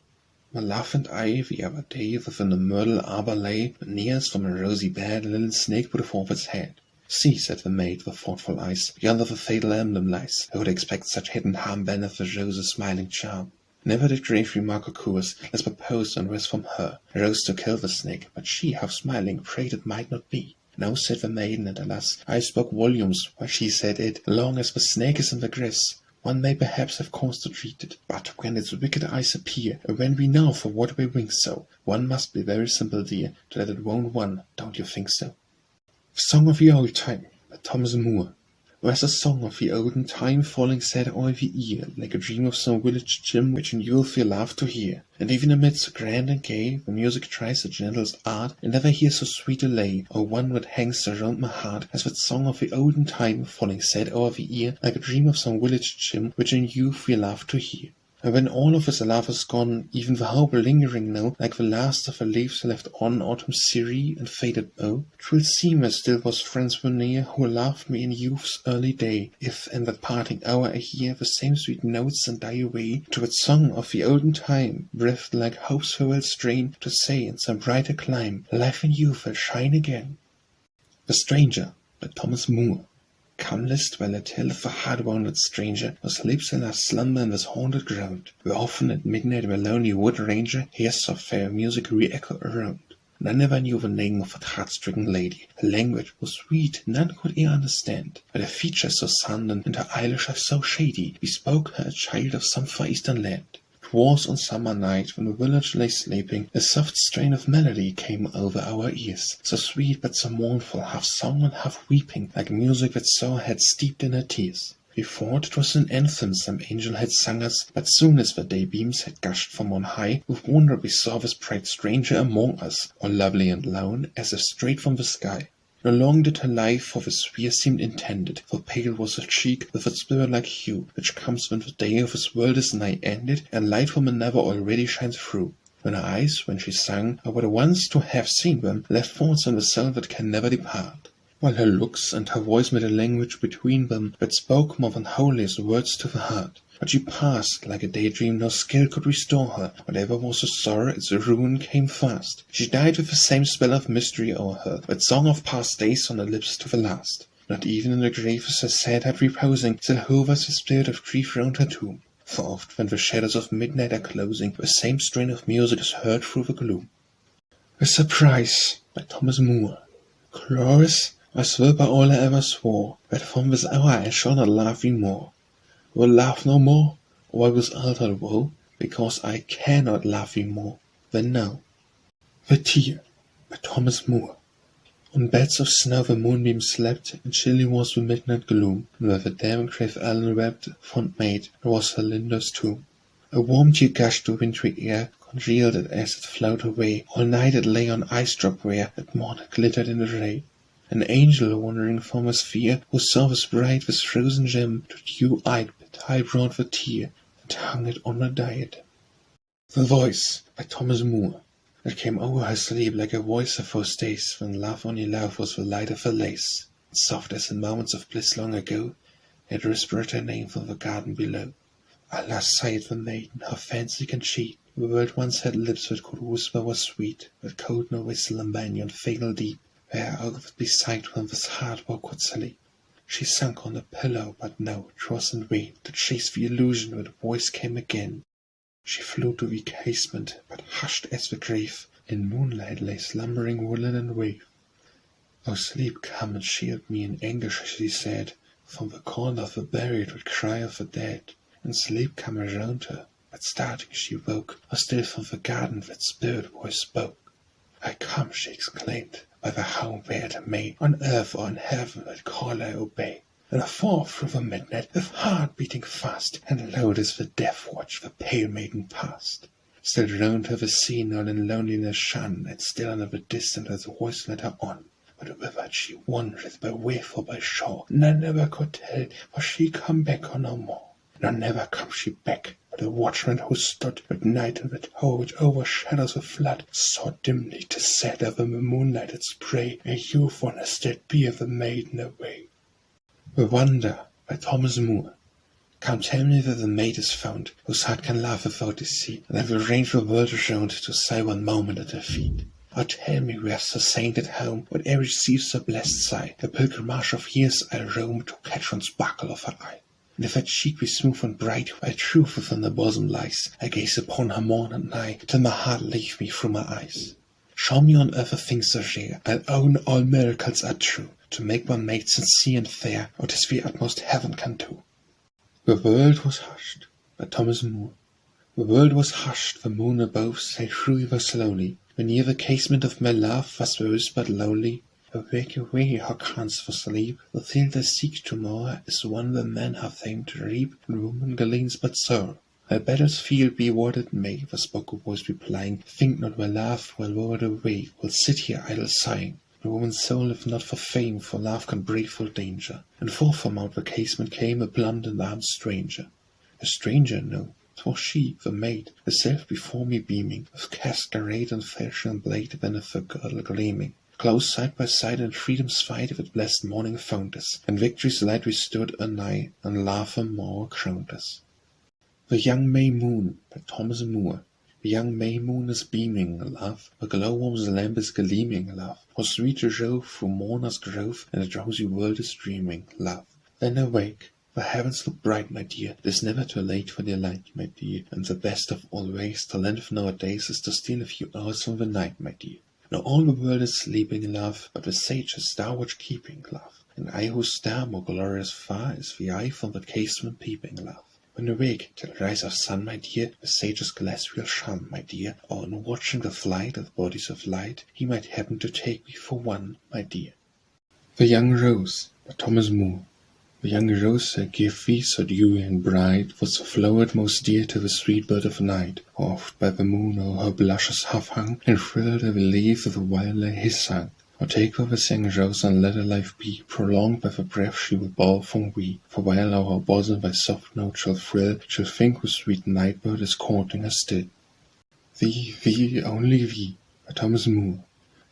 [SPEAKER 1] My love and I the other day within the myrtle arbor lay, when near us from a rosy bed a little snake put forth its head. See, said the maid with thoughtful eyes, yonder the fatal emblem lies. Who would expect such hidden harm beneath the rose's smiling charm? Never did grave remark occurs, as proposed and was from her. Rose to kill the snake, but she, half smiling, prayed it might not be. No, said the maiden, and alas, I spoke volumes, while she said it, long as the snake is in the grass. One may perhaps have cause to treat it, but when its wicked eyes appear, and when we know for what we wink so, one must be very simple, dear, to let it wound one, don't you think so? The Song of the Old Time by Thomas Moore. Where's a song of the olden time falling sad o'er the ear, like a dream of some village gym which in youth you love to hear? And even amid so grand and gay, the music tries the gentlest art, and never hear so sweet a lay, or one that hangs around my heart, as that song of the olden time falling sad o'er the ear, like a dream of some village gym which in youth you love to hear. And when all of his love is gone, even the hope lingering now, like the last of the leaves left on autumn's serried and faded bough, 'twill seem as still those friends were near who loved me in youth's early day, if in that parting hour I hear the same sweet notes and die away to that song of the olden time, breathed like hope's farewell strain, to say in some brighter clime, life and youth will shine again. The Stranger by Thomas Moore. Come list while I tell of a hard-wounded stranger who sleeps in last slumber in this haunted ground, where often at midnight the lonely wood ranger hears soft fair music re-echo around. And I never knew the name of that heart-stricken lady. Her language was sweet, none could e'er understand, but her features so sunken and her eyelashes so shady bespoke her a child of some far eastern land. It was on summer night, when the village lay sleeping, a soft strain of melody came over our ears, so sweet but so mournful, half song and half weeping, like music that sorrow had steeped in her tears. We thought it was an anthem some angel had sung us, but soon as the day-beams had gushed from on high, with wonder we saw this bright stranger among us, all lovely and lone, as if straight from the sky. No long did her life for the sphere seemed intended, for pale was her cheek with that spirit-like hue, which comes when the day of this world is nigh ended, and light from another already shines through. When her eyes, when she sang, I were once to have seen them, left thoughts in the soul that can never depart, while her looks and her voice made a language between them that spoke more than holiest words to the heart. But she passed like a daydream, no skill could restore her. Whatever was her sorrow, its ruin came fast. She died with the same spell of mystery o'er her, that song of past days on her lips to the last. Not even in the grave is her sad heart reposing, still hovers the spirit of grief round her tomb. For oft, when the shadows of midnight are closing, the same strain of music is heard through the gloom. The Surprise by Thomas Moore. Chloris, I swear by all I ever swore, that from this hour I shall not love thee more. Will laugh no more, or I was altered woe, because I cannot love thee more than now. The Tear by Thomas Moore. On beds of snow the moonbeam slept, and chilly was the midnight gloom, and where the damp grave Ellen wept, fond maid, there was her Linda's tomb. A warm tear gushed the wintry air, congealed it as it flowed away. All night it lay on ice-drop where, at morn it glittered in the ray. An angel wandering from a sphere, who saw this bright, this frozen gem, to dew-eyed I brought the tear, and hung it on her diadem. The Voice by Thomas Moore. It came over her sleep like a voice of those days, when love only love was the light of her lace, and soft as in moments of bliss long ago, it whispered her name from the garden below. Alas, sighed the maiden, her fancy can cheat. The world once had lips that could whisper was sweet, but cold no whistle and banyan fatal deep, where out beside when this heart woke could sleep. She sunk on the pillow, but no, 'twas in vain to chase the illusion when the voice came again. She flew to the casement, but hushed as the grave, in moonlight lay slumbering woodland and wave. O sleep, come and shield me in anguish, she said, from the corner of the buried with cry of the dead. And sleep come around her, but starting she woke, or still from the garden that spirit voice spoke. I come, she exclaimed, by the home where it may, on earth or in heaven that call I obey. And forth through the midnight, with heart beating fast, and loud as the death watch the pale maiden passed. Still round her the scene all in loneliness shone, and still under the distant as the voice led her on. but whither she wandereth by wave or by shore, none never could tell, for she come back or no more. Nor never come she back, but the watchman who stood with night and with hoe which overshadows the flood, saw dimly 'tis said of the moonlight its spray, a youth on a stead bear the maiden away. The Wonder by Thomas Moore. Come tell me where the maid is found, whose heart can laugh without deceit, and that will range the world around to sigh one moment at her feet. Or tell me where's the saint at home, whate'er receives the blessed sigh, the pilgrimage of years I'll roam to catch one sparkle of her eye. And if her cheek be smooth and bright, while truth within her bosom lies, I gaze upon her morn and night, till my heart leave me from her eyes. Show me on earth the things so rare, I'll own all miracles are true, to make one maid sincere and fair, or 'tis the utmost heaven can do. The world was hushed by Thomas Moore. The world was hushed, the moon above sailed through ever slowly, when near the casement of my love was the whispered lowly, awake, how canst thou sleep? The thing they seek tomorrow is one the men have aimed to reap, and woman gleans but sorrow. My battle's field be what it may, the spoke a voice replying, think not my love will ward away, will sit here idle sighing. The woman's soul lived not for fame, for love can brave full danger. And forth from out the casement came a blond and armed stranger. A stranger, no, 'twas she, the maid, herself before me beaming, with casque arrayed and falchion blade beneath her girdle gleaming. Close side by side in freedom's fight with blessed morning found us, and victory's light we stood anigh, and love and more crowned us. The Young May Moon by Thomas Moore. The young May moon is beaming, love, the glowworm's lamp is gleaming, love, how sweet a rove through mourner's grove, and the drowsy world is dreaming, love. Then awake, the heavens look bright, my dear, it is never too late for delight, my dear, and the best of all ways to live nowadays is to steal a few hours from the night, my dear. Now all the world is sleeping, love, but the sage is star watch keeping, love, and I whose star more glorious far is the eye from the casement peeping, love. When awake till rise of sun, my dear, the sage's glass will shun, my dear, or in watching the flight of bodies of light, he might happen to take me for one, my dear. The Young Rose by Thomas Moore. The young rose I give thee, so dewy and bright, was the flower most dear to the sweet bird of night, who oft by the moon o'er her blushes have hung, and thrilled I believe with the while he sang. Or take her this young rose and let her life be prolonged by the breath she will bore from we, for while our bosom by soft note shall thrill, she'll think whose sweet night bird is courting her still. Thee, only thee, by Thomas Moore.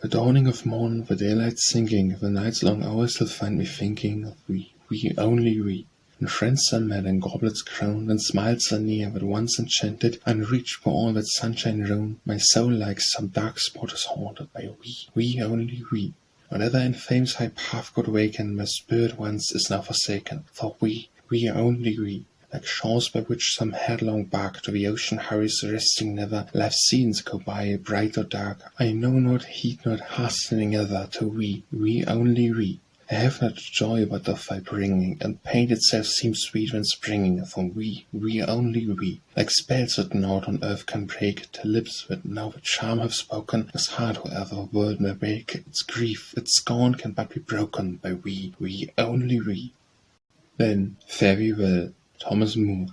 [SPEAKER 1] The dawning of morn, the daylight sinking, the night's long hours will find me thinking of we, only we. And friends are met, and goblets crowned, and smiles are near, but once enchanted, unreached for all that sunshine round, my soul like some dark spot is haunted by we, only we. Whatever in fame's high path could waken, my spirit once is now forsaken, for we, only we. Like shores by which some headlong bark to the ocean hurries, resting never, life's scenes go by, bright or dark, I know not, heed not, hastening ever to we, only we. I have not joy but of thy bringing, and pain itself seems sweet when springing, for we, only we. Like spells that naught on earth can break, till lips that now with charm have spoken, as hard whoever world may break, its grief, its scorn can but be broken by we, only we. Then fare thee well, Thomas Moore.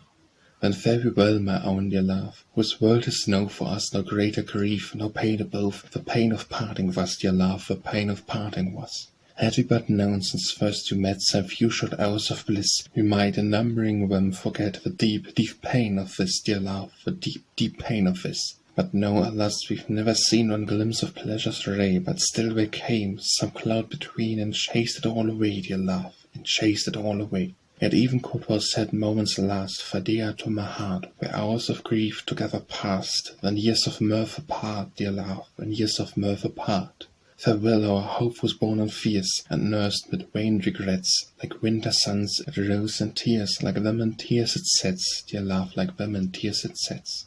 [SPEAKER 1] Then fare thee well, my own dear love, whose world is no for us no greater grief, no pain above, the pain of parting was, dear love, the pain of parting was. Had we but known since first you met some few short hours of bliss, we might in numbering them forget the deep, deep pain of this, dear love, the deep, deep pain of this. But no, alas, we've never seen one glimpse of pleasure's ray, but still there came some cloud between, and chased it all away, dear love, and chased it all away. Yet even could those sad moments last, for dear to my heart, where hours of grief together passed, and years of mirth apart, dear love, and years of mirth apart. Farewell, our hope was born on fears, and nursed mid vain regrets, like winter suns it rose in tears, like them in tears it sets, dear love, like them in tears it sets.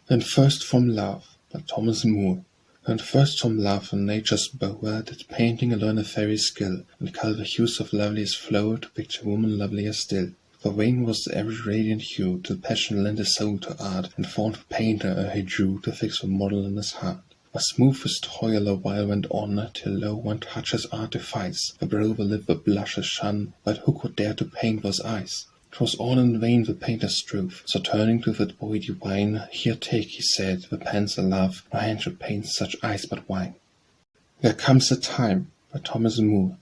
[SPEAKER 1] Then first from love, by Thomas Moore. Then first from love and nature's bower did painting learn a fairy skill, and cull the hues of loveliest flower to picture woman lovelier still. For vain was every radiant hue, till passion lent a soul to art, and formed the painter ere he drew to fix the model in his heart. Was smooth as toil a while went on, till lo one touches artifice, the brow the lip the blushes shun, but who could dare to paint those eyes? 'Twas all in vain the painter strove, so turning to that boy divine, here take, he said, the pencil love, no hand should paint such eyes but wine. There comes a time,
[SPEAKER 2] by Thomas Moore.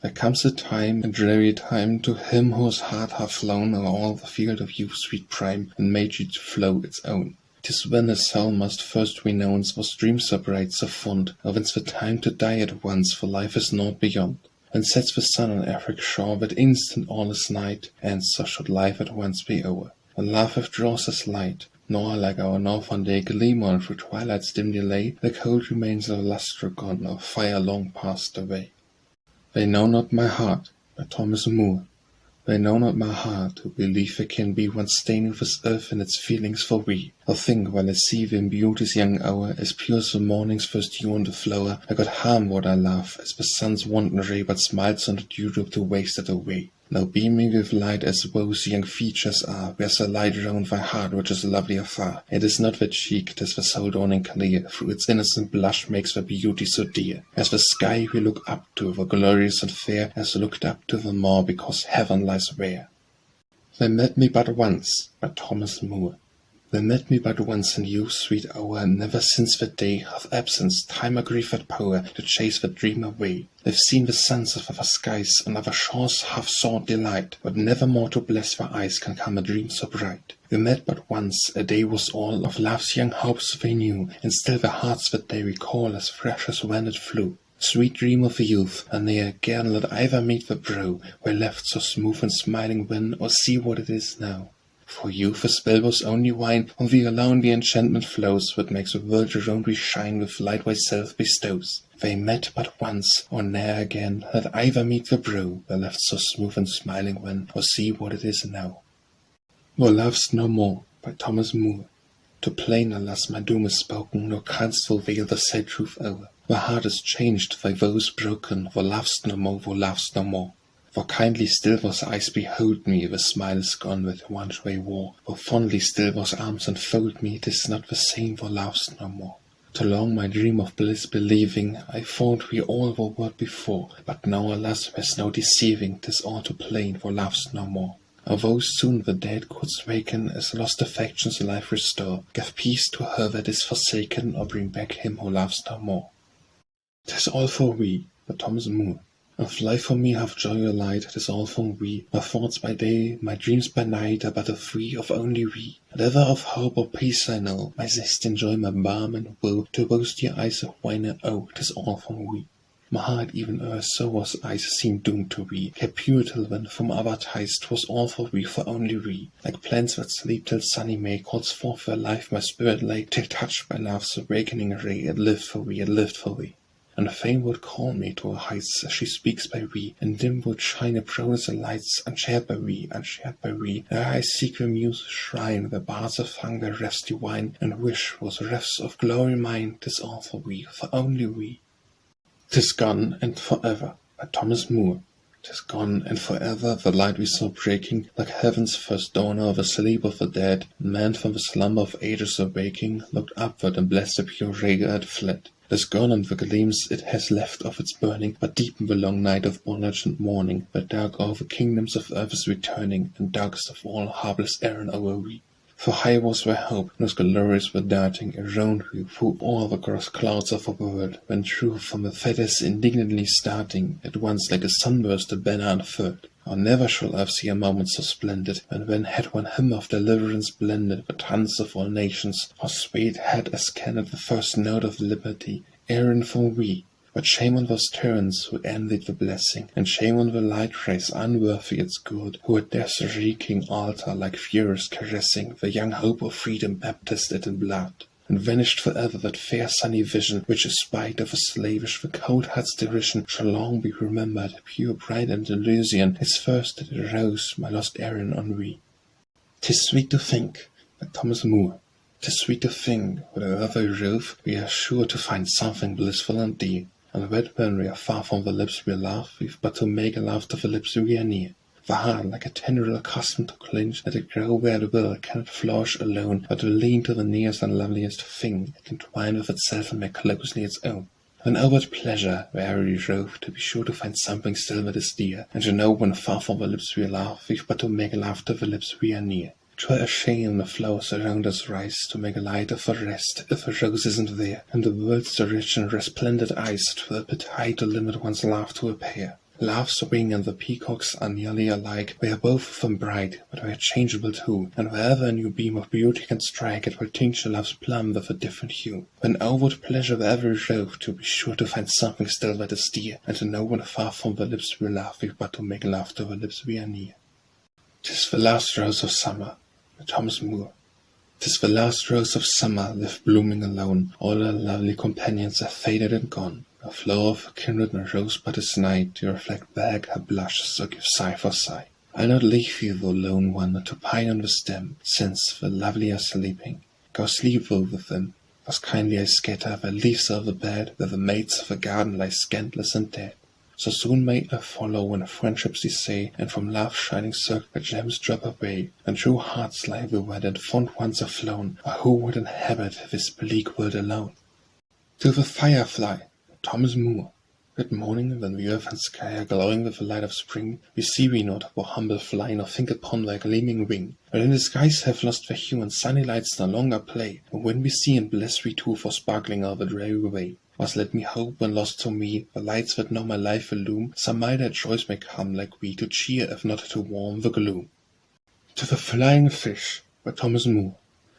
[SPEAKER 2] There comes a time, a dreary time, to him whose heart hath flown o'er all the field of youth's sweet prime, and made you to flow its own. 'Tis when his soul must first renounce those dreams so bright, so fond, or when's the time to die at once, for life is naught beyond. When sets the sun on Afric's shore, that instant all is night, and so should life at once be o'er. When love withdraws his light, nor like our northern day gleam on through twilight's dim delay, the cold remains of lustre gone, of fire long passed away. They know not my heart, by Thomas Moore. They know not my heart, who believe there can be one staining this earth in its feelings for we. Or think, while I see in beauty's young hour, as pure as the morning's first dew on the flower, I could harm what I love, as the sun's wanton ray but smiles on the dewdrop to waste it away. Now beaming with light as those young features are, wears a light round thy heart which is lovely afar. It is not the cheek, 'tis the soul dawning clear, through its innocent blush makes the beauty so dear. As the sky we look up to, the glorious and fair, as looked up to the more because heaven lies there. They met me but once, by Thomas Moore. They met me but once in youth's sweet hour, and never since that day hath absence, time or grief had power to chase that dream away. They've seen the suns of other skies, and other shores have sought delight, but never more to bless their eyes can come a dream so bright. They met but once, a day was all, of love's young hopes they knew, and still their hearts that day recall as fresh as when it flew. Sweet dream of youth, and ne'er again let either meet the brow, where left so smooth and smiling when, or see what it is now. For youth a spell was only wine, on thee alone the enchantment flows, that makes the world around thee shine with light thy self bestows. They met but once, or ne'er again let either meet the brow, where left so smooth and smiling when, or see what it is now. Thou lovest no more, by Thomas Moore. To plain, alas, my doom is spoken, nor canst thou veil the sad truth o'er. Thy heart is changed, thy vows broken, thou lovest no more, thou lovest no more. For kindly still those eyes behold me, the smile is gone that once they wore. For fondly still those arms enfold me, 'tis not the same, thou lovest no more. Too long my dream of bliss believing, I thought we all were what before, but now alas there's no deceiving, 'tis all too plain, thou lovest no more. Although soon the dead couldst waken, as lost affections life restore, give peace to her that is forsaken, or bring back him who loves no more. 'Tis all for we, by Thomas Moore. If life for me have joy or light, 'tis all for we. My thoughts by day, my dreams by night, are but a three of only we. And ever of hope or peace I know, my zest and joy, my balm and woe, to those dear eyes of wine and oh, 'tis all for we. My heart even earth so was eyes seemed doomed to be, kept pure till when from other ties 'twas all for we, for only we. Like plants that sleep till sunny May calls forth their life, my spirit lay, till touched by love's awakening ray, it lived for we, it lived for we. And fame would call me to her heights as she speaks by we, and dim would shine a promise of lights, unshared by we, unshared by we. There I seek the muse's shrine, where bards of hunger rest divine, and wish was rest of glory mine. 'Tis all for we, for only we. 'Tis gone and forever, by Thomas Moore. 'Tis gone and forever, the light we saw breaking, like heaven's first dawn of the sleep of the dead. And man from the slumber of ages awaking, looked upward and blessed the pure ray that had fled. It is gone, and the gleams it has left of its burning but deepen the long night of bondage and mourning, where dark all the kingdoms of earth is returning, and darkest of all harmless errand our we. For high was their hope, and those glories were darting around we through all the gross clouds of the world, when truth from the fetters indignantly starting, at once like a sunburst a banner unfurled. Oh, never shall earth see a moment so splendid, when had one hymn of deliverance blended the tongues of all nations, or swayed head as can at the first note of liberty, errand for we. But shame on those tyrants who envied the blessing, and shame on the light race unworthy its good, who at death's reeking altar like furies caressing the young hope of freedom baptized it in blood. And vanished forever that fair sunny vision, which in spite of a slavish the cold heart's derision shall long be remembered, pure, bright, and Elysian, its first that arose my lost Erin on we. 'Tis sweet to think, by Thomas Moore. 'Tis sweet to think, wherever we rove, we are sure to find something blissful and dear, and that when we are far from the lips we love, we've but to make a love to the lips we are near. The heart, like a tendril accustomed to clinch, let it grow where it will, cannot flourish alone, but will lean to the nearest and loveliest thing, it can twine with itself and make closely its own. When over at pleasure, where'er we rove, to be sure to find something still that is dear, and to know when far from the lips we love, we've but to make love to the lips we are near.
[SPEAKER 1] 'Twere a shame the flowers around us rise to make light of a rest if a rose isn't there, and the world's so rich in resplendent eyes 'twere a bit high to limit one's laugh to a pair. Love's wing and the peacock's are nearly alike. We are both of them bright, but we are changeable too, and wherever a new beam of beauty can strike, it will tincture love's plum with a different hue. When outward pleasure wherever rove, to be sure to find something still that is dear, and to know when far from the lips we love, we've but to make love to the lips we are near. 'Tis the last rose of summer, by Thomas Moore. 'Tis the last rose of summer, left blooming alone. All her lovely companions are faded and gone. A flower of her kindred and a rosebud is nigh to reflect back her blushes or give sigh for sigh. I'll not leave you, thou lone one, to pine on the stem, since the lovely are sleeping. Go sleep thou with them, as kindly I scatter the leaves of the bed, where the maids of the garden lie scantless and dead. So soon may I follow when friendships essay, and from love's shining cirque the gems drop away, and true hearts lie wed and fond ones are flown. Ah, who would inhabit this bleak world alone? To the firefly, Thomas Moore. Good morning, when the earth and sky are glowing with the light of spring, we see we not, for humble fly, nor think upon thy gleaming wing. But in the skies have lost their hue, and sunny lights no longer play, and when we see and bless we too for sparkling all the dreary way. Was let me hope, when lost to me, the lights that now my life illume, some milder joys may come like we, to cheer, if not to warm, the gloom. To the flying fish, by Thomas Moore.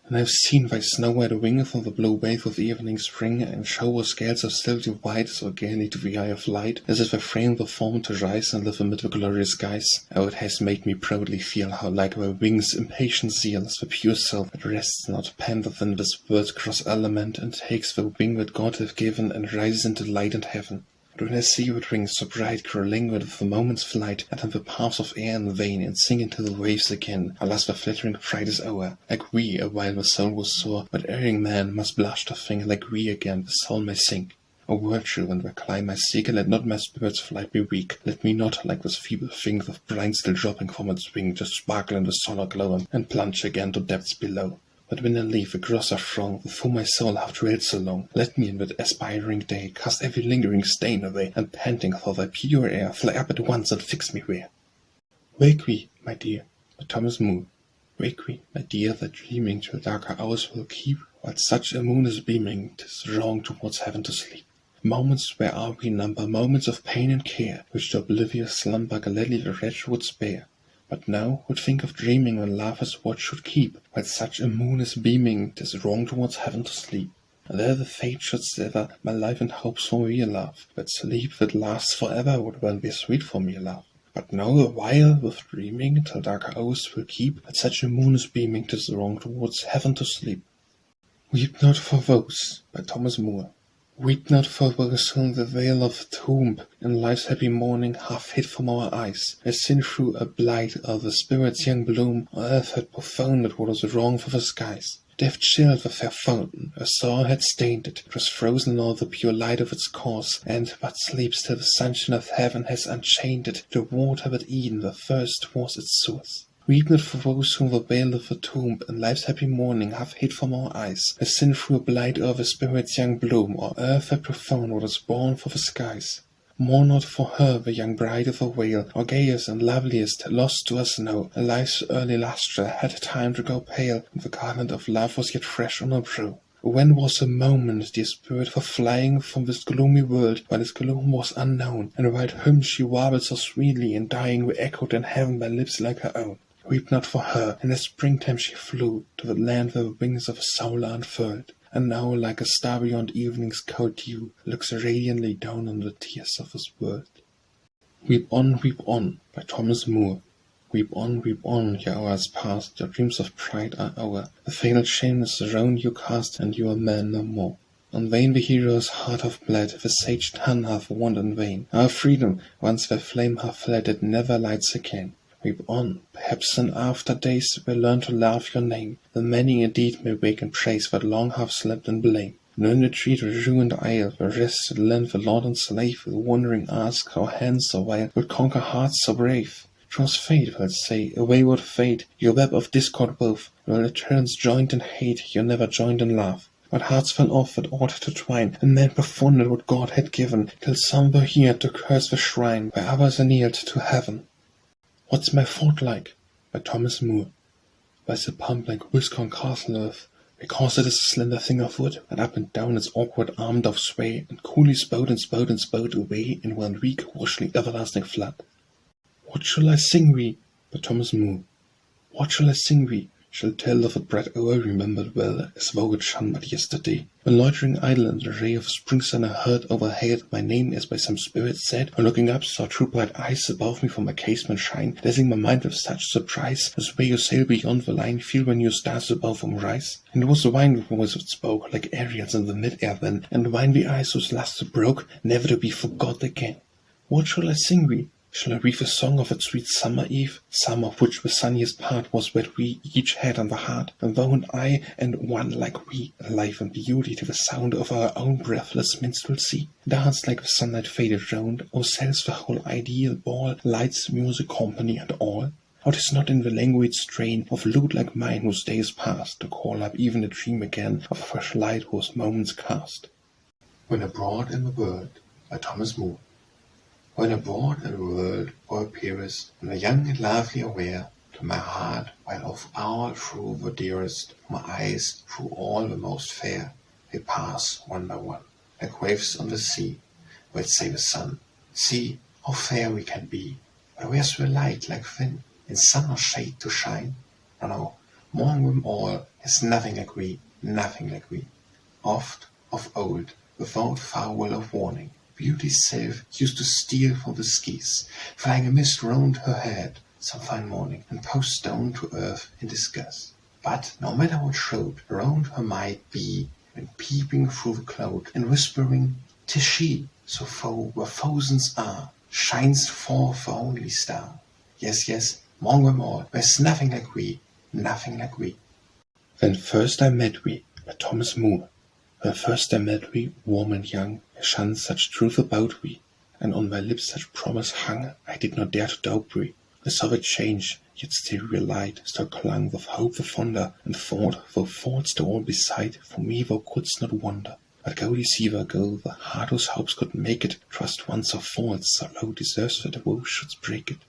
[SPEAKER 1] And I have seen thy snow-white wing from the blue wave of evening spring, and shower scales of silky white, so gaily to the eye of light, as if a frame were formed to rise and live amid the glorious skies. Oh, it has made me proudly feel how like thy wings impatient zeal is the pure soul that rests not pent within this world's cross element, and takes the wing that God hath given, and rises into light and heaven. But when I see your rings so bright grow languid with the moment's flight, and in the paths of air in vain, and sink into the waves again, alas, the flittering pride is o'er. Like we, a while the soul was sore, but erring man must blush to think, like we again the soul may sink. O virtue, when the climb I seek, let not my spirit's flight be weak. Let me not, like this feeble thing with brine still dropping from its wing, just sparkle in the solar glow, and plunge again to depths below. But when I leave the grosser throng, with whom my soul hath dwelt so long, let me in that aspiring day cast every lingering stain away, and panting for thy pure air, fly up at once and fix me where. Wake we, my dear, by Thomas Moore. Wake we, my dear, that dreaming till darker hours will keep, while such a moon is beaming, 'tis wrong towards heaven to sleep. Moments where are we number, moments of pain and care, which to oblivious slumber gladly the wretch would spare. But now would think of dreaming when love is what should keep, while such a moon is beaming, 'tis wrong towards heaven to sleep. And there the fate should sever my life and hopes for real love, but sleep that lasts forever would well be sweet for me, love. But now a while with dreaming till darker hours will keep, while such a moon is beaming, 'tis wrong towards heaven to sleep. Weep not for those, by Thomas Moore. Weep not for those whom the veil of the tomb in life's happy morning half hid from our eyes, as sin threw a blight of the spirit's young bloom, or earth had profounded what was wrong for the skies. Death chilled the fair fountain, a sore had stained it, 'twas frozen in all the pure light of its course, and but sleeps till the sunshine of heaven has unchained it, the water but Eden, the first was its source. Weep not for those whom the veil of the tomb in life's happy morning hath hid from our eyes, as sin threw a blight o'er the spirit's young bloom, or earth had profound what is born for the skies. Mourn not for her, the young bride of a vale, or gayest and loveliest, lost to us now, and life's early lustre had time to go pale, and the garland of love was yet fresh on her brow. When was a moment, dear spirit, for flying from this gloomy world, while its gloom was unknown, and while hymns she warbled so sweetly, and dying were echoed in heaven by lips like her own? Weep not for her, in the springtime she flew to the land where the wings of a soul are unfurled, and now, like a star beyond evening's cold dew, looks radiantly down on the tears of this world. Weep on, by Thomas Moore. Weep on, your hours past, your dreams of pride are o'er, the fatal shame is around you cast, and you are man no more. In vain the hero's heart hath bled, the sage tongue hath warned in vain. Our freedom, once their flame hath fled, it never lights again. Weep on, perhaps in after days we'll learn to love your name, then many indeed may wake in praise that long have slept in blame. And in the treat the ruined isle, where rested land the lord and slave, with wondering ask how hands so wild would conquer hearts so brave. 'Twas fate, they'll say, a wayward fate, your web of discord wove, while it turns joined in hate, you never joined in love. But hearts fell off that ought to twine, and men profaned what God had given, till some were here to curse the shrine, where others annealed to heaven. What's my fault like? By Thomas Moore.
[SPEAKER 2] by the pump like whisker on castle earth, because it is a slender thing of wood, and up and down its awkward arm doth sway, and coolly spout and spout and spout away in one weak, washing everlasting flood. What shall I sing we? By Thomas Moore. What shall I sing we? Shall tell of a bright hour remembered well, as though it shone but yesterday, when loitering idle in the ray of spring sun I heard overhead my name as by some spirit said, and looking up saw two bright eyes above me from my casement shine, dazzling my mind with such surprise, as where you sail beyond the line, feel when your stars above them rise. And it was the wine voice that spoke, like Ariels in the mid-air then, and the wine the eyes whose lustre broke, never to be forgot again. What shall I sing we? Shall I weave a song of that sweet summer eve, some of which the sunniest part was what we each had on the heart, and thou and I, and one like we, alive and beauty to the sound of our own breathless minstrelsy, danced like the sunlight faded round, ourselves the whole ideal ball, lights, music, company, and all? Oh, 'tis not in the languid strain of lute like mine whose day is past, to call up even a dream again of fresh light whose moments cast.
[SPEAKER 3] When Abroad in the World, by Thomas Moore. When abroad in the world thou appearest, and the young and lovely aware, to my heart, while of all through the dearest, my eyes through all the most fair, they pass one by one, like waves on the sea, will say the sun, see how fair we can be, but where's the light like thin, in sun or shade to shine? No, among them all is nothing like we, nothing like we. Oft, of old, without farewell of warning, Beauty's self used to steal from the skies, flying a mist round her head some fine morning, and post down to earth in disgust. But no matter what showed around her might be, when peeping through the cloud, and whispering, "'Tis she," so far where thousands are, shines forth the only star. Yes, yes, among them all, there's nothing like we, nothing like we.
[SPEAKER 2] When first I met we, by Thomas Moore. When first I met we, warm and young, I shunned such truth about we, and on my lips such promise hung, I did not dare to doubt we. I saw it change, yet still real light, still clung with hope the fonder, and thought, though thoughts to all beside, for me thou couldst not wonder. But go deceive her go, the heart whose hopes could make it, trust once or false, so low deserves that woe shouldst break it.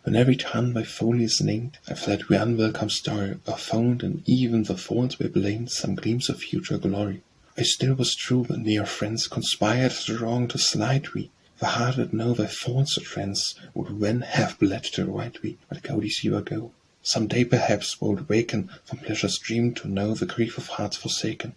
[SPEAKER 2] When every tongue by folly is named, I fled the unwelcome star, or found in even the faults were blamed some gleams of future glory. I still was true when near friends conspired the wrong to slight we. The heart that know thy faults or trends would then have bled to right we, but go deceive her go. Some day perhaps would waken from pleasure's dream to know the grief of hearts forsaken.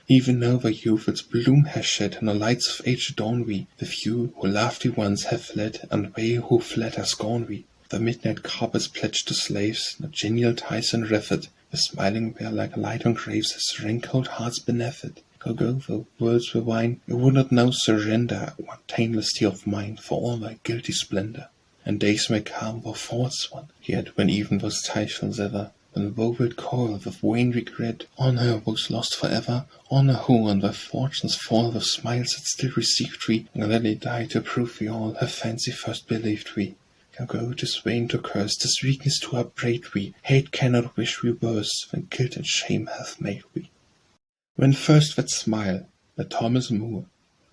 [SPEAKER 2] Even now thy youth its bloom has shed, and the lights of age adorn we. The few who loved thee once have fled, and they who fled have scorned we. The midnight cup is pledged to slaves, not genial ties enwreathed. The smiling bear like light on graves has wrinkled hearts beneath it. Go, though worlds were wine, I would not now surrender one taintless tear of mine for all thy guilty splendor. And days may come, thou false one, yet when even those ties shall sever, when woe will call with vain regret on her was lost forever, on her who on thy fortunes fall with smiles that still received we, and gladly die to prove we all her fancy first believed we. Go, 'tis vain to curse, 'tis weakness to upbraid we, hate cannot wish we worse, when guilt and shame hath made we. When first that smile, by Thomas Moore.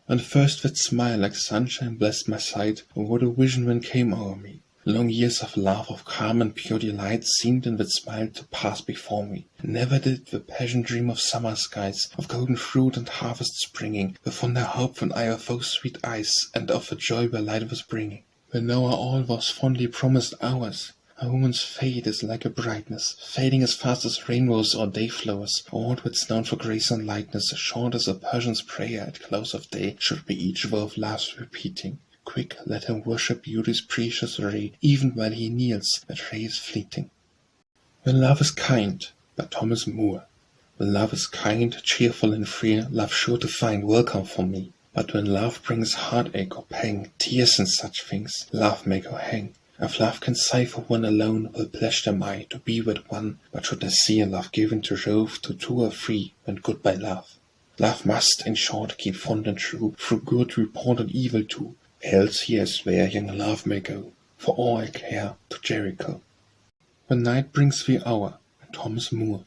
[SPEAKER 2] When first that smile like sunshine blessed my sight, or what a vision when came o'er me. Long years of love, of calm and pure delight, seemed in that smile to pass before me. Never did the passion dream of summer skies, of golden fruit and harvest springing, the fonder hope when I of those sweet eyes, and of the joy where light was bringing. When now all was fondly promised ours, a woman's fate is like a brightness, fading as fast as rainbows or day flowers, all that's known for grace and lightness, short as a Persian's prayer at close of day, should be each vow of love's repeating. Quick, let him worship beauty's precious ray, even while he kneels, that ray is fleeting. When love is kind, by Thomas Moore. When love is kind, cheerful and free, love sure to find welcome for me. But when love brings heartache or pang, tears and such things, love may go hang. If love can sigh for one alone, well pleased am I to be with one, but should I see a love given to rove to two or three, when goodbye love. Love must, in short, keep fond and true, through good report and evil too, else here is where young love may go, for all I care, to Jericho. When night brings the hour, by Thomas Moore.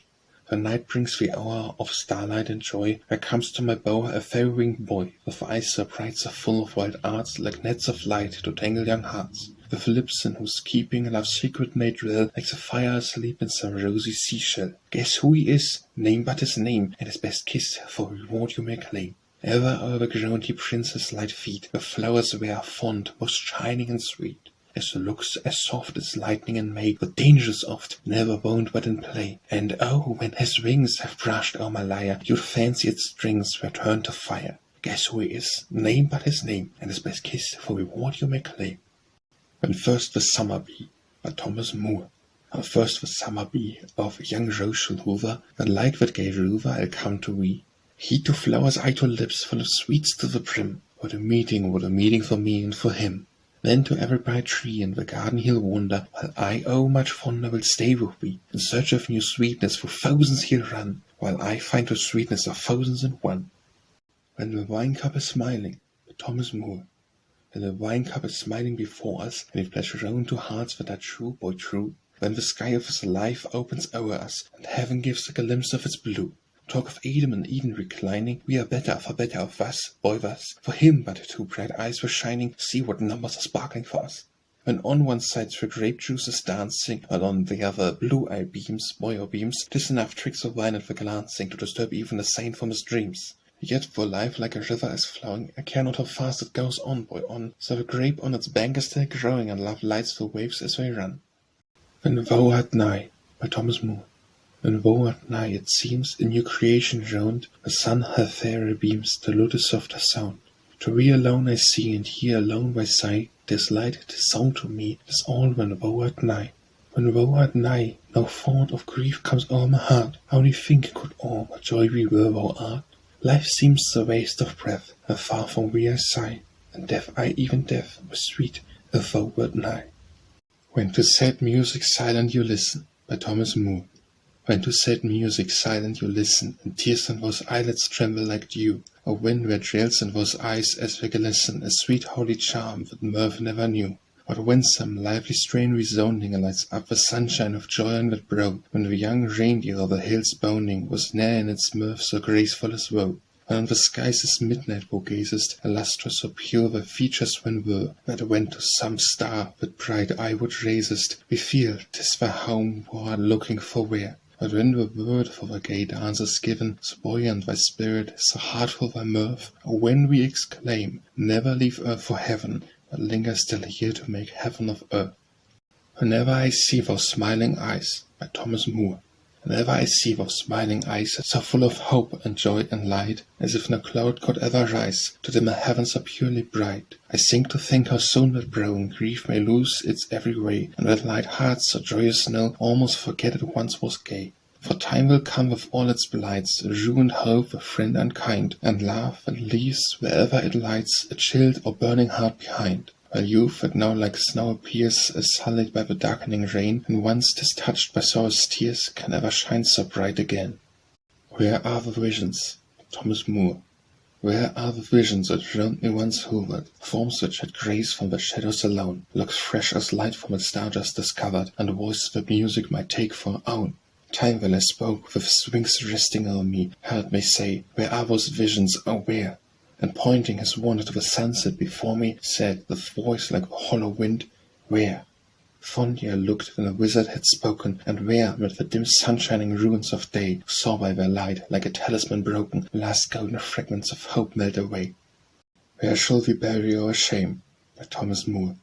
[SPEAKER 2] When night brings the hour of starlight and joy, there comes to my bower a fairy-winged boy, with eyes so bright, so full of wild arts, like nets of light to tangle young hearts.
[SPEAKER 1] with lips in whose keeping love's secret may dwell, like the fire asleep in some rosy seashell. Guess who he is, name but his name, and his best kiss for reward you may claim. Ever overgrown he prints his light feet, where flowers wear fond, most shining and sweet. As the looks as soft as lightning in May, but dangerous oft, never won't but in play. And oh, when his wings have brushed o'er my lyre, you'd fancy its strings were turned to fire. Guess who he is, name but his name, and his best kiss for reward you may claim. When first the summer be, by Thomas Moore. First the summer be, of young rose shall hover, but like that gay rover I'll come to we. He to flowers, I to lips, full of sweets to the brim. What a meeting for me and for him. Then to every bright tree in the garden he'll wander, while I, oh, much fonder, will stay with thee. In search of new sweetness through thousands he'll run, while I find the sweetness of thousands in one. When the wine cup is smiling, by Thomas Moore. When the wine cup is smiling before us, and we pledge round to hearts that are true, boy true. When the sky of his life opens o'er us, and heaven gives a glimpse of its blue. Talk of Adam and Eden reclining, we are better for better of us, boy thus. For him but two bright eyes were shining, see what numbers are sparkling for us. When on one side the grape juice is dancing, while on the other blue-eye beams, boy or beams, 'tis enough tricks of wine and for glancing to disturb even the saint from his dreams. Yet for life like a river is flowing, I care not how fast it goes on, boy, on, so the grape on its bank is still growing, and love lights the waves as they run. When thou art nigh, by Thomas Moore. When thou art nigh, it seems, in new creation drowned, the sun hath fairer beams, the lute is softer sound. To thee alone I see, and here alone by sight, 'tis light, 'tis song to me, 'tis all when thou art nigh. When thou art nigh, no thought of grief comes o'er my heart, only think could all what joy we will thou art. Life seems the waste of breath, and far from thee I sigh, and death, even death, was sweet, if thou wert nigh. When to sad music silent you listen, by Thomas Moore. When to sad music silent you listen, and tears on those eyelids tremble like dew, or wind where trails in those eyes as they glisten, a sweet holy charm that mirth never knew. But when some lively strain resounding lights up the sunshine of joy on that brow, when the young reindeer of the hills bounding was ne'er in its mirth so graceful as woe, when on the skies as midnight thou gazest, a lustre so pure thy features when were, that when to some star that bright eye would raisest, we feel 'tis thy home thou art looking for where. But when the word for the gay dance is given, so buoyant thy spirit, so heartful thy mirth, or when we exclaim, never leave earth for heaven, but linger still here to make heaven of earth. Whenever I see those smiling eyes, by Thomas Moore. Whenever I see those smiling eyes, so full of hope and joy and light, as if no cloud could ever rise to dim a heaven so purely bright, I sink to think how soon that brown grief may lose its every ray, and that light heart so joyous now almost forget it once was gay. For time will come with all its blights, ruined hope, a friend unkind, and love that leaves wherever it lights a chilled or burning heart behind. While youth that now like snow appears, is sullied by the darkening rain, and once 'tis touched by sorrow's tears, can never shine so bright again. Where are the visions? Thomas Moore. Where are the visions that round me once hovered, forms which had grace from the shadows alone, looks fresh as light from a star just discovered, and voices that music might take for her own? Time while I spoke, with wings resting o'er me, heard me say, where are those visions, oh where? And pointing his wand to the sunset before me, said, with voice like a hollow wind, where? Fondly I looked when the wizard had spoken, and where, mid the dim sun-shining ruins of day, saw by their light, like a talisman broken, the last golden fragments of hope melt away. Where shall we bury our shame? By Thomas Moore.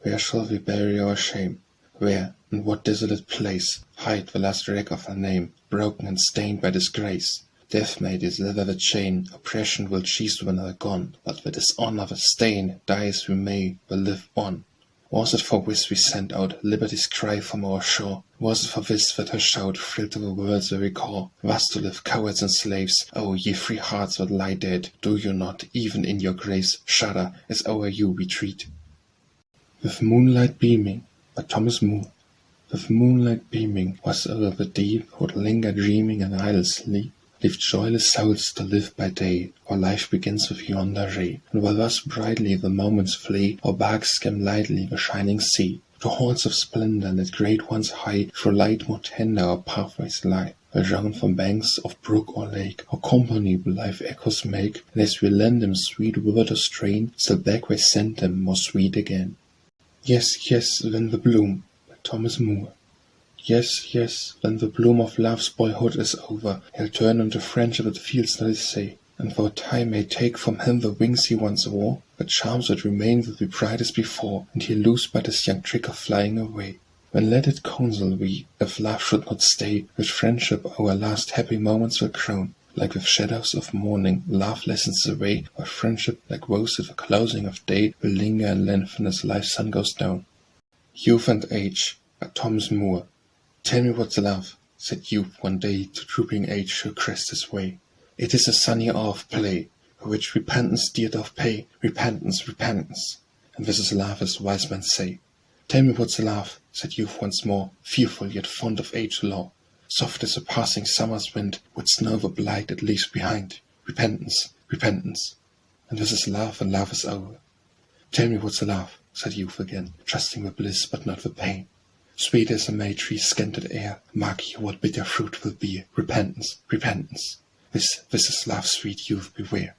[SPEAKER 1] Where shall we bury our shame? Where, in what desolate place, hide the last wreck of our name, broken and stained by disgrace? Death may deliver the chain, oppression will cease when thou art gone, but the dishonour, the stain, die as we may, will live on. Was it for this we sent out liberty's cry from our shore? Was it for this that her shout thrilled to the world's very core? Thus to live cowards and slaves, oh, ye free hearts that lie dead, do you not, even in your grace, shudder as o'er you we treat? With moonlight beaming, by Thomas Moore. With moonlight beaming, was o'er the deep, would linger dreaming in idle sleep. Leave joyless souls to live by day, while life begins with yonder ray, and while thus brightly the moments flee, or barks skim lightly the shining sea. To halls of splendor let great ones high, through light more tender our pathways lie, while round from banks of brook or lake, our company will life echoes make, and as we lend them sweet word or strain, still back we send them more sweet again.
[SPEAKER 2] Yes, yes, then the bloom, by Thomas Moore. Yes, yes, then the bloom of love's boyhood is over. He'll turn into friendship that feels not his say. And though time may take from him the wings he once wore, the charms that remain will be bright as before, and he'll lose but his young trick of flying away. Then let it counsel we, if love should not stay, with friendship our last happy moments will crown. Like with shadows of morning, love lessens away, while friendship, like rose at the closing of day, will linger and lengthen as life's sun goes down. Youth and Age, by Thomas Moore. Tell me what's love, said youth one day to drooping age who crest his way. It is a sunny hour of play, for which repentance dear doth pay, repentance, repentance. And this is love as wise men say. Tell me what's love, said youth once more, fearful yet fond of age law. Soft as a passing summer's wind, wouldst know the blight it leaves behind. Repentance, repentance. And this is love, and love is over. Tell me what's love, said youth again, trusting the bliss but not the pain. Sweet as a May tree's scented air, mark you what bitter fruit will be. Repentance, repentance. This is love's sweet youth, beware.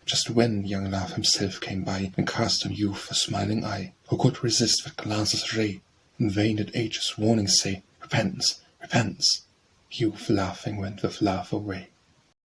[SPEAKER 2] Just when young love himself came by, and cast on youth a smiling eye, who could resist that glance's ray? In vain did age's warning say, repentance, repentance. Youth laughing went with love away.